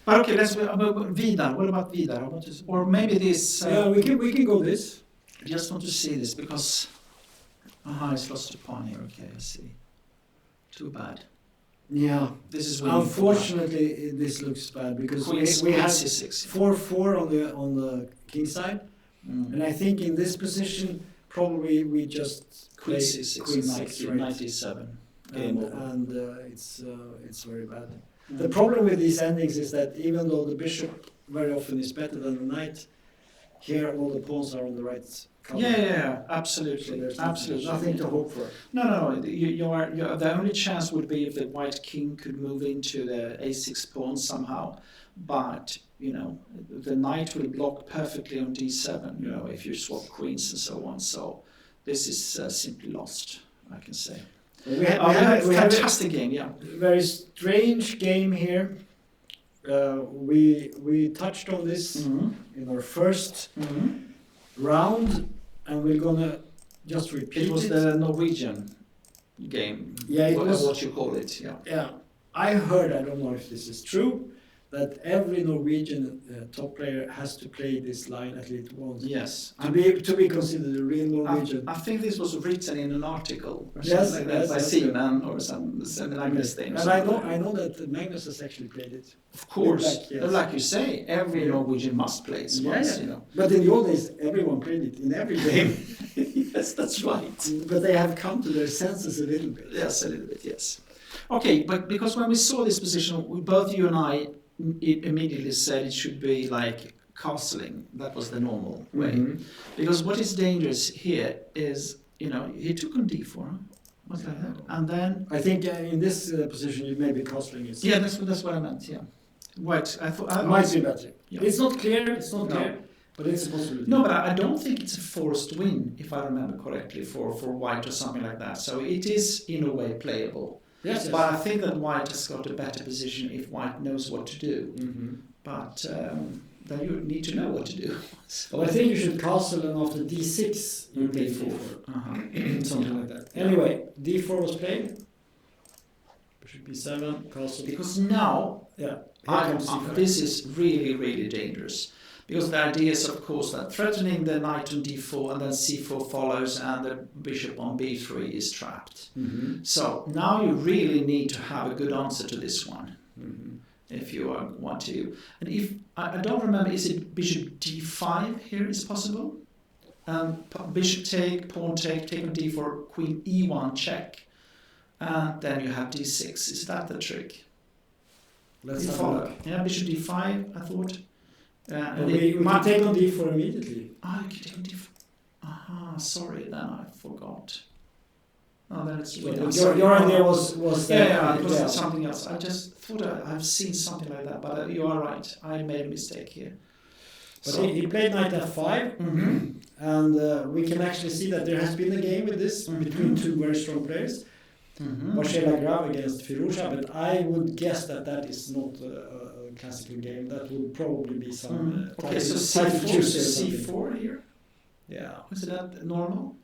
But okay, let's Vidar. What about Vidar? Or maybe this. We can go this. I just want to see this because. He's lost a pawn here. Okay, I see. Too bad. Yeah, this is unfortunately this looks bad because we have 4-4 on the king side, and I think in this position probably we just queen c6, queen 6, right? 97, and it's very bad. The problem with these endings is that even though the bishop very often is better than the knight, here all the pawns are on the right. Yeah, absolutely, so absolutely. Nothing to hope for. No. The only chance would be if the white king could move into the a6 pawn somehow, but the knight will block perfectly on d7. If you swap queens and so on. So this is simply lost, I can say. We have a fantastic game. Yeah. Very strange game here. We touched on this in our first round. And we're gonna just repeat it. It was the Norwegian game. Yeah, it was what you call it. Yeah. Yeah, I heard. I don't know if this is true, that every Norwegian top player has to play this line at least once. Yes. To be considered a real Norwegian. I think this was written in an article or Yes, something like that by yes. CNN or some Magnus thing. And I know that Magnus has actually played it. Of course. Yes. Like you say, every Norwegian must play it once, you know. But in the old days, everyone played it in every game. Yes, that's right. But they have come to their senses a little bit. Yes, a little bit, yes. Okay, but because when we saw this position, both you and I immediately said it should be like castling. That was the normal way. Mm-hmm. Because what is dangerous here is, you know, he took on d4, what's like that, and then... I think in this position, maybe castling is... Yeah, that's what I meant, yeah. White, I thought... might be better. Yeah. It's not clear, but it's a possibility. No, but I don't think it's a forced win, if I remember correctly, for white or something like that. So it is, in a way, playable. Yes. But I think that white has got a better position if white knows what to do. Mm-hmm. But then you need to know what to do. So Well, I think you should castle and after d6 you play d4. d4. Something like that. Anyway, d4 was played. Bishop b7, castle. Because now, this is really, really dangerous. Because the idea is, of course, that threatening the knight on d4 and then c4 follows and the bishop on b3 is trapped. Mm-hmm. So now you really need to have a good answer to this one. Mm-hmm. If you want to. And if I don't remember, is it bishop d5 here is possible? Bishop take, pawn take on d4, queen e1 check. And then you have d6. Is that the trick? Let's You have a follow. look. Yeah, bishop d5, I thought. We can take on d4 immediately. You can take on d4. Aha, sorry, then I forgot. Oh, then it's Your idea was it was something else. I just thought I've seen something like that, but you are right. I made a mistake here. But he played knight f5, and we can actually see that there has been a game with this between two very strong players. Marcela Grave against Firouzja, but I would guess that is not a classical game. That would probably be some okay, so c4 here? Yeah. Is that normal?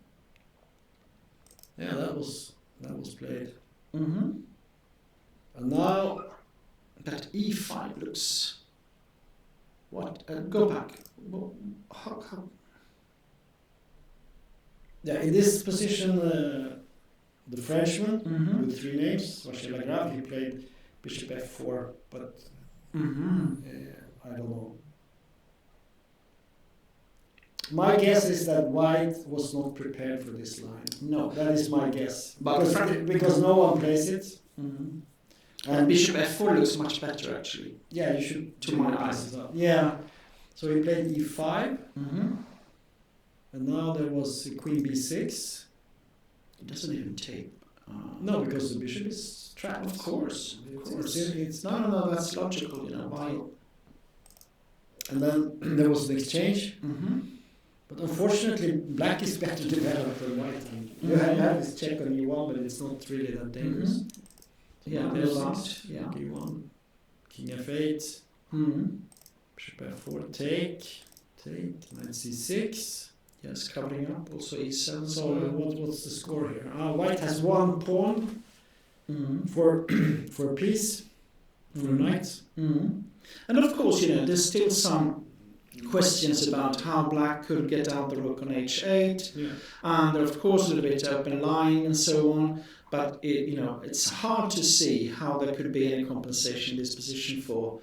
Yeah, that was played. And now that e5 looks... What? Go back. How? Yeah, in this position, the Frenchman with three names, Marcela Grave, he played bishop f4, but I don't know. My guess is that white was not prepared for this line. No. That is my guess. But because no one plays it. And bishop f4 looks much better, actually. Yeah, you should... To my eyes. Yeah. So he played e5. And now there was queen b6. It doesn't even take. No, because the bishop is trapped. Of course. It's no, that's logical, you know. Why? And then there was an exchange. But unfortunately, black is better developed than white. You have this check on e1, but it's not really that dangerous. Yeah, e1, king f8, bishop f4, take, knight c6. Yes, covering up, also e7. So what's the score here? White has one pawn for peace, for knight. And of course, you know, there's still some questions about how black could get out the rook on h8, and there of course a little bit open line and so on. But it's hard to see how there could be any compensation in this position for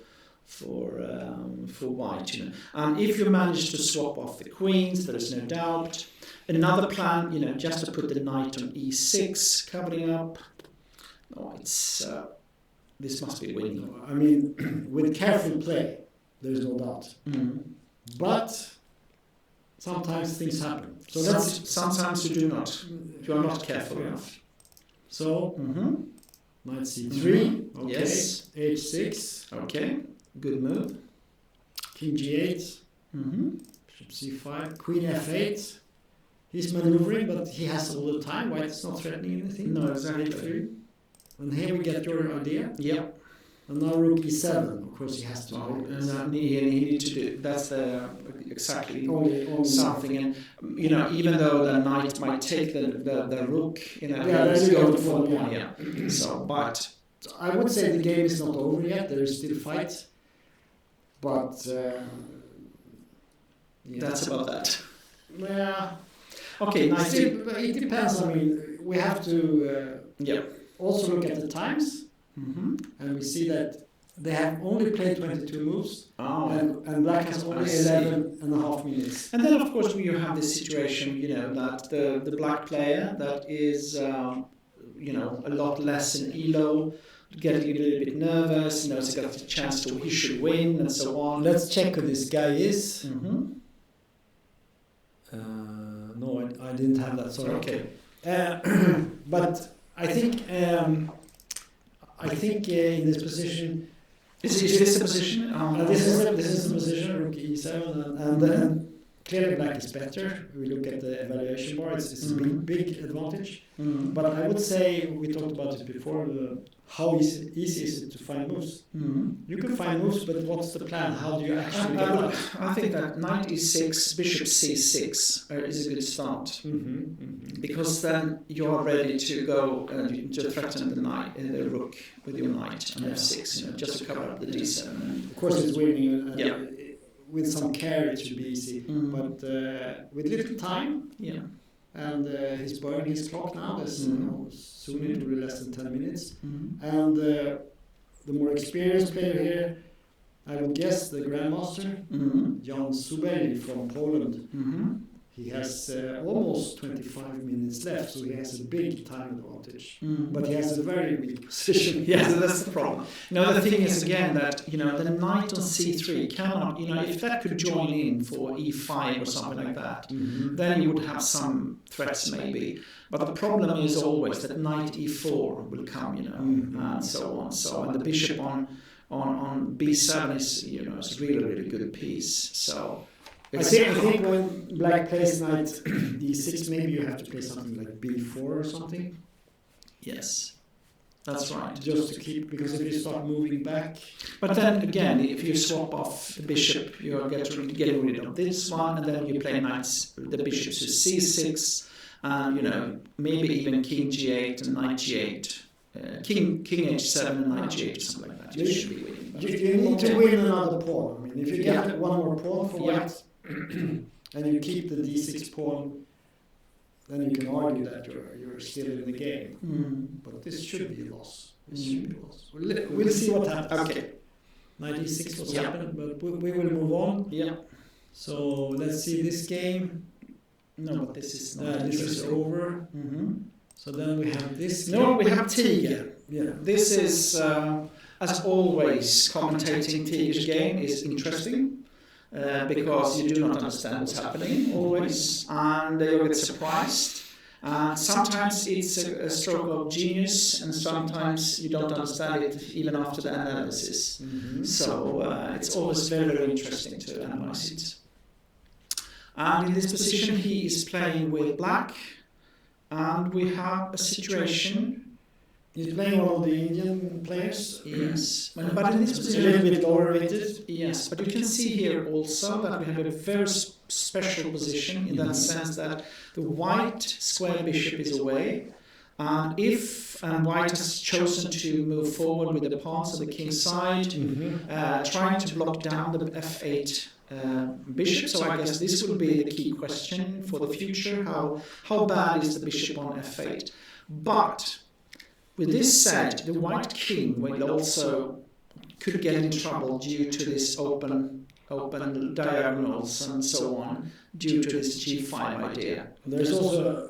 white, you know. And if you manage to swap off the queens, there is no doubt. In another plan, you know, just to put the knight on e6, covering up. No, it's this must be winning. I mean, with careful play, there is no doubt. But sometimes things happen. So sometimes you are not careful enough. So knight c3. Okay. Yes. h6. Okay. Good move. King g8. Bishop c5. Queen f8. He's maneuvering, but he has all the time. White is not threatening anything. No, exactly. And here we get your idea. Yep. And now rook e7. Of course, he has to. And he needs to do. That's exactly only something. And you know, even though the knight might take the rook, you know, let's go to pawn. Yeah. So, but I would say the game is not over yet. There is still fight. but That's about that. Yeah. Okay, nice. Still, it depends. I mean, we have to also look at the times, and we see that they have only played 22 moves, and Black has only 11.5 minutes. And then, of course, you have this situation, that the Black player that is, a lot less in elo, getting a little bit nervous, has got a chance to he should win and so on. Let's check who this guy is. No, I didn't have that. Sorry. Okay. But I think in this position. Is this a position? This is the position, rook e7, and clearly Black is better. We look at the evaluation bar; it's a big advantage. But I would say we talked about it before. How easy is it to find moves? You can find moves, but what's the plan? How do you actually get that? I think that knight e6, bishop c6 is a good start, because then you're ready to go to threaten the rook with your knight and f6, just to cover up the d7. Of course, it's winning. With some care, it should be easy, but with little time. And he's burning his clock now. There's soon it will be less than 10 minutes. And the more experienced player here, I would guess the grandmaster, Jan Subeli from Poland. He has almost 25 minutes left, so he has a big time advantage. But he has a very weak position. Yes, that's the problem. The thing is again that the knight on c3 cannot. If that could join in for e5 or something like that, then you would have some threats maybe. But the problem is always that knight e4 will come, and so on. And the bishop on b7 is is a really good piece. So. I think when Black plays knight d6, maybe you have to play something like b4 or something. Yes, that's right. Just to keep, because if you start moving back. But then again, if you swap off the bishop, you're getting rid of this one, and then you play the bishop to c6, and maybe even king g8 and knight g8. King h7 and knight g8 or something like that. You should be winning. You need to win another pawn. I mean, if you get one more pawn for white, and you keep the d6 pawn, then you can argue that you're still in the game. But this should be a loss. We'll see what happens. Okay. Knight e6 was happening, but we will move on. So let's see this game. No, but this is not. This is over. So then we have this. No, we have Tiger. Yeah. This is, as always, commentating Tiger's game is interesting. Because you do not understand what's happening always, and you get surprised. Sometimes it's a stroke of genius, and sometimes you don't understand it even after the analysis. So it's always very interesting to analyze it. And in this position, he is playing with Black, and we have a situation. He's playing one of the Indian players. Yes, but in this position, a little bit lower rated. Yes, but you can see here also that we have a very special position in that sense that the white square bishop is away, and if white has chosen to move forward with the pawns on the king's side, trying to block down the f8 bishop. So I guess this will be the key question for the future. How bad is the bishop on f8? But with this said, the white king will also could get in trouble due to this open diagonals and so on, due to this g5 idea. There's also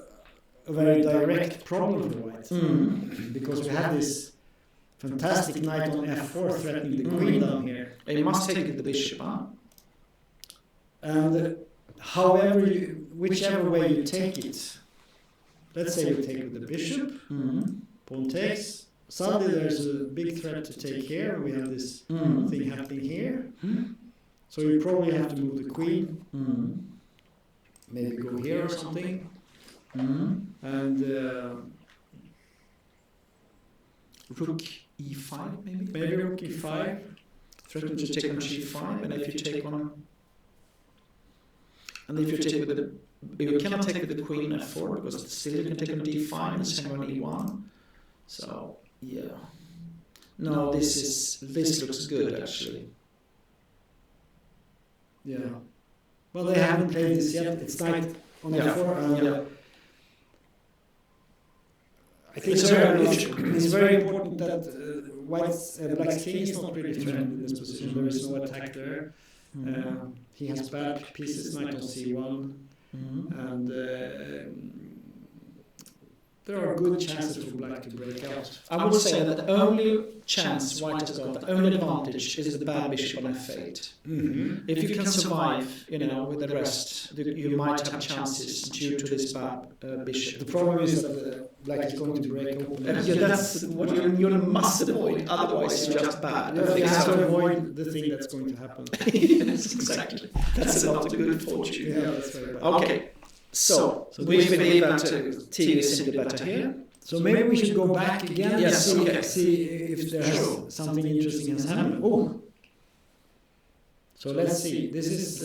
a very direct problem for white, because we have this fantastic knight on f4 threatening the queen down here. And you must take the bishop, And whichever way you take it, let's say you take with the bishop, pawn takes. Suddenly there's a big threat to take here. We have this thing happening here. So you probably have to move the queen. Maybe go here or something. And rook e5 maybe? Maybe rook e5. Threaten to take on g5, and if you take on... And if you take with the... You cannot take with the queen f4, because still you can take on d5 and same on e1. So, yeah. No, this looks good actually. Yeah. Well, they haven't played this yet. It's knight on f4. I think it's very important that Black's king is not really threatened in this position. There is no attack there. He has bad pieces, knight on c1, and there are good chances for Black to break out. I would say that the only chance White has got, the only advantage, is the bad bishop on f8. If you can survive, with the rest, you might have chances due to this bad bishop. The problem is that Black is going to break open. That's what you must avoid, otherwise you're just bad. You have to avoid the thing that's going to happen. Yes, exactly. That's not a good fortune. Yeah, that's very bad. Okay. So we believe that T is simply better here. So maybe we should go back again Yes, and see if there's something interesting has happened. Oh. So let's see. This is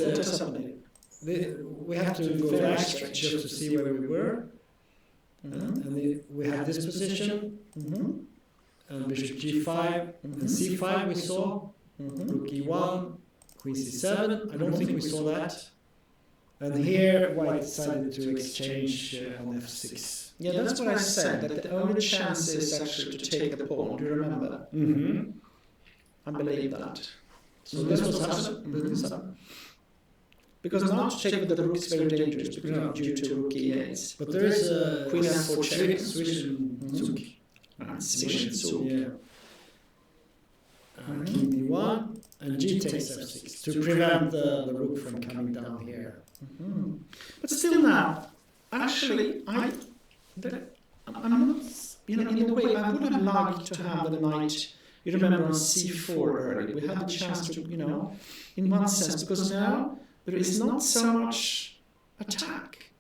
we have to go back just to see where we were. And we have this position. And bishop g5 and c5 we saw. Rook e1, queen c7. I don't think we saw that. And here White decided to exchange on f6. Yeah, that's what I said, that the only chance is actually to take the pawn. Do you remember? I believe that. So this was happened. Because not to take with the rook is very dangerous due to rook e8. But there is a queen f4 check. Switch Zug. Yeah. King d1 and g takes f6 to prevent the rook from coming down here. But still now, actually, I'm not, in a way, I would have liked to have the knight, you remember on c4 early, we had the chance to, in one sense, because now there is not so much attack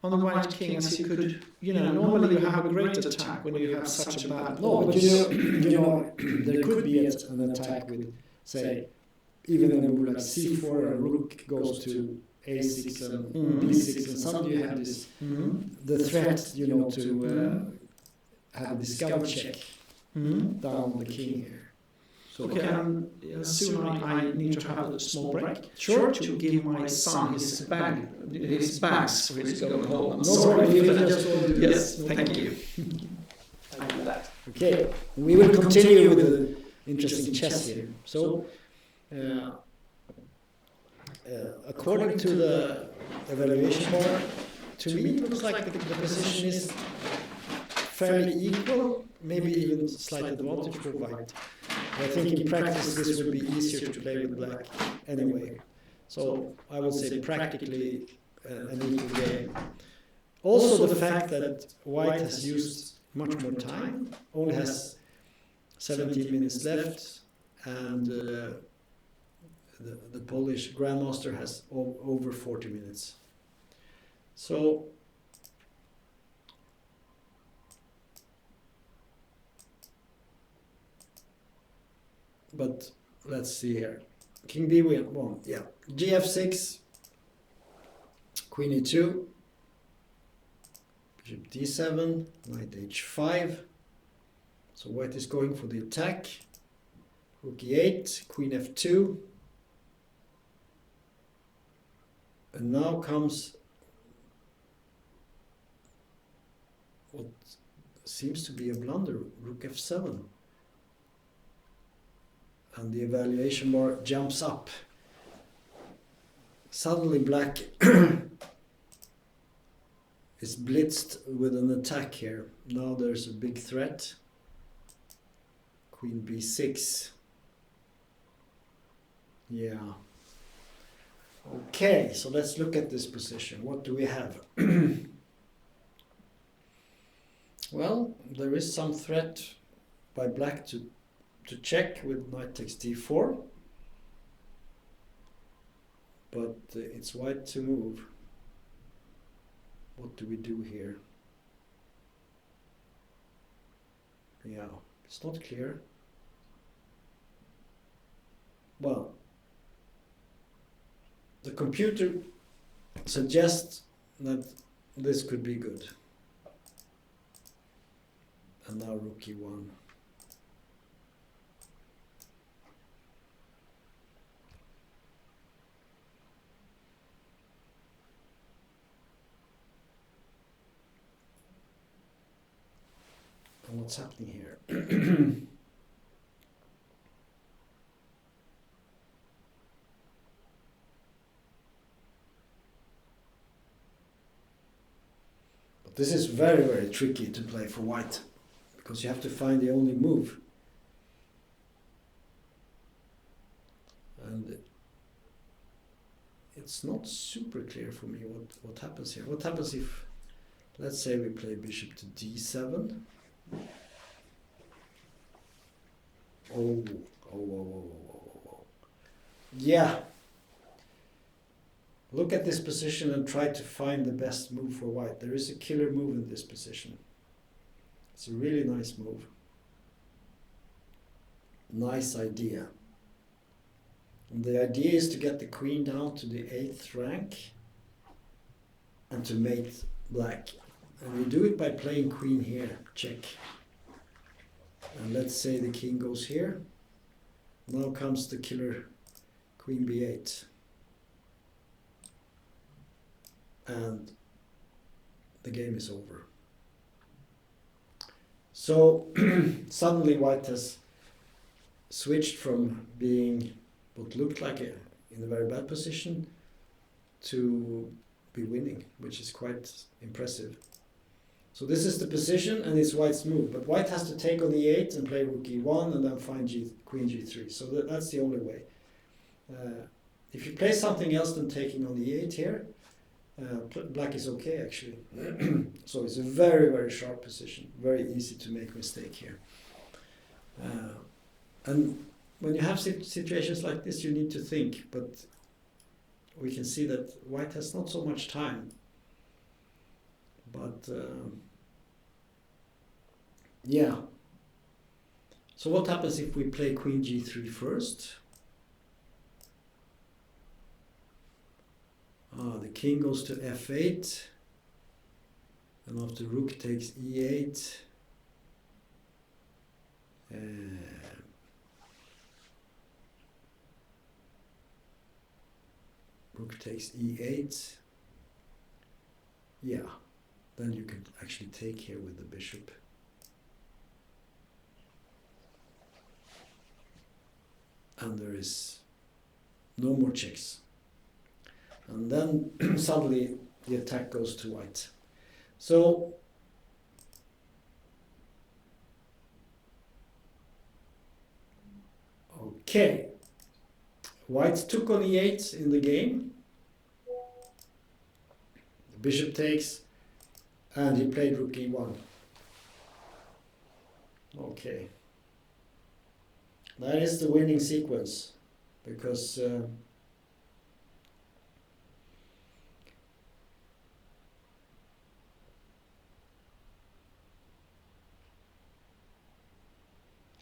on the white king as you could, normally you have a great attack when you have such a bad No, but there could be an attack with, say, even in a move like c4, a rook goes to a6 and b6, and suddenly you have this, the threat, to have a discover check down the king here. So soon I need to have a small break. Sure. To give my son his bags for his going home. Yes, thank you. I do that. Okay, we will continue with the interesting chess here. So, according to the evaluation board, to me it looks like the position is fairly equal, maybe even slight advantage for White. I think in practice this would be easier to play with Black anyway. So I would say practically an equal game. Also the fact that White has used much more time, only has 17 minutes left, and the Polish Grandmaster has over 40 minutes. So but let's see here. King b1, yeah. Gf6, Queen e2, Bishop d7, Knight h5. So White is going for the attack. Rook e8, Queen f2. And now comes what seems to be a blunder, Rook f7. And the evaluation bar jumps up. Suddenly Black is blitzed with an attack here. Now there's a big threat. Queen b6. Yeah. Okay, so let's look at this position. What do we have? Well, there is some threat by Black to check with knight takes d4, but it's White to move. What do we do here? Yeah, it's not clear. Well, the computer suggests that this could be good. And now rook e1. what's happening here. But this is very, very tricky to play for white, because you have to find the only move. And it's not super clear for me what happens here. What happens if, let's say we play bishop to d7. Oh. Yeah. Look at this position and try to find the best move for white. There is a killer move in this position. It's a really nice move. Nice idea. And the idea is to get the queen down to the 8th rank and to mate black. And we do it by playing queen here, check. And let's say the king goes here. Now comes the killer queen b8. And the game is over. So suddenly white has switched from being what looked like in a very bad position to be winning, which is quite impressive. So this is the position and it's white's move, but white has to take on e8 and play rook e1 and then find queen g3. So that's the only way. If you play something else than taking on e8 here, black is okay actually. So it's a very, very sharp position, very easy to make a mistake here. And when you have situations like this, you need to think, but we can see that white has not so much time. But yeah. So what happens if we play queen g3 first? The king goes to f8, and after rook takes e8. Rook takes e8. Yeah, then you can actually take here with the bishop. And there is no more checks. And then suddenly the attack goes to white. So okay, white took on e8 in the game. The bishop takes, and he played rook e1. Okay, that is the winning sequence, because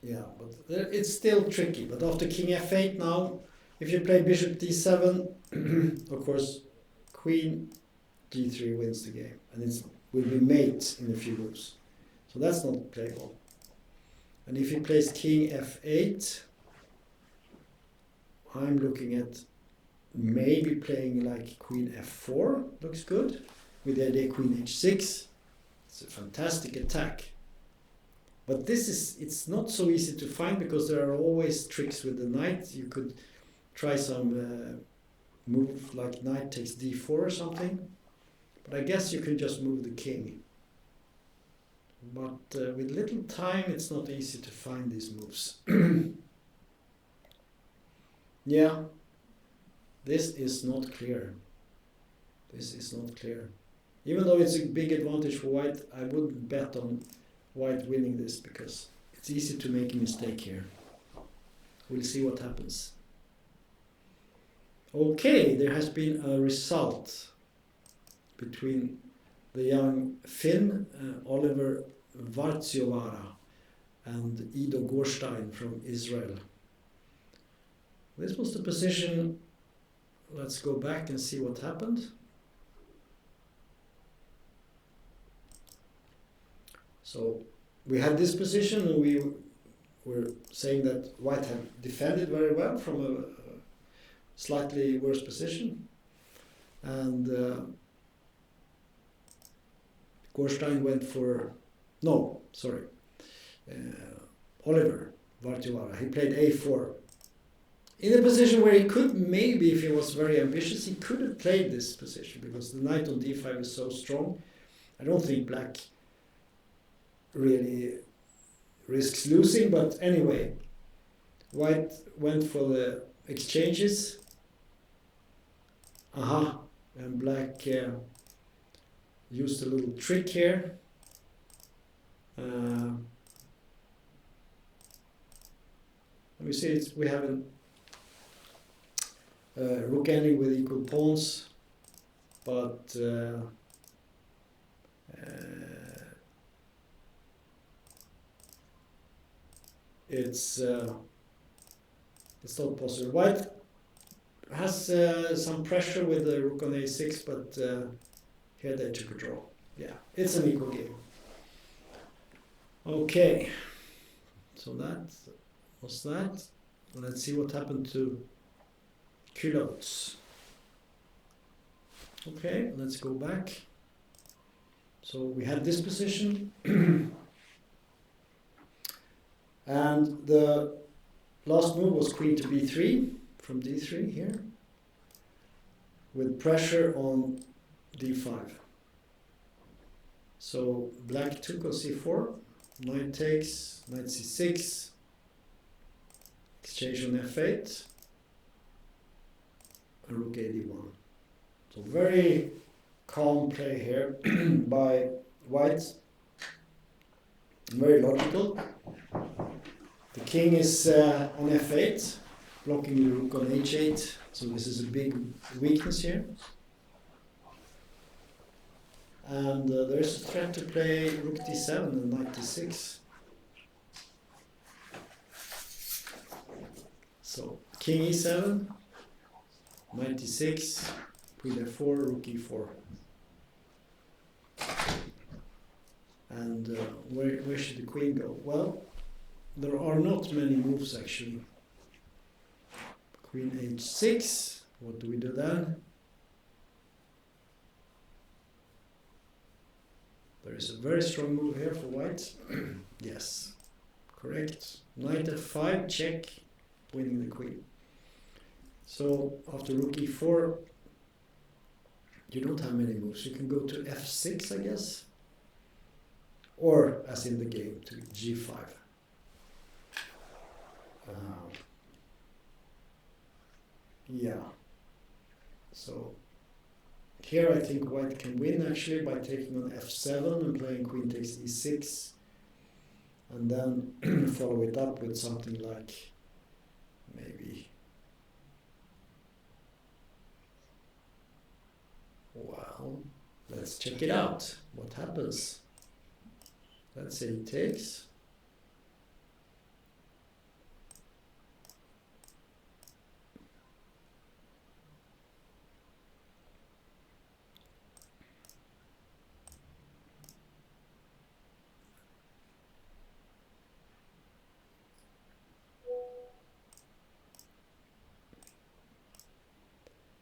yeah, but it's still tricky. But after king f8 now, if you play bishop d7, of course, queen g3 wins the game, and it will be mate in a few moves. So that's not playable. And if he plays king f8, I'm looking at maybe playing like queen f4, looks good, with the idea queen h6. It's a fantastic attack. But it's not so easy to find, because there are always tricks with the knight. You could try some move like knight takes d4 or something. But I guess you can just move the king. But with little time, it's not easy to find these moves. Yeah, this is not clear. This is not clear. Even though it's a big advantage for white, I wouldn't bet on white winning this, because it's easy to make a mistake here. We'll see what happens. Okay, there has been a result between the young Finn, Oliver Vartsiovara, and Ido Gorstein from Israel. This was the position. Let's go back and see what happened. So we had this position, and we were saying that white had defended very well from a slightly worse position. And Gorstein went for... No, sorry. Oliver Vartiwara. He played a4. In a position where he could, maybe if he was very ambitious, he could have played this position because the knight on d5 is so strong. I don't think black really risks losing, but anyway, white went for the exchanges. And black used a little trick here. We see we have a rook ending with equal pawns, but it's not possible. White has some pressure with the rook on a6, but here they took a draw. Yeah, it's an equal game. Okay, so that was that. Let's see what happened to culottes. Okay, let's go back. So we had this position. And the last move was queen to b3 from d3 here, with pressure on d5. So black took on c4, knight takes, knight c6, exchange on f8, and rook a d1. So very calm play here by white, very logical. The king is on f8, blocking the rook on h8, so this is a big weakness here. And there's a threat to play rook d7 and knight d6. So king e7, knight d6, queen f4, rook e4. And where should the queen go? Well, there are not many moves actually. Queen h6, what do we do then? There is a very strong move here for white. Yes, correct. Knight f5, check, winning the queen. So after rook e4, you don't have many moves. You can go to f6, I guess. Or, as in the game, to g5. Yeah. So here I think white can win actually by taking on f7 and playing queen takes e6, and then follow it up with something like maybe, well, let's check it out. What happens? Let's say he takes.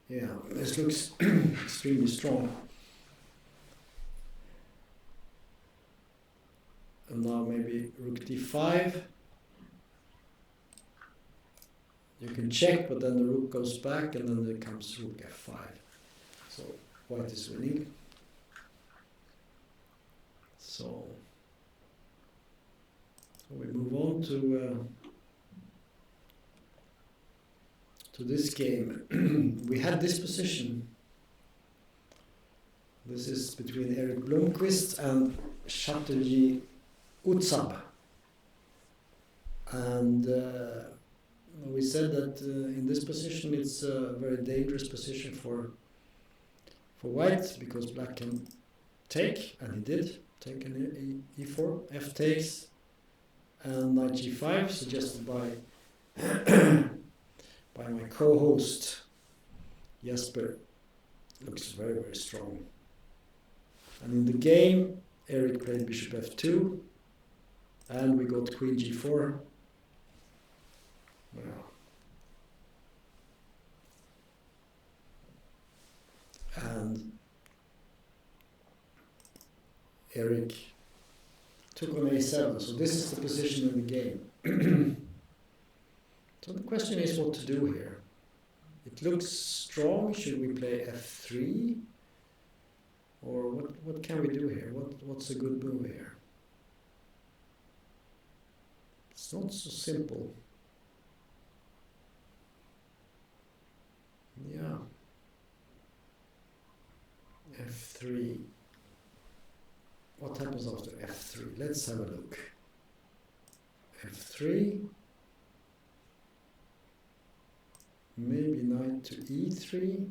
Yeah, this looks extremely strong. And now maybe rook d5. You can check, but then the rook goes back, and then there comes rook f5. So white is winning. So we move on to this game. We had this position. This is between Erik Blomqvist and Chatterjee Utsab. And we said that in this position it's a very dangerous position for white, because black can take, and he did, take an e4, f takes, and knight g5, suggested by by my co-host Jesper. Looks very, very strong. And in the game, Erik played bishop f2, and we got queen g4. Well, and Erik took on a7, so this is the position in the game. So the question is what to do here. It looks strong. Should we play f3? Or what can we do here? What's a good move here? It's not so simple. Yeah. f3. What happens after f3? Let's have a look. f3. Maybe knight to e3.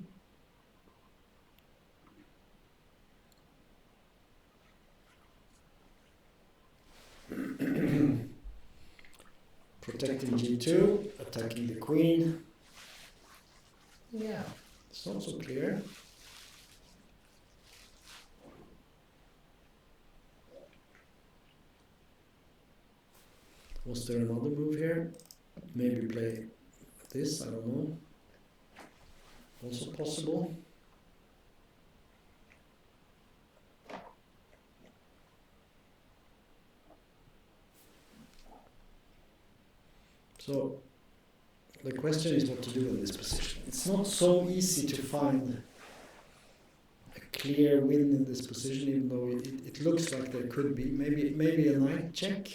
Protecting g2, attacking the queen. Yeah, it's not so clear. Was there another move here? Maybe play this, I don't know. Also possible. So the question is what to do in this position. It's not so easy to find a clear win in this position, even though it looks like there could be. Maybe a knight check.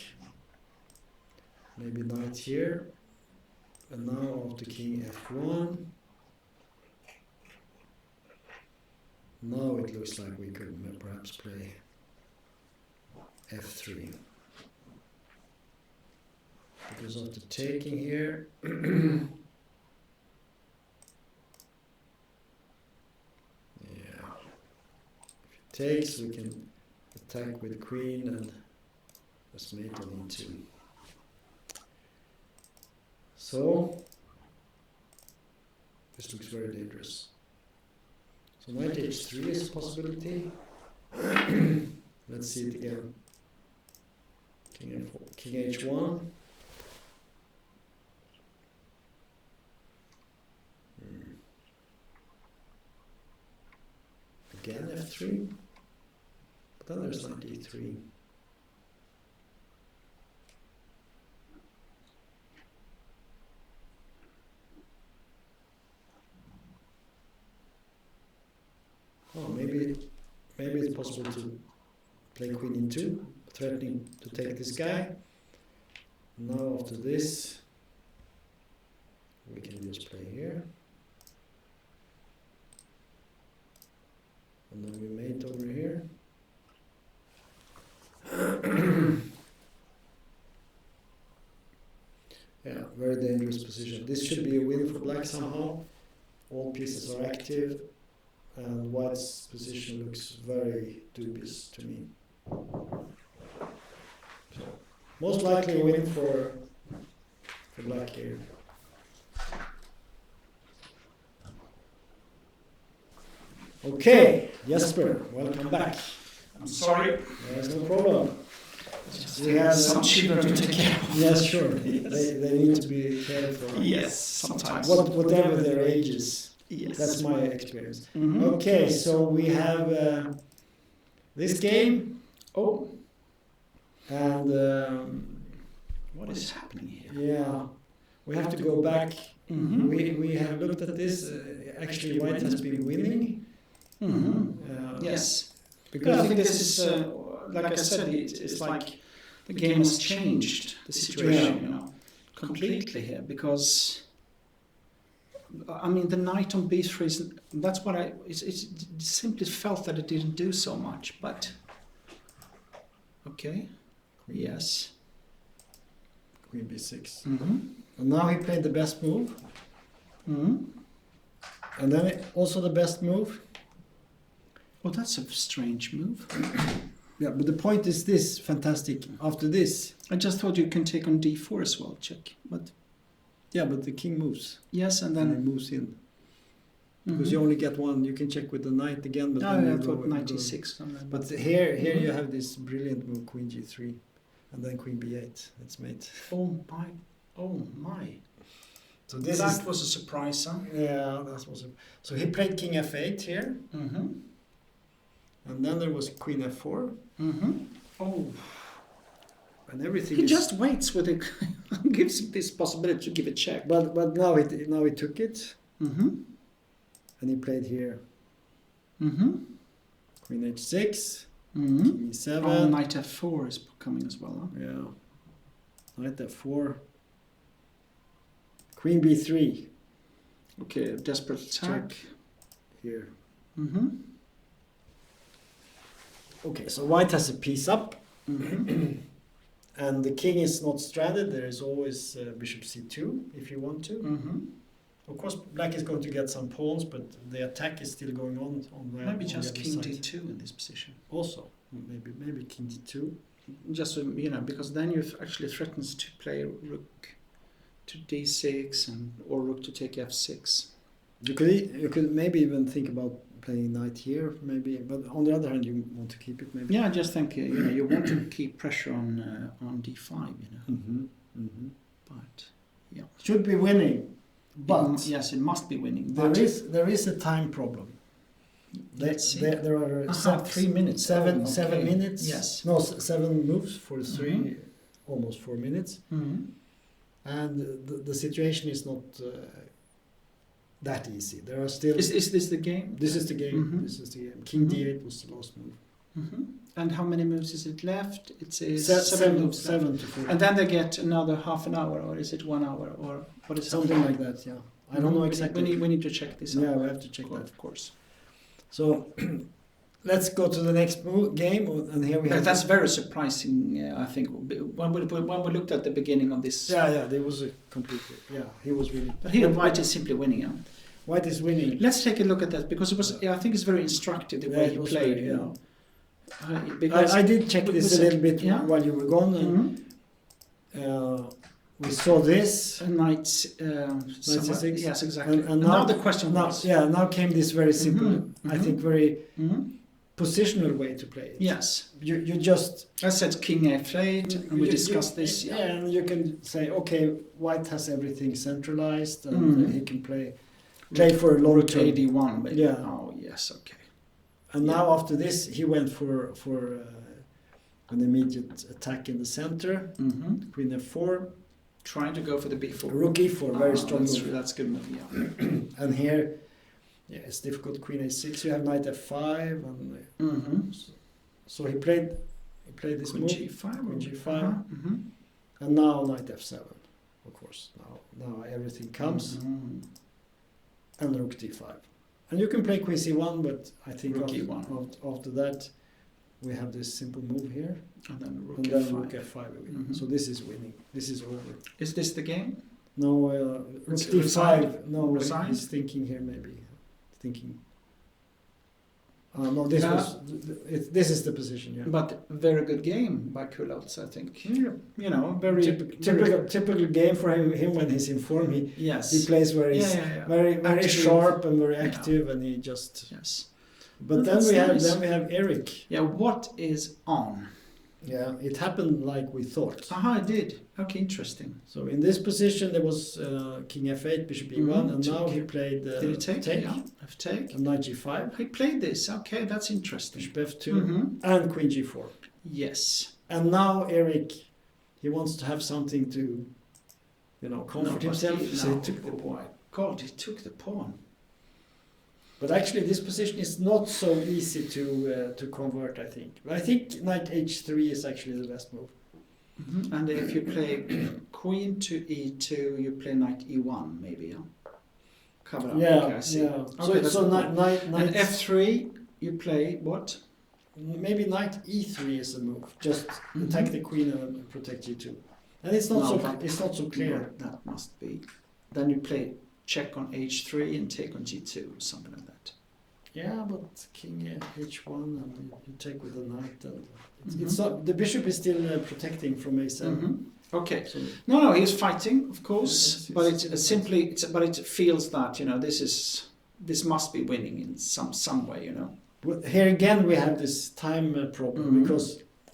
Maybe knight here. And now after king f1. Now it looks like we could perhaps play f3. Because after taking here, yeah, if it takes, we can attack with queen and just mate on e2. So this looks very dangerous. So knight h3 is a possibility. Let's see it again. King f4, king h1. Again f3, but then there's knight e3. Oh, maybe it's possible to play queen e2, threatening to take this guy. Now after this, we can just play here. And then we mate over here. Yeah, very dangerous position. This should be a win for black somehow. All pieces are active, and white's position looks very dubious to me. So, most likely a win for black here. Okay, Jesper, welcome back. I'm sorry. There's no problem. We have some children to take care of. Yes, sure. Yes. They need to be cared for. Yes, sometimes. Whatever their ages. Yes. That's my experience. Mm-hmm. Okay, so we have this game. Oh. And what is happening here? yeah, we have to go back. Mm-hmm. We have looked at this. Actually, white has been winning. Mm-hmm. Yes. Because I think this is, like I said, it's like the game has changed the situation, you know, completely here. Because, I mean, the knight on b3 is, that's what it simply felt that it didn't do so much, but, okay, yes. Queen b6. Mm-hmm. And now he played the best move. Mm-hmm. And then also the best move. Well, that's a strange move. Yeah, but the point is this, fantastic. After this, I just thought you can take on d4 as well, check. But yeah, but the king moves. yes, and And then he moves in. Because you only get one, you can check with the knight again. But then I you thought go- knight e6. But here you have this brilliant move, queen g3, and then queen b8. It's mate. Oh my! So this That was a surprise, huh? yeah, that was so he played king f8 here, Mm-hmm. and then there was queen f4. Mm-hmm. Oh, and everything. He just waits with it, gives him this possibility to give a check. But now he took it, Mm-hmm. and he played here. Mm-hmm. Queen h6, Mm-hmm. king e7. Oh, knight f4 is coming as well. Huh? Yeah. Knight f4. Queen b3. Okay, desperate attack. Check here. Mm-hmm. Okay, so white has a piece up, Mm-hmm. and the king is not stranded. There is always bishop c2 if you want to. Mm-hmm. Of course, black is going to get some pawns, but the attack is still going on the Maybe on just the other king side. d2 in this position. Also, maybe king d2. Just so, because then you actually threatens to play rook to d6 or rook to take f6. You could maybe even think about playing knight here, maybe. But on the other hand, you want to keep it, maybe. Yeah, I just think you want to keep pressure on d5. Mm-hmm. Mm-hmm. But yeah, Should be winning, but yes, it must be winning. there But is a time problem. let's see. There are 3 minutes. Seven Oh, okay. minutes. Yes. No, 7 moves for 3, Mhm. almost 4 minutes. Mhm. And the situation is not that easy. There are still. Is this the game? This is the game. Mhm. This is the game. King Mhm. d8 was the last move. Mm-hmm. And how many moves is it left? It's Seven moves left. 7 to 4. And then they get another half an hour, or is it 1 hour, or what is Something like that. Yeah, I don't know exactly. We need to check this out. Yeah, we have to check that. Of course. So let's go to the next game, and here we have. That's very surprising. I think when we looked at the beginning of this. Yeah, there was a completely. Yeah, he was winning. But here white is simply winning. Yeah? White is winning. Let's take a look at that because it was. I think it's very instructive the way it he was played. very, You know. Because I did check this a little bit yeah. while you were gone, and we saw this. a knight. C6. Yes, exactly. And now the question was. now came this very simple, Mhm, I mhm. think very Mhm. positional way to play it. Yes. You just. I said king f8, and we discussed this. Yeah, and you can say, okay, white has everything centralized, and Mhm. he can play for a long Rook term. AD1, maybe. Yeah. Oh, yes, okay. And Yeah. now after this, he went for an immediate attack in the center. Mm-hmm. Queen f4, Trying to go for the b4. rook e4, very strong That's, move. that's good move, yeah. And here, yeah, it's difficult. Queen a6. You have knight f5, and Mm-hmm. so he played this Queen move. g5. Queen g5. Mm-hmm. And now knight f7, of course. Now everything comes, Mm-hmm. and rook d5. And you can play queen c1, but I think Rook after, e1. after that, we have this simple move here, And then rook and then f5. rook f5 we win. Mhm. So this is winning. This is over. Is this the game? No, rook It's d5. resigned. No, Resigned? he's thinking here maybe. Thinking. No, this Yeah. was. This is the position. Yeah. But very good game by Kulauts, I think. You know, very... Typical game for him when he's in form. He Yes. plays very Yeah. very Active. sharp and very Yeah. active, and he just. Yes. But Well, then that's we nice. have Eric. Yeah, what is on? Yeah, it happened like we thought. Aha, I did. Okay, interesting. So in this position there was king f8, bishop e1, and Took. now he played Did he take? Yeah, f-take. and knight g5, He played this. Okay, that's interesting. bishop f2, Mhm. and queen g4. Yes. And now Eric, he wants to have something to, comfort but himself. he- So no, he took the pawn. boy. God, he took the pawn. But actually, this position is not so easy to convert. I think. But I think knight h3 is actually the best move. Mhm. And if you play queen to e2, you play knight e1, maybe. Yeah. Cover up. Yeah, Okay, I see. yeah. Okay, that's so the knight, point. knight, And f3, you play what? maybe knight e3 is a move. Just Mhm. attack the queen and protect g2. And it's not No, so but- it's not so clear. That must be. Then you play check on h3 and take on g2, something like that. Yeah, but king h1 and you take with the knight, and Mhm. it's not, the bishop is still protecting from a7. Mhm. Okay. So No, he's fighting, of course, Yes, but it's- it's simply, but it feels that this must be winning in some way, but here again we have this time problem, Mhm. because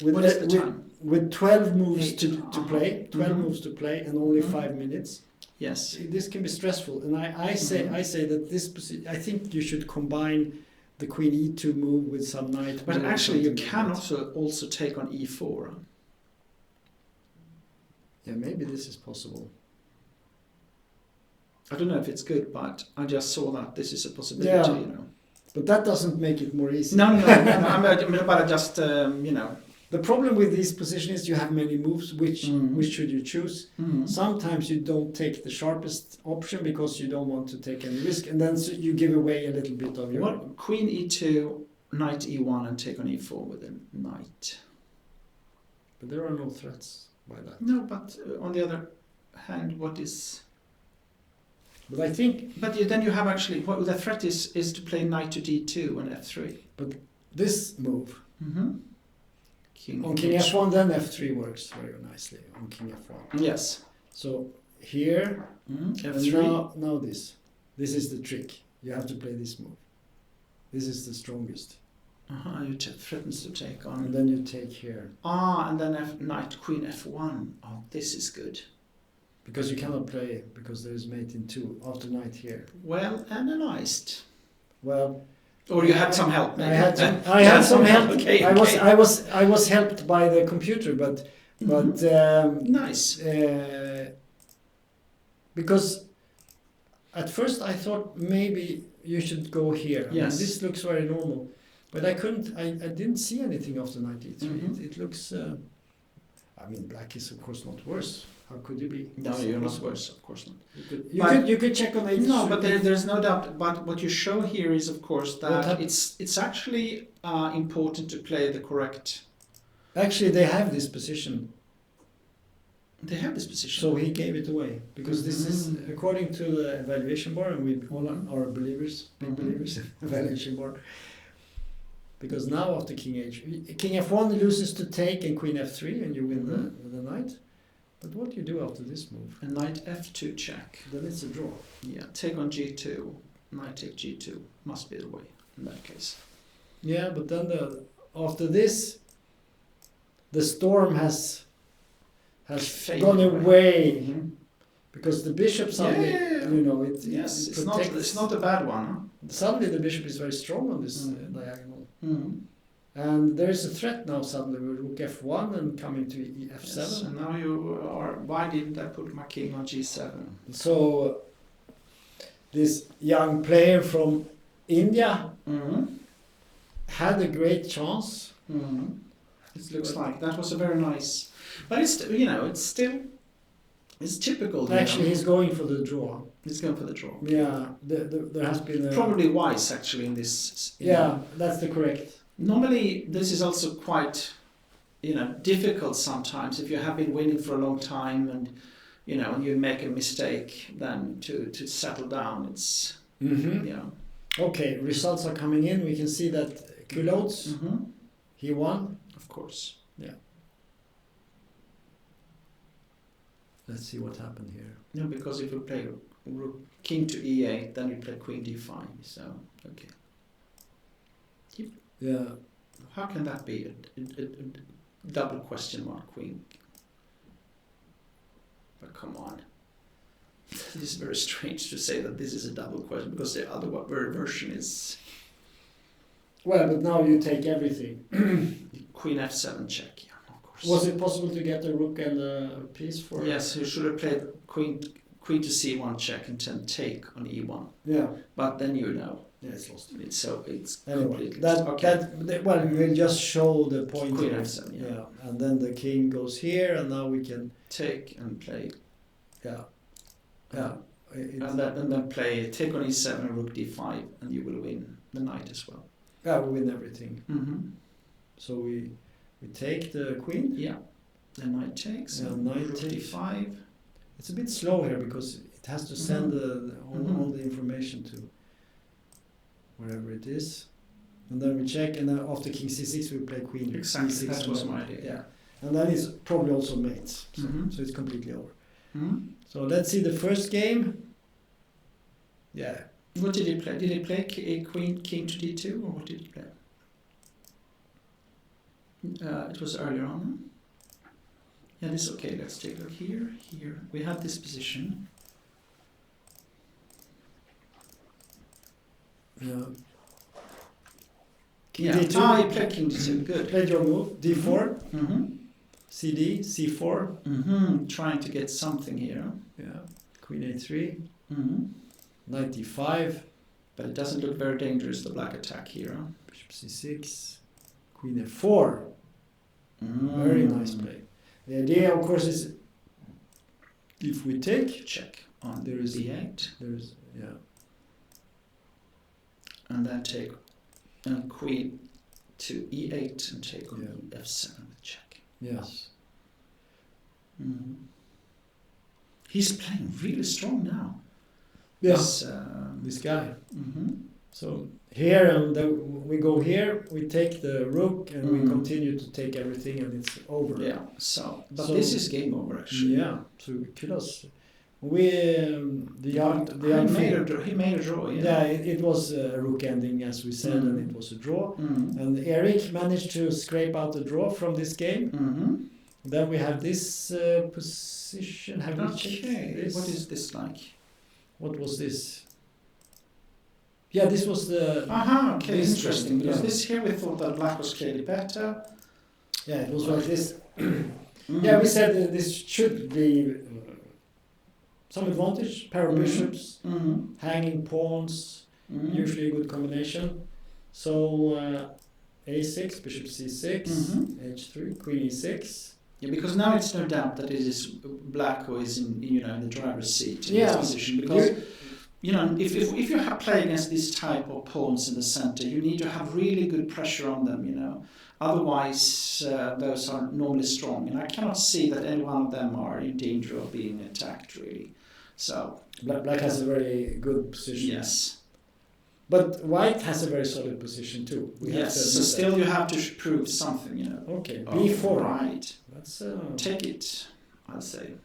with What is the time? with 12 moves Eight. to Uh-huh. play, 12 Mhm. moves to play, and only Mhm. 5 minutes. Yes. This can be stressful, and I say Mhm. that I think you should combine the queen e2 move with some knight. But move or actually, you something can like that. also take on e4. Yeah, maybe this is possible. I don't know if it's good, but I just saw that this is a possibility, Yeah. you know. But that doesn't make it more easy. No. But I just, you know. The problem with this position is you have many moves. Which should you choose? Sometimes you don't take the sharpest option because you don't want to take any risk, and then you give away a little bit of your... What? Queen e2, knight e1, and take on e4 with a knight. But there are no threats by that. No, but on the other hand, what is... But I think... But then you have actually... What the threat is to play knight to d2 and f3. But this move... King on king f1, then f3 works very nicely on king f1. Yes. So here, f3. now this. This is the trick. You have to play this move. This is the strongest. You threatens to take on. And then you take here. And then knight, queen f1. Oh, this is good. Because you cannot play, because there is mate in 2 after knight here. Well analyzed. Well... Or you had some help. Maybe. I had some help. Okay. I was helped by the computer, but nice. Because at first I thought maybe you should go here. Yes. I mean, this looks very normal, but I couldn't. I didn't see anything after knight e3. It looks. I mean, black is of course not worse. How could you be? No, you're not worse. Of course not. You could check on h3. No, but there's no doubt. But what you show here is, of course, that it's actually important to play the correct. Actually, they have this position. They have this position. So he gave it away because this is according to the evaluation bar, and we all are believers, big believers in evaluation bar. Because now after king f1 loses to take and queen f3, and you win the knight. But what do you do after this move? A knight f2 check. Then it's a draw. Yeah, take on g2, knight take g2 must be the way in that case. Yeah, but then after this, the storm has gone away because the bishop suddenly, you know, it's not a bad one. Huh? Suddenly the bishop is very strong on this diagonal. And there is a threat now suddenly with rook f1 and coming to f7. Yes, and now you are... Why didn't I put my king on g7? So this young player from India had a great chance. It looks like that was a very nice... But it's, you know, it's still... It's typical. Actually, he's going for the draw. He's going for the draw. Yeah, there has been... Probably wise, actually, in this... Yeah, that's the correct... Normally, this is also quite, you know, difficult sometimes if you have been winning for a long time and, you know, and you make a mistake, then to settle down, it's, you know. Okay, results are coming in. We can see that Culottes, he won. Of course. Yeah. Let's see what happened here. No, because if you play king to e8, then you play queen d5, so, okay. Yeah. How can that be a double question mark queen? But come on. This is very strange to say that this is a double question because the other version is... Well, but now you take everything. Queen f7 check, yeah, of course. Was it possible to get a rook and a piece for... Yes, you should have played queen to c1 check and then take on e1. Yeah. But then you know. Yeah, it's lost. It's anyway, completely... we'll just show the point. Queen f7, yeah. And then the king goes here, and now we can... Take and play. Yeah. Yeah. And then play take on e7 and rook d5, and you will win the knight as well. Yeah, we win everything. So we take the queen. Yeah. The knight takes. And knight rook takes. d5. It's a bit slow here because it has to send all the information to wherever it is. And then we check, and then after king c6 we play queen. Exactly, c6 that was my idea. Yeah. And then it's probably also mates. So it's completely over. So let's see the first game. Yeah. What did he play? Did he play king to d2, or what did he play? It was earlier on. Yeah, this is okay. Let's take a look here. Here we have this position. Yeah. King d2. You played king d2. Good. Played your move d4. CD, C4. Trying to get something here. Yeah. Queen A3. Mm-hmm. Knight D5. But it doesn't look very dangerous, the black attack here. Bishop C6. Queen F4. Very nice play. The idea, of course, is if we take, Check on there is D8. there's And then take queen to E8 and take on F7 with check. Yes. He's playing really strong now. Yes. This guy. So here and we go here. We take the rook and we continue to take everything, and it's over. Yeah. So this is game over actually. Yeah. So Kudos. We he made a draw. Yeah, it was a rook ending, as we said, and it was a draw. And Eric managed to scrape out a draw from this game. Then we have this position. Have we checked this? What is this like? What was this? Yeah, this was the. Okay, interesting. Because this here we thought that black was clearly better. Yeah, it was like this. Yeah, we said that this should be some advantage. Pair of bishops, hanging pawns, usually a good combination. So A6, bishop C6, H3, Queen E6. Yeah, because now it's no doubt that it is black who is in the driver's seat in this position. Because if you play against this type of pawns in the center, you need to have really good pressure on them. Otherwise, those are normally strong, and I cannot see that any one of them are in danger of being attacked really. So black has a very good position. Yes. But white has a very solid position too. So still you have to prove something, Okay, B4. Right. That's take it, I'll say.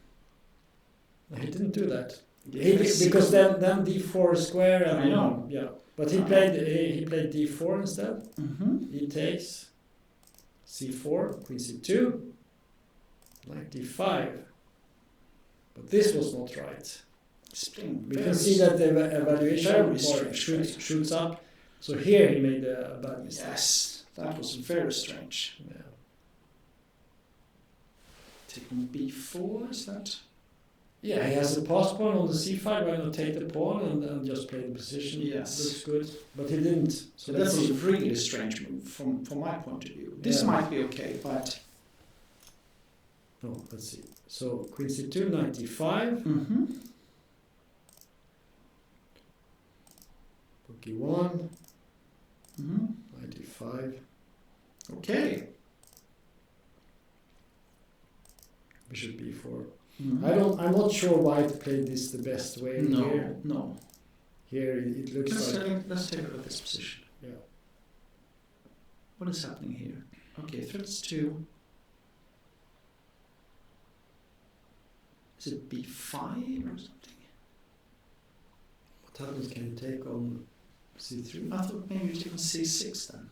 He didn't do that. Because then D4 square and I know. Yeah. But he played D4 instead. He takes C4, Queen C2, Knight D5. But this was not right. We can see that the evaluation shoots up. So here he made a bad mistake. Yes, that was very strange. Yeah. Take on B4, is that? Yeah, he has a pass pawn on the C5. Why not take the pawn and just play the position? Yes. Looks good. But he didn't. So that's a really strange move from my point of view. This might be okay, but... Oh, let's see. So Queen C2, Knight D5. Rook E1. Knight D5. Okay. Bishop B4. I'm not sure why to play this the best way here. No. Here it looks like. Let's take a look at this position. Yeah. What is happening here? Okay, threats to. Is it B5 or something? What happens? Can you take on C3? I thought maybe you take on C6 then.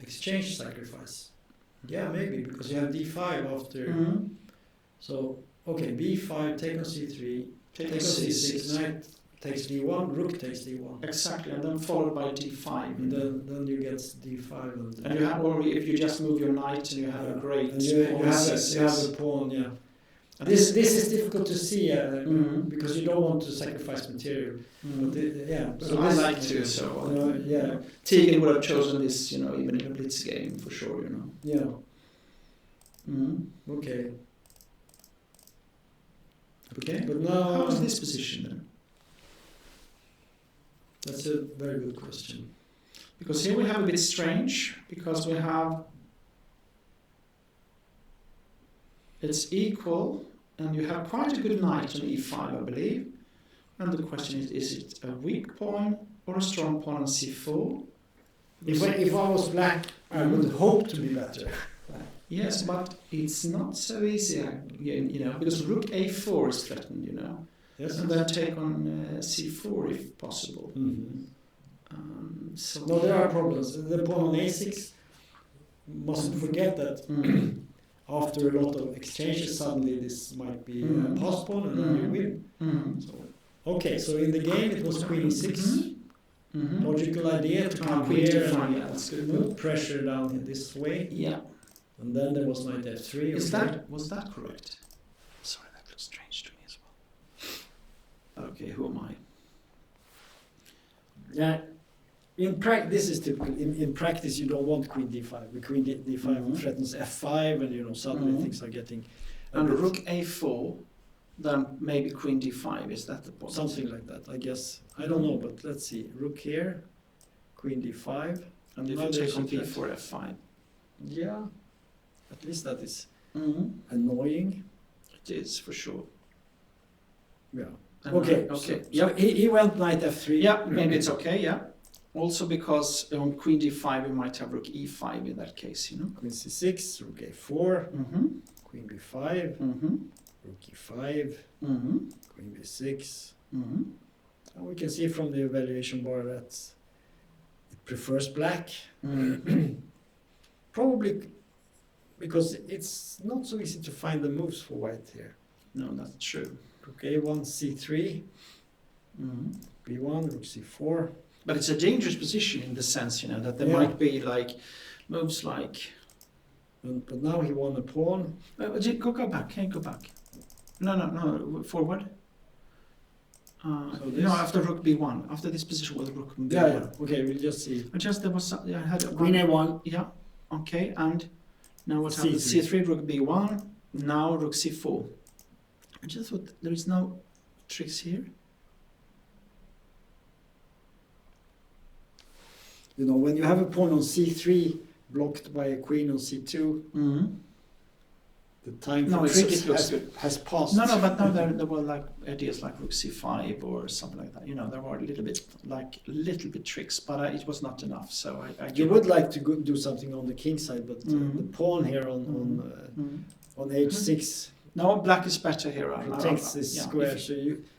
Exchange sacrifice. Yeah, maybe because you have D5 after. So okay, B5, take on C3, take on C6, Knight takes D1, Rook takes D1. Exactly, and then followed by D5. And then you get D5 and you have, or if you just move your knight and you have a great and you have a pawn, yeah. And this is difficult to see because you don't want to sacrifice material. But so I like to. So Tegan would have chosen this, even in a blitz game for sure. Yeah. Okay. Okay. But now, how is this position then? That's a very good question. Because here we have a bit strange because we have. It's equal, and you have quite a good knight on E5, I believe. And the question is it a weak pawn or a strong pawn on C4? If I was black, I would hope to be better. Yes, but it's not so easy, because Rook A4 is threatened, Yes. And then take on C4 if possible. No, there are problems. The pawn on A6, mustn't forget that after a lot of exchanges, suddenly this might be a pass pawn and then you win. So in the game it was Queen E6. Logical idea to come here and that's good put pressure down in this way. Yeah. And then there was knight f3. Was that correct? Sorry, that looks strange to me as well. Okay, who am I? Yeah. This is typical. In practice, you don't want queen d5. The queen d5 threatens f5, and suddenly things are getting. And rook a4, then maybe queen d5. Is that the point? Something like that, I guess. I don't know, but let's see. Rook here, queen d5, and if you take on b4, f5. Yeah, at least that is annoying. It is for sure. Yeah. And okay. So he went knight f3. Yeah, maybe it's okay. Yeah. Also because on queen d5 we might have rook e5 in that case, Queen c6, rook a4, queen b5, rook e5, queen b6. And we can see from the evaluation bar that it prefers black. Probably because it's not so easy to find the moves for white here. No, that's true. Rook a1, c3, b1, rook c4. But it's a dangerous position in the sense, that there might be like moves like. But now he won a pawn. Go back. Can you go back? No. Forward. After rook b1. After this position with rook b1. Yeah. Okay, we'll just see. There was I had queen a1. Yeah. Okay, and now what happens? C3, rook b1. Now rook c4. I just thought there is no tricks here. When you have a pawn on c3 blocked by a queen on c2, the time for cricket has passed. No, but now there were like ideas like rook c5 or something like that. There were a little bit tricks, but it was not enough. So you would like to do something on the king side, but the pawn here on h6. No, black is better here. Protects this square. So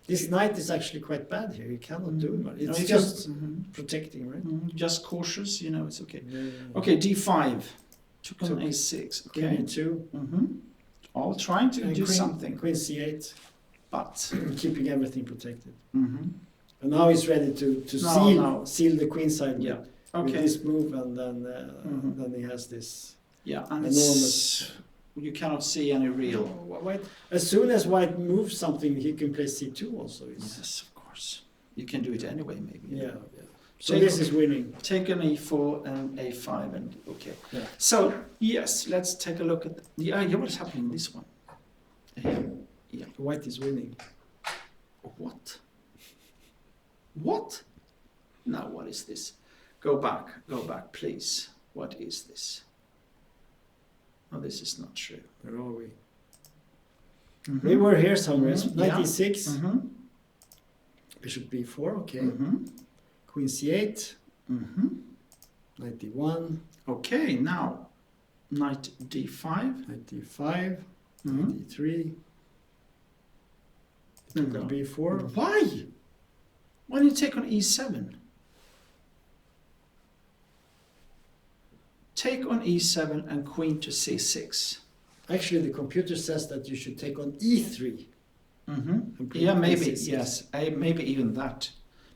this knight is actually quite bad here. You cannot do much. It's just protecting, right? Just cautious, it's okay. Yeah. Okay, d5. Took on a6. Okay. Queen e2. All trying to do something. Queen c8. But keeping everything protected. And now he's ready to seal the queen side with this move, and then he has this enormous. You cannot see any real. White. As soon as white moves something, he can play c2 also. Yes, of course. You can do it anyway, maybe. Yeah. So this is winning. Take an e4 and a5 and okay. Yeah. So yes, let's take a look at what's happening in this one. White is winning. What? What? Now what is this? Go back, please. What is this? Oh, this is not true. Where are we? We were here somewhere. 96. Bishop b4, okay. Queen c8. Knight d1. Okay, now knight d5. Knight d5. Knight d3. b4. Why? Why do you take on e7? Take on e7 and queen to c6. Actually, the computer says that you should take on e3. Yeah, maybe, yes. Maybe even that.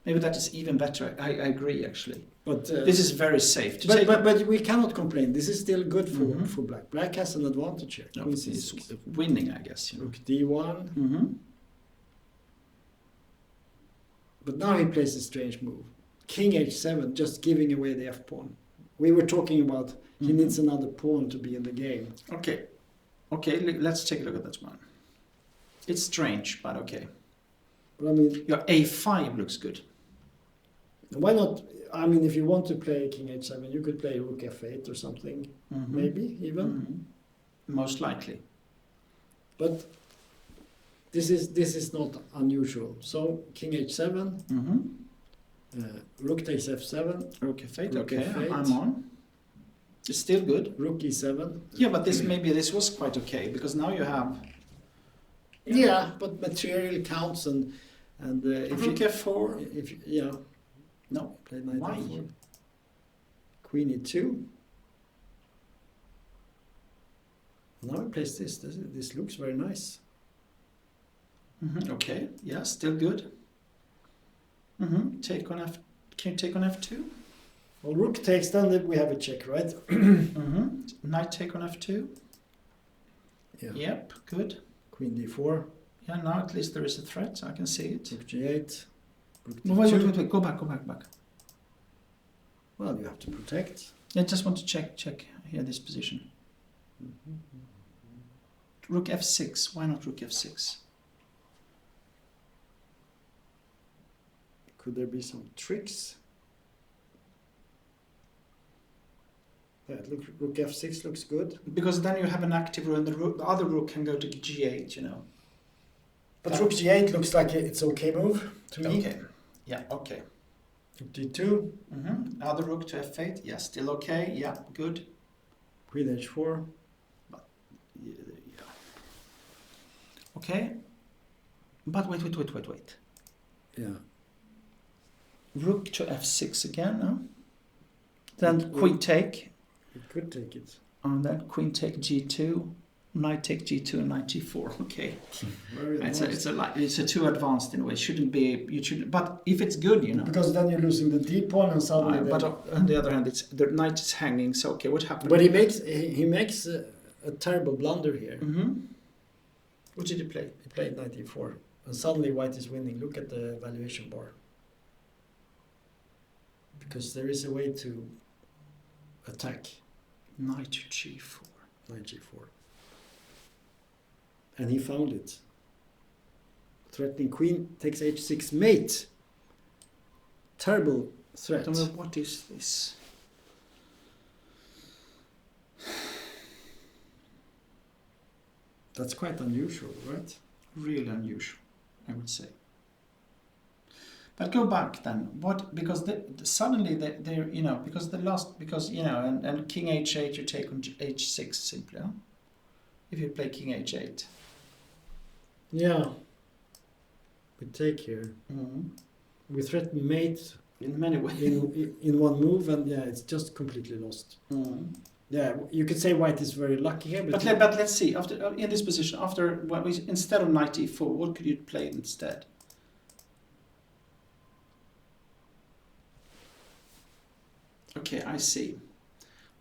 Maybe that is even better. I agree, actually. But this is very safe. But we cannot complain. This is still good for black. Black has an advantage here. No, it's winning, I guess. Rook d1. But now he plays a strange move. King h7, just giving away the f-pawn. We were talking about he needs another pawn to be in the game. Okay, let's take a look at this one. It's strange, but okay. But I mean, your a5 looks good. Why not? I mean, if you want to play king h7, you could play rook f8 or something, maybe even. Most likely. But this is not unusual. So king h7. Rook takes f7. Rook f8. Rook okay, f8. I'm on. It's still good. Rook e7. Yeah, but this was quite okay because now you have. Yeah, but material counts and if rook f4. If no, play knight Why? f4. Queen e2. Now he plays this. This looks very nice. Okay. Yeah, still good. Take on f. Can you take on f2? Well, rook takes, then we have a check, right? Knight take on f2. Yeah. Yep, good. Queen d4. Yeah, now at least there is a threat. I can see it. Rook g8. Rook No, d2. wait. Go back. Well, you have to protect. I just want to check here this position. Rook f6. Why not rook f6? Could there be some tricks? Yeah, rook f6 looks good. Because then you have an active rook, and the other rook can go to g8, you know. But rook g8 looks like it's okay move to me. Okay. Yeah, okay. Rook d2. Other rook to f8. Yeah, still okay. Yeah, good. Queen h4. Yeah. Okay. But wait. Yeah. Rook to f6 again, no? Then queen take. You could take it. And then queen take g2, knight take g2, and knight g4. Okay. Very It's a too advanced in a way. It shouldn't be. You should. But if it's good, you know. Because then you're losing the d pawn and suddenly. But on the other hand, the knight is hanging. So okay, what happened? But he makes a terrible blunder here. What did he play? He played knight e4, and suddenly white is winning. Look at the valuation bar. Because there is a way to attack. Knight to g4. Knight g4. And he found it. Threatening queen takes h6 mate. Terrible threat. I don't know what is this. That's quite unusual, right? Really unusual, I would say. But go back then. What? Because suddenly they're you know because you know and king h8 you take on h6 simply. Huh? If you play king h8. Yeah. We take here. We threaten mate in many ways in one move, and yeah, it's just completely lost. Yeah, you could say white is very lucky here, but let's see. After in this position, instead of knight e4, what could you play instead? Okay, I see.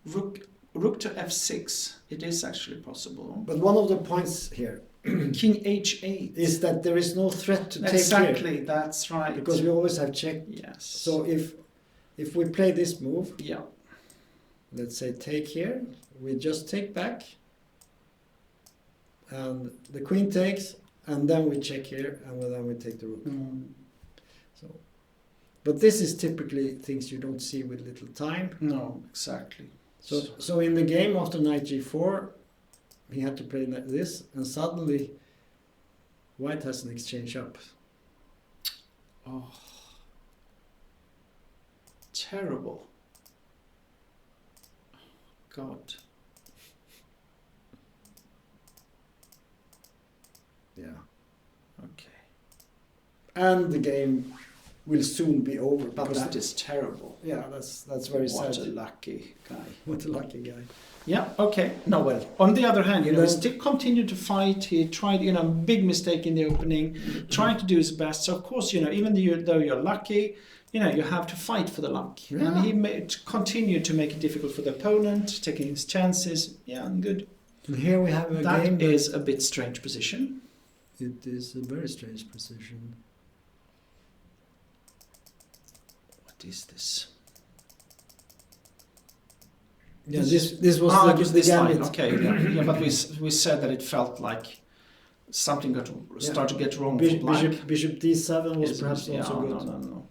Rook to f6. It is actually possible. But one of the points here, king h8, is that there is no threat to take here. Exactly, that's right. Because we always have check. Yes. So if we play this move, yeah. Let's say take here, we just take back, and the queen takes, and then we check here, and then we take the rook. So, but this is typically things you don't see with little time. No, exactly. So in the game after knight g4, he had to play like this, and suddenly white has an exchange up. Oh, terrible. God. Yeah. Okay. And the game will soon be over. But that is terrible. Yeah, that's very sad. What a lucky guy. What a lucky guy. Yeah, okay. No, well, on the other hand, he still continued to fight. He tried, big mistake in the opening, trying to do his best. So, of course, even though you're lucky, you have to fight for the luck. Yeah. And he continued to make it difficult for the opponent, taking his chances. Yeah, and good. And here we have a game that is a bit strange position. It is a very strange position. What is this? Yeah, this was the gambit. Okay, yeah, but we said that it felt like something started to get wrong. Bishop d7 was perhaps also good. No.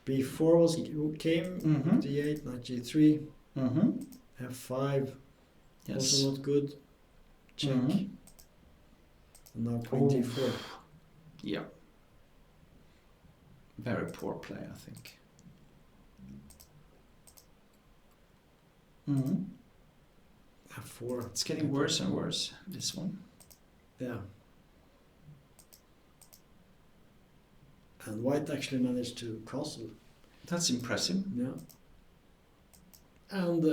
b4 came. d8, knight g3, f5, also not good. Check. And now queen d4. Yeah. Very poor play, I think. f4. It's getting worse and worse, this one. Yeah. And white actually managed to castle. That's impressive. Yeah. And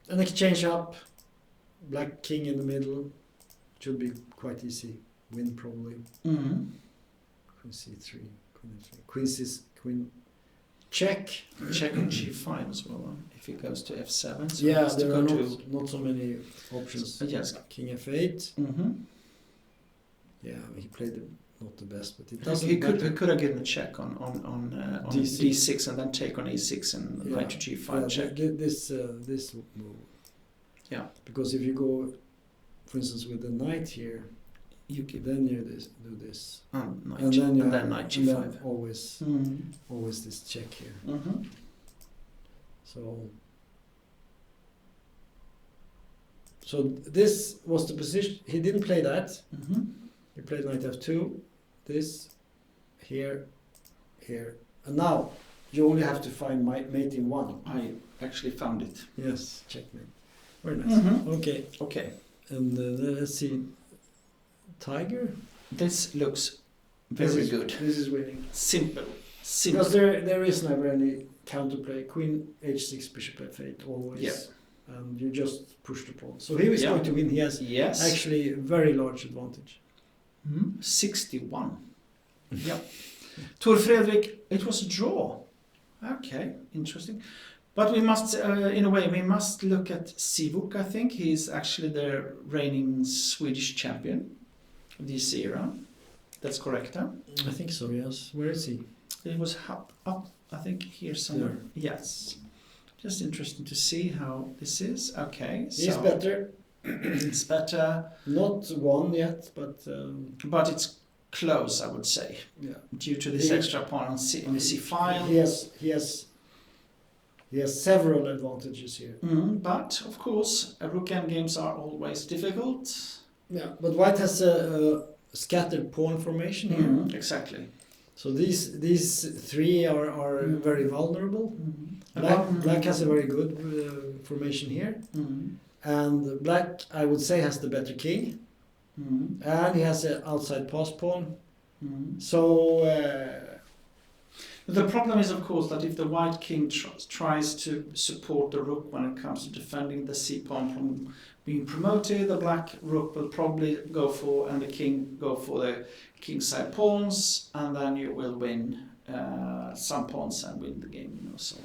an exchange up. Black king in the middle. Should be quite easy. Win probably. Queen c3. Queen f3. Queen check. Check on g5 as well. If he goes to f7, so Yeah, he has to there go are to not so many options. yes. King f8. Mm-hmm. Yeah, he played not the best, but it He doesn't matter. could have given a check on D6. d6 and then take on e6 and Yeah. knight to g5 Yeah, check. this move. Yeah. Because if you go, for instance, with the knight here, You give then you do this, knight, and then, and then knight and g5. then always Mm-hmm. always this check here. Mm-hmm. So this was the position. He didn't play that. Mm-hmm. He played knight f2. This here, here, and now you only have to find mate in 1. I actually found it. Yes, checkmate. Very nice. Mm-hmm. Okay, Okay. and let's see. Tiger. This looks very good. This is winning. Simple. Because there is never any counterplay. Queen h6, bishop f8 always. Yeah. And you just push the pawn. So he is Yeah. going to win. He has Yes. actually a very large advantage. 61. Yeah. Tor Fredrik, it was a draw. Okay, interesting. But we must, in a way, we must look at Sivuk, I think. He's actually the reigning Swedish champion of this era. That's correct, huh? I think so, yes. Where is he? It was up, I think, here somewhere. Yes. Just interesting to see how this is. Okay, He's so better. it's better, Not won yet, but but it's close, I would say, yeah. due to this He- extra pawn on the C file. He has several advantages here. But of course, rook endgames are always difficult. Yeah, but White has a scattered pawn formation here. Exactly. So these three are very vulnerable. Black has a very good formation here, and Black, I would say, has the better king, and he has an outside pass pawn. So The problem is, of course, that if the white king tries to support the rook when it comes to defending the c pawn from being promoted, the black rook will probably go for, and the king go for the kingside pawns, and then you will win some pawns and win the game. So.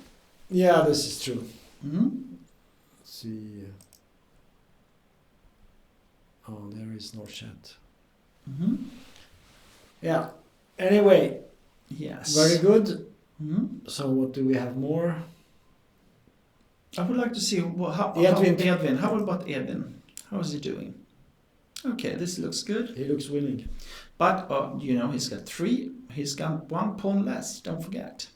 yeah, this is true. Let's see. Oh, there is no chat. Yeah. Anyway, Yes. very good. So what do we have more? I would like to see Edwin. How about Edwin? How is he doing? Okay, this looks good. He looks winning. But he's got 3. He's got 1 pawn less. Don't forget.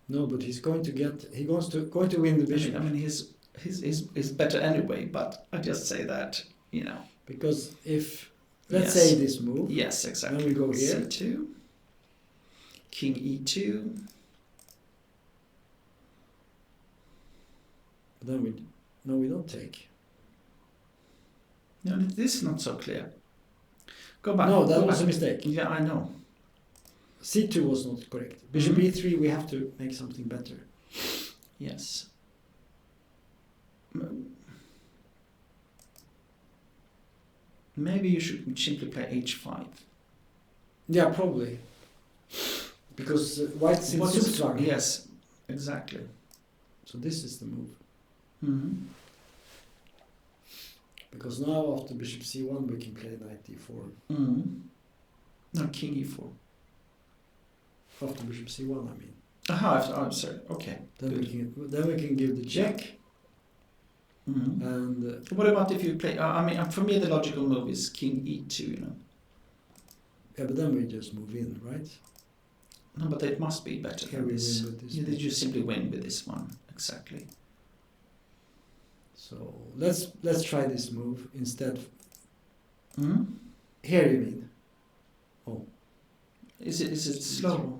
No, but he's going to going to win the bishop. I mean, he's better anyway. But I just say that Because if let's Yes. say this move, Yes, exactly. then we go here. C2, King E2. Then we don't take. No, this is not so clear. Go back. No, that Go was a back. mistake. Yeah, I know. C2 was not correct. Bishop E3, we have to make something better. Yes. Maybe you should simply play H5. Yeah, probably. Because White's in What is- Zugzwang. Yes, exactly. So this is the move. Mm-hmm. Because now after bishop C1 we can play knight D4. Mm-hmm. No, King E4. After bishop C1, I mean. Aha, I'm sorry. Okay. Then Good. we can give the check. Mm-hmm. And What about if you play? For me, the logical move is King E2. yeah, but then we just move in, right? No, but it must be better Here than we this. win with this. You simply win with this one. Exactly. So let's try this move instead. Mm-hmm. Here you mean? Oh. Is it slow?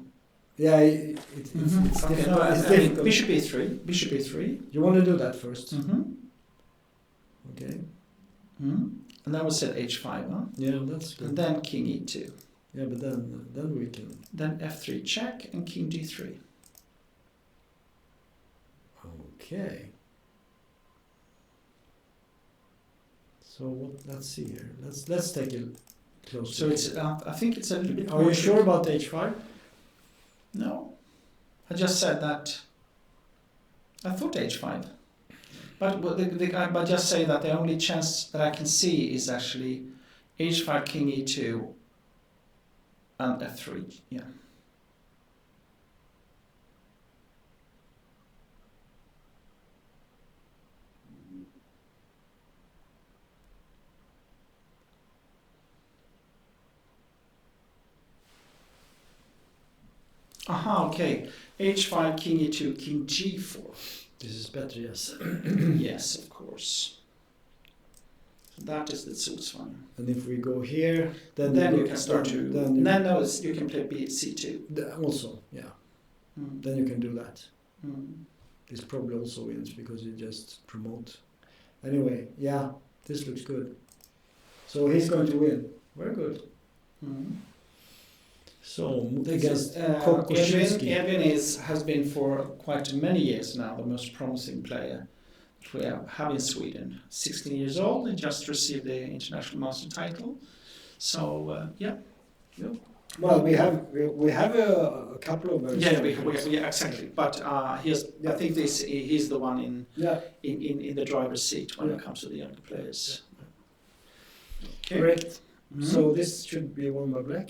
Yeah, it's Mm-hmm. it's Okay, difficult. no, It's I think difficult. Bishop E3. Bishop E3. You want to do that first? Mm-hmm. Okay. Mm-hmm. And that was set H5, huh? Yeah, that's good. And then King E2. Yeah, but then we can. Then F3 check and King D3. Okay. So let's see here. Let's take a closer. So it's I think it's a little bit. Are you sure about H5? No. I just said that. I thought h5. But just say that the only chance that I can see is actually h5, king e2, and f3. Yeah. Aha, okay. h5, king e2, king g4. This is better, yes. Yes, of course. That is the suits one. And if we go here, then you can start to. You can play c2. Also, yeah. Then you can do that. This probably also wins because you just promote. Anyway, yeah, this looks good. So he's going to win. Very good. So against Edvin has been for quite many years now the most promising player that we have in Sweden. 16 years old and just received the international master title. So yeah. Well, we have a couple of very exactly. But I think he's the one in the driver's seat when it comes to the younger players. Okay. Correct. So this should be won by black.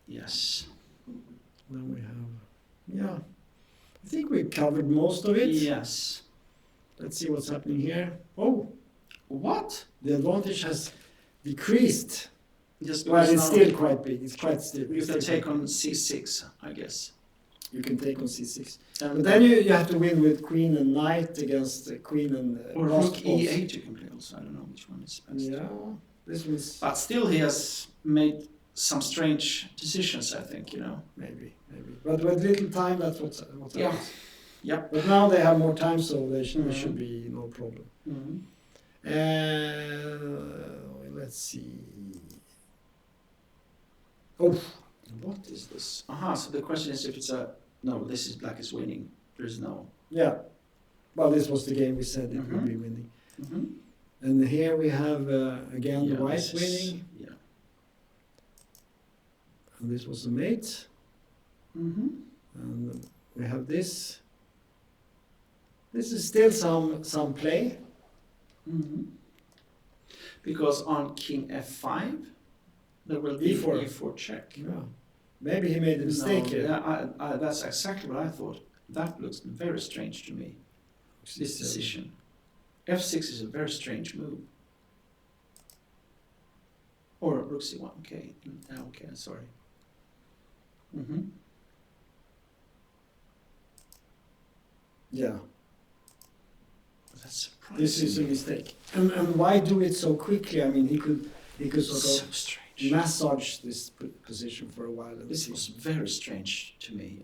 Yes. Then we have, I think we covered most of it. Yes. Let's see what's happening here. Oh, what? The advantage has decreased. Just well, it's still quite big. It's quite still. You can take on c6, I guess. You can take on c6. But then you have to win with queen and knight against queen and... or rook e8 you can play also. I don't know which one is best. Yeah, this one's... But still he has made some strange decisions, I think, Maybe. But with little time, that's what happens. Yeah. But now they have more time, so there should be no problem. Let's see. Oh, what is this? Aha, so the question is if it's no, this is black is winning. There's no... Yeah. Well, this was the game we said it would be winning. And here we have, again, the white winning. Yeah. And this was a mate. And we have this. This is still some play. Because on king f5, there will be e4 check. Yeah. Maybe he made a mistake here. Yeah, that's exactly what I thought. That looks very strange to me, this decision. f6 is a very strange move. Or rook c1, okay. Okay, sorry. Yeah. That's surprising. This is a mistake. And why do it so quickly? I mean, he could sort of massage this position for a while. This was very strange to me,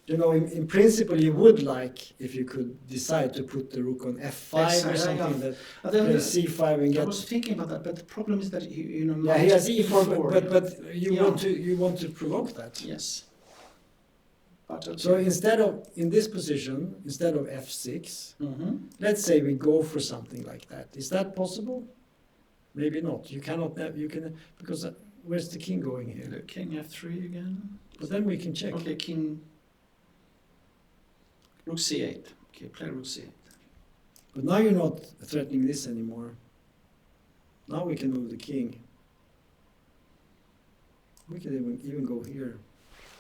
In principle, you would like if you could decide to put the rook on f5 or something that plays c5 and get. I was thinking about that, but the problem is that he has e4, but you want to provoke that. Yes. But okay. So in this position, instead of f6, let's say we go for something like that. Is that possible? Maybe not. You cannot. Because where's the king going here? The king f3 again. But then we can check. Okay, king. Rook c8. Okay, play rook c8. But now you're not threatening this anymore. Now we can move the king. We can even go here.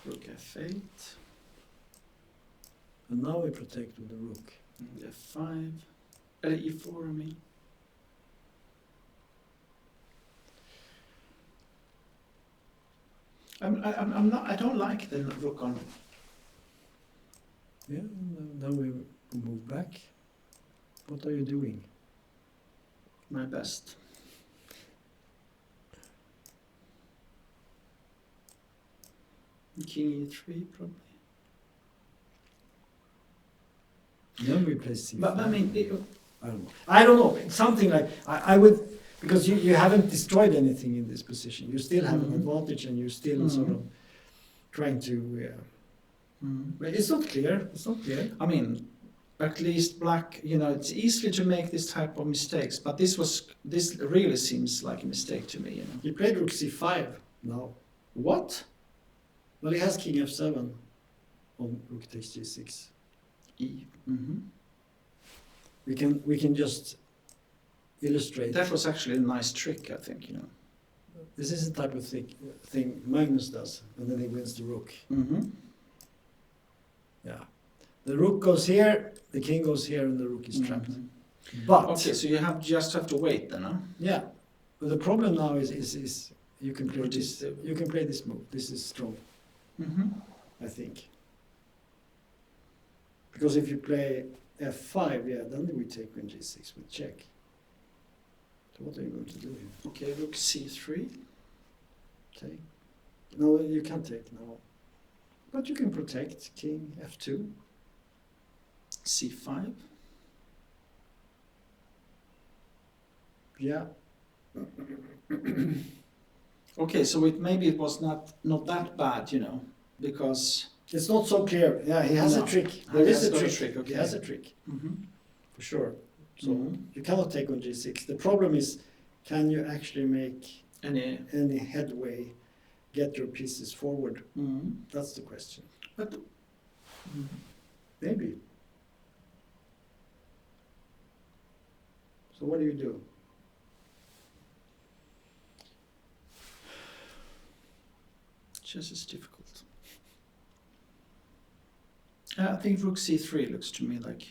Rook f8. And now we protect with the rook. f5. e4, I mean. I'm not. I don't like the rook on. Yeah, now we move back. What are you doing? My best. King e3 probably. Then we play c5. But I mean, I don't know. Something like I would, because you haven't destroyed anything in this position. You still have an advantage, and you're still sort of trying to. But it's not clear. It's not clear. I mean, at least black. It's easy to make this type of mistakes, but this really seems like a mistake to me. You played rook c5 now. What? Well, he has king f7 on rook takes g6. E. Mm-hmm. We can just illustrate. That was actually a nice trick, I think, you know. This is the type of thing Magnus does, and then he wins the rook. Mm-hmm. Yeah. The rook goes here, the king goes here, and the rook is trapped. Mm-hmm. But Okay, so you just have to wait then, huh? yeah, but the problem now is you can play this. You can play this move. This is strong, Mm-hmm. I think. Because if you play f5, yeah, then we take queen g6 with check. So what are you going to do here? Okay, rook c3. Take? No, you can't take now. But you can protect king f2. c5. Yeah. Okay, so maybe it was not that bad, you know, because... It's not so clear. Yeah, he has No. a trick. He There is has a got a trick. trick, okay. He has a trick, Mm-hmm. for sure. So Mhm. you cannot take on g6. The problem is, can you actually make any headway, get your pieces forward? Mm-hmm. That's the question. But Maybe. So what do you do? chess is difficult. I think rook c3 looks to me like...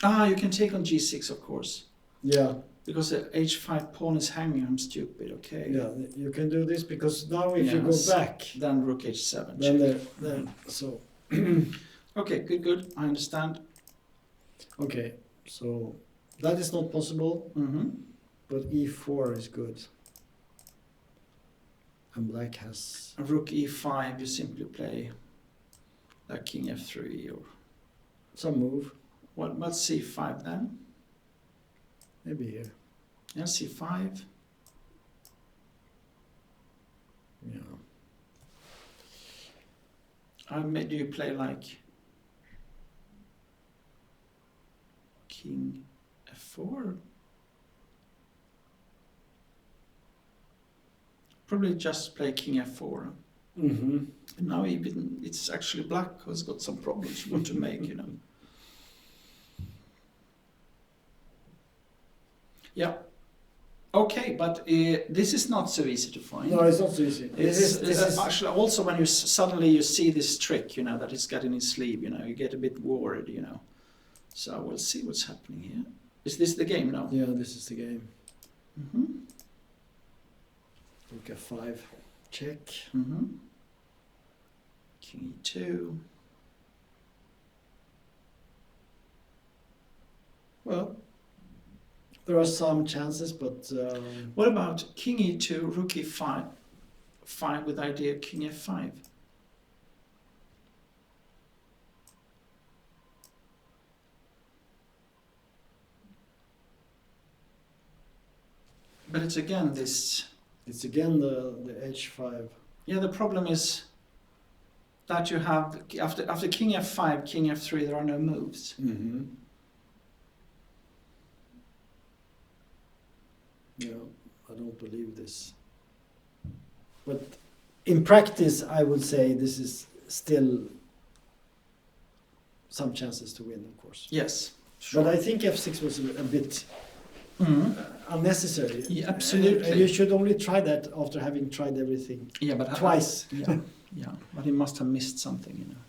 you can take on g6, of course. Yeah. Because the h5 pawn is hanging, I'm stupid, okay. Yeah, you can do this because now if you go Yes. back, Then rook h7. then check. so Okay, good, I understand. okay, so that is not possible, Mm-hmm. but e4 is good. And black has Rook e5, you simply play like king f3 or... some move, What's c5 then? maybe here. Yeah, c5. Yeah. Do you play like king f4? Probably just play king f4. Mm-hmm. And now it's actually black who's got some problems what to make, you know. Yeah. Okay, but this is not so easy to find. No, it's not so easy. This This is actually also when you suddenly you see this trick, you know, that he's got in his sleeve, you know, you get a bit worried, you know. So we'll see what's happening here. Is this the game now? yeah, this is the game. Mm-hmm. Rook f5, check. Mm-hmm. King e2. Well, there are some chances, but What about king e2, rook e5, with idea king f5? But it's again this... it's again the h5. Yeah, the problem is that you have, after king f5, king f3, there are no moves. Mm-hmm. Yeah, I don't believe this. But in practice, I would say this is still some chances to win, of course. Yes, sure. But I think f6 was a bit Mhm. unnecessary. Yeah, absolutely. And you should only try that after having tried everything Yeah, but twice. Yeah, but he must have missed something, you know.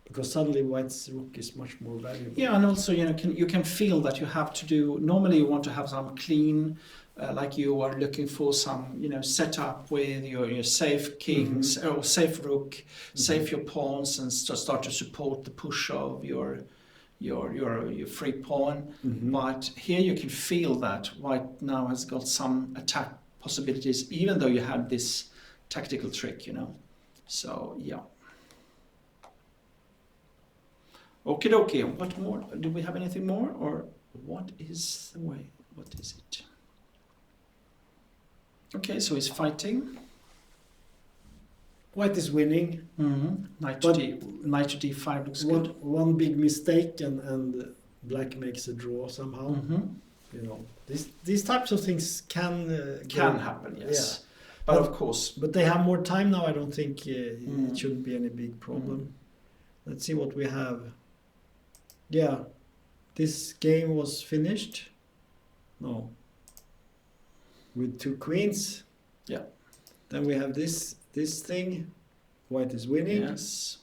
Because suddenly white's rook is much more valuable. Yeah, and also, you know, you can feel that you have to do. Normally, you want to have some clean, like you are looking for some, you know, setup with your safe kings or safe rook, save your pawns, and start to support the push of your free pawn. Mhm. But here you can feel that white now has got some attack possibilities, even though you had this tactical trick, you know. So yeah. Okie dokie. What more? Do we have anything more, or what is the way? What is it? Okay, so he's fighting. White is winning. Knight to d5 looks good. One big mistake and black makes a draw somehow. you know, these types of things can happen, yes. But of course. But they have more time now. I don't think it shouldn't be any big problem. Let's see what we have. Yeah, this game was finished. No. With 2 queens. Yeah. Then we have this thing. White is winning. Yes.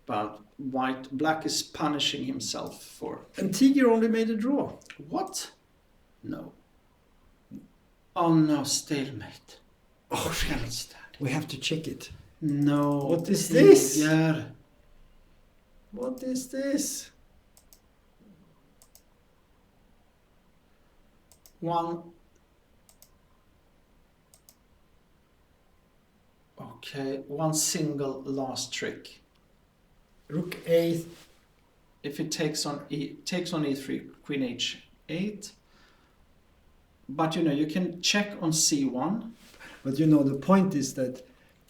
But black is punishing himself for. And Tiger only made a draw. What? No. Oh no, stalemate. Oh, we have to check it. No. What is this? Yeah. What is this? One single last trick. Rook A. If it takes on E3, Queen H8. But you know, you can check on C1. But you know, the point is that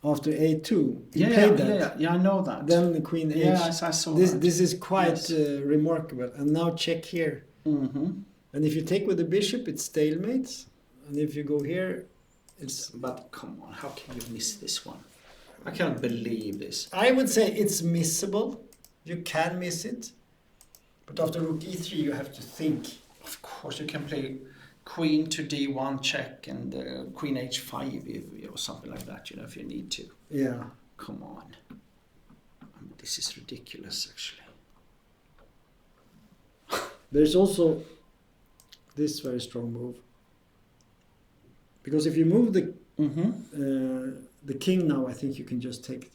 after A2, he played that. Yeah, I know that. Then the Queen H. Yes, I saw this. that. This is quite remarkable. And now check here. Mm-hmm. And if you take with the bishop, it's stalemate. And if you go here, it's... But come on, how can you miss this one? I can't believe this. I would say it's missable. You can miss it. But after Rook E3, you have to think. Of course, you can play Queen to D1 check and Queen H5 or something like that, you know, if you need to. Yeah. Come on. I mean, this is ridiculous, actually. There's also this very strong move. Because if you move the king now, I think you can just take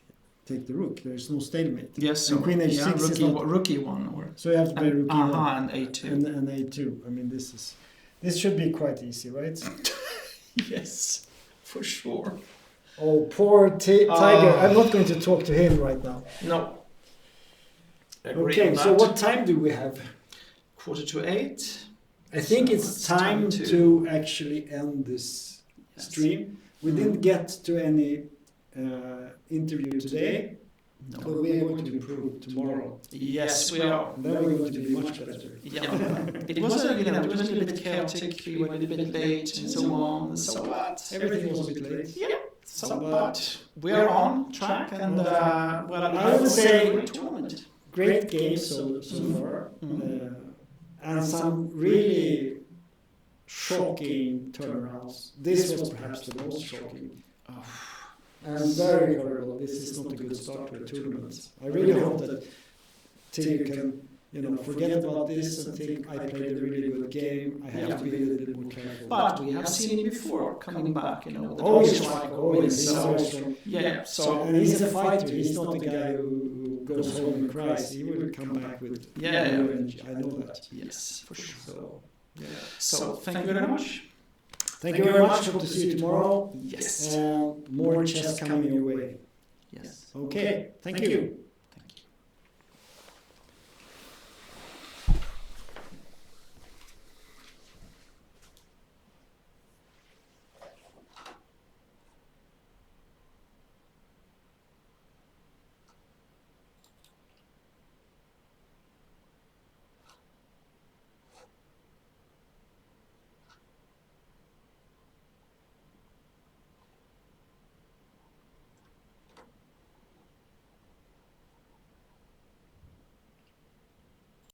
the rook. There's no stalemate. Yes, and Queen H6 is not... Rookie one. Or so you have to play rook E1. And A2. And A2. I mean, this should be quite easy, right? Yes, for sure. Oh, poor Tiger. I'm not going to talk to him right now. No. Okay, so what time do we have? 7:45. I think it's time to actually end this stream. We didn't get to any interview today, but we are going to improve tomorrow. Yes, we are. And then we're going to be much better. Yeah. It was a little bit chaotic. We were a little bit late and so on. So what? Everything was a bit late. Yeah. So but we are on track and I would say tournament. Great games so far. And some really shocking turnarounds. This was perhaps the most shocking. And very horrible. This is not a good start to a tournament. I really hope that Tiger can, forget about this and think I played a really good game. I have to be a little bit more careful. But we have seen him before coming back, Always strike, always. Yeah. So and he's a fighter. He's not the guy who goes home and cries. He will come back with revenge. I know that. Yes, for sure. So thank you very much. Thank you very much. Hope to see you tomorrow. Yes. More chess coming your way. Yes. Okay. Thank you.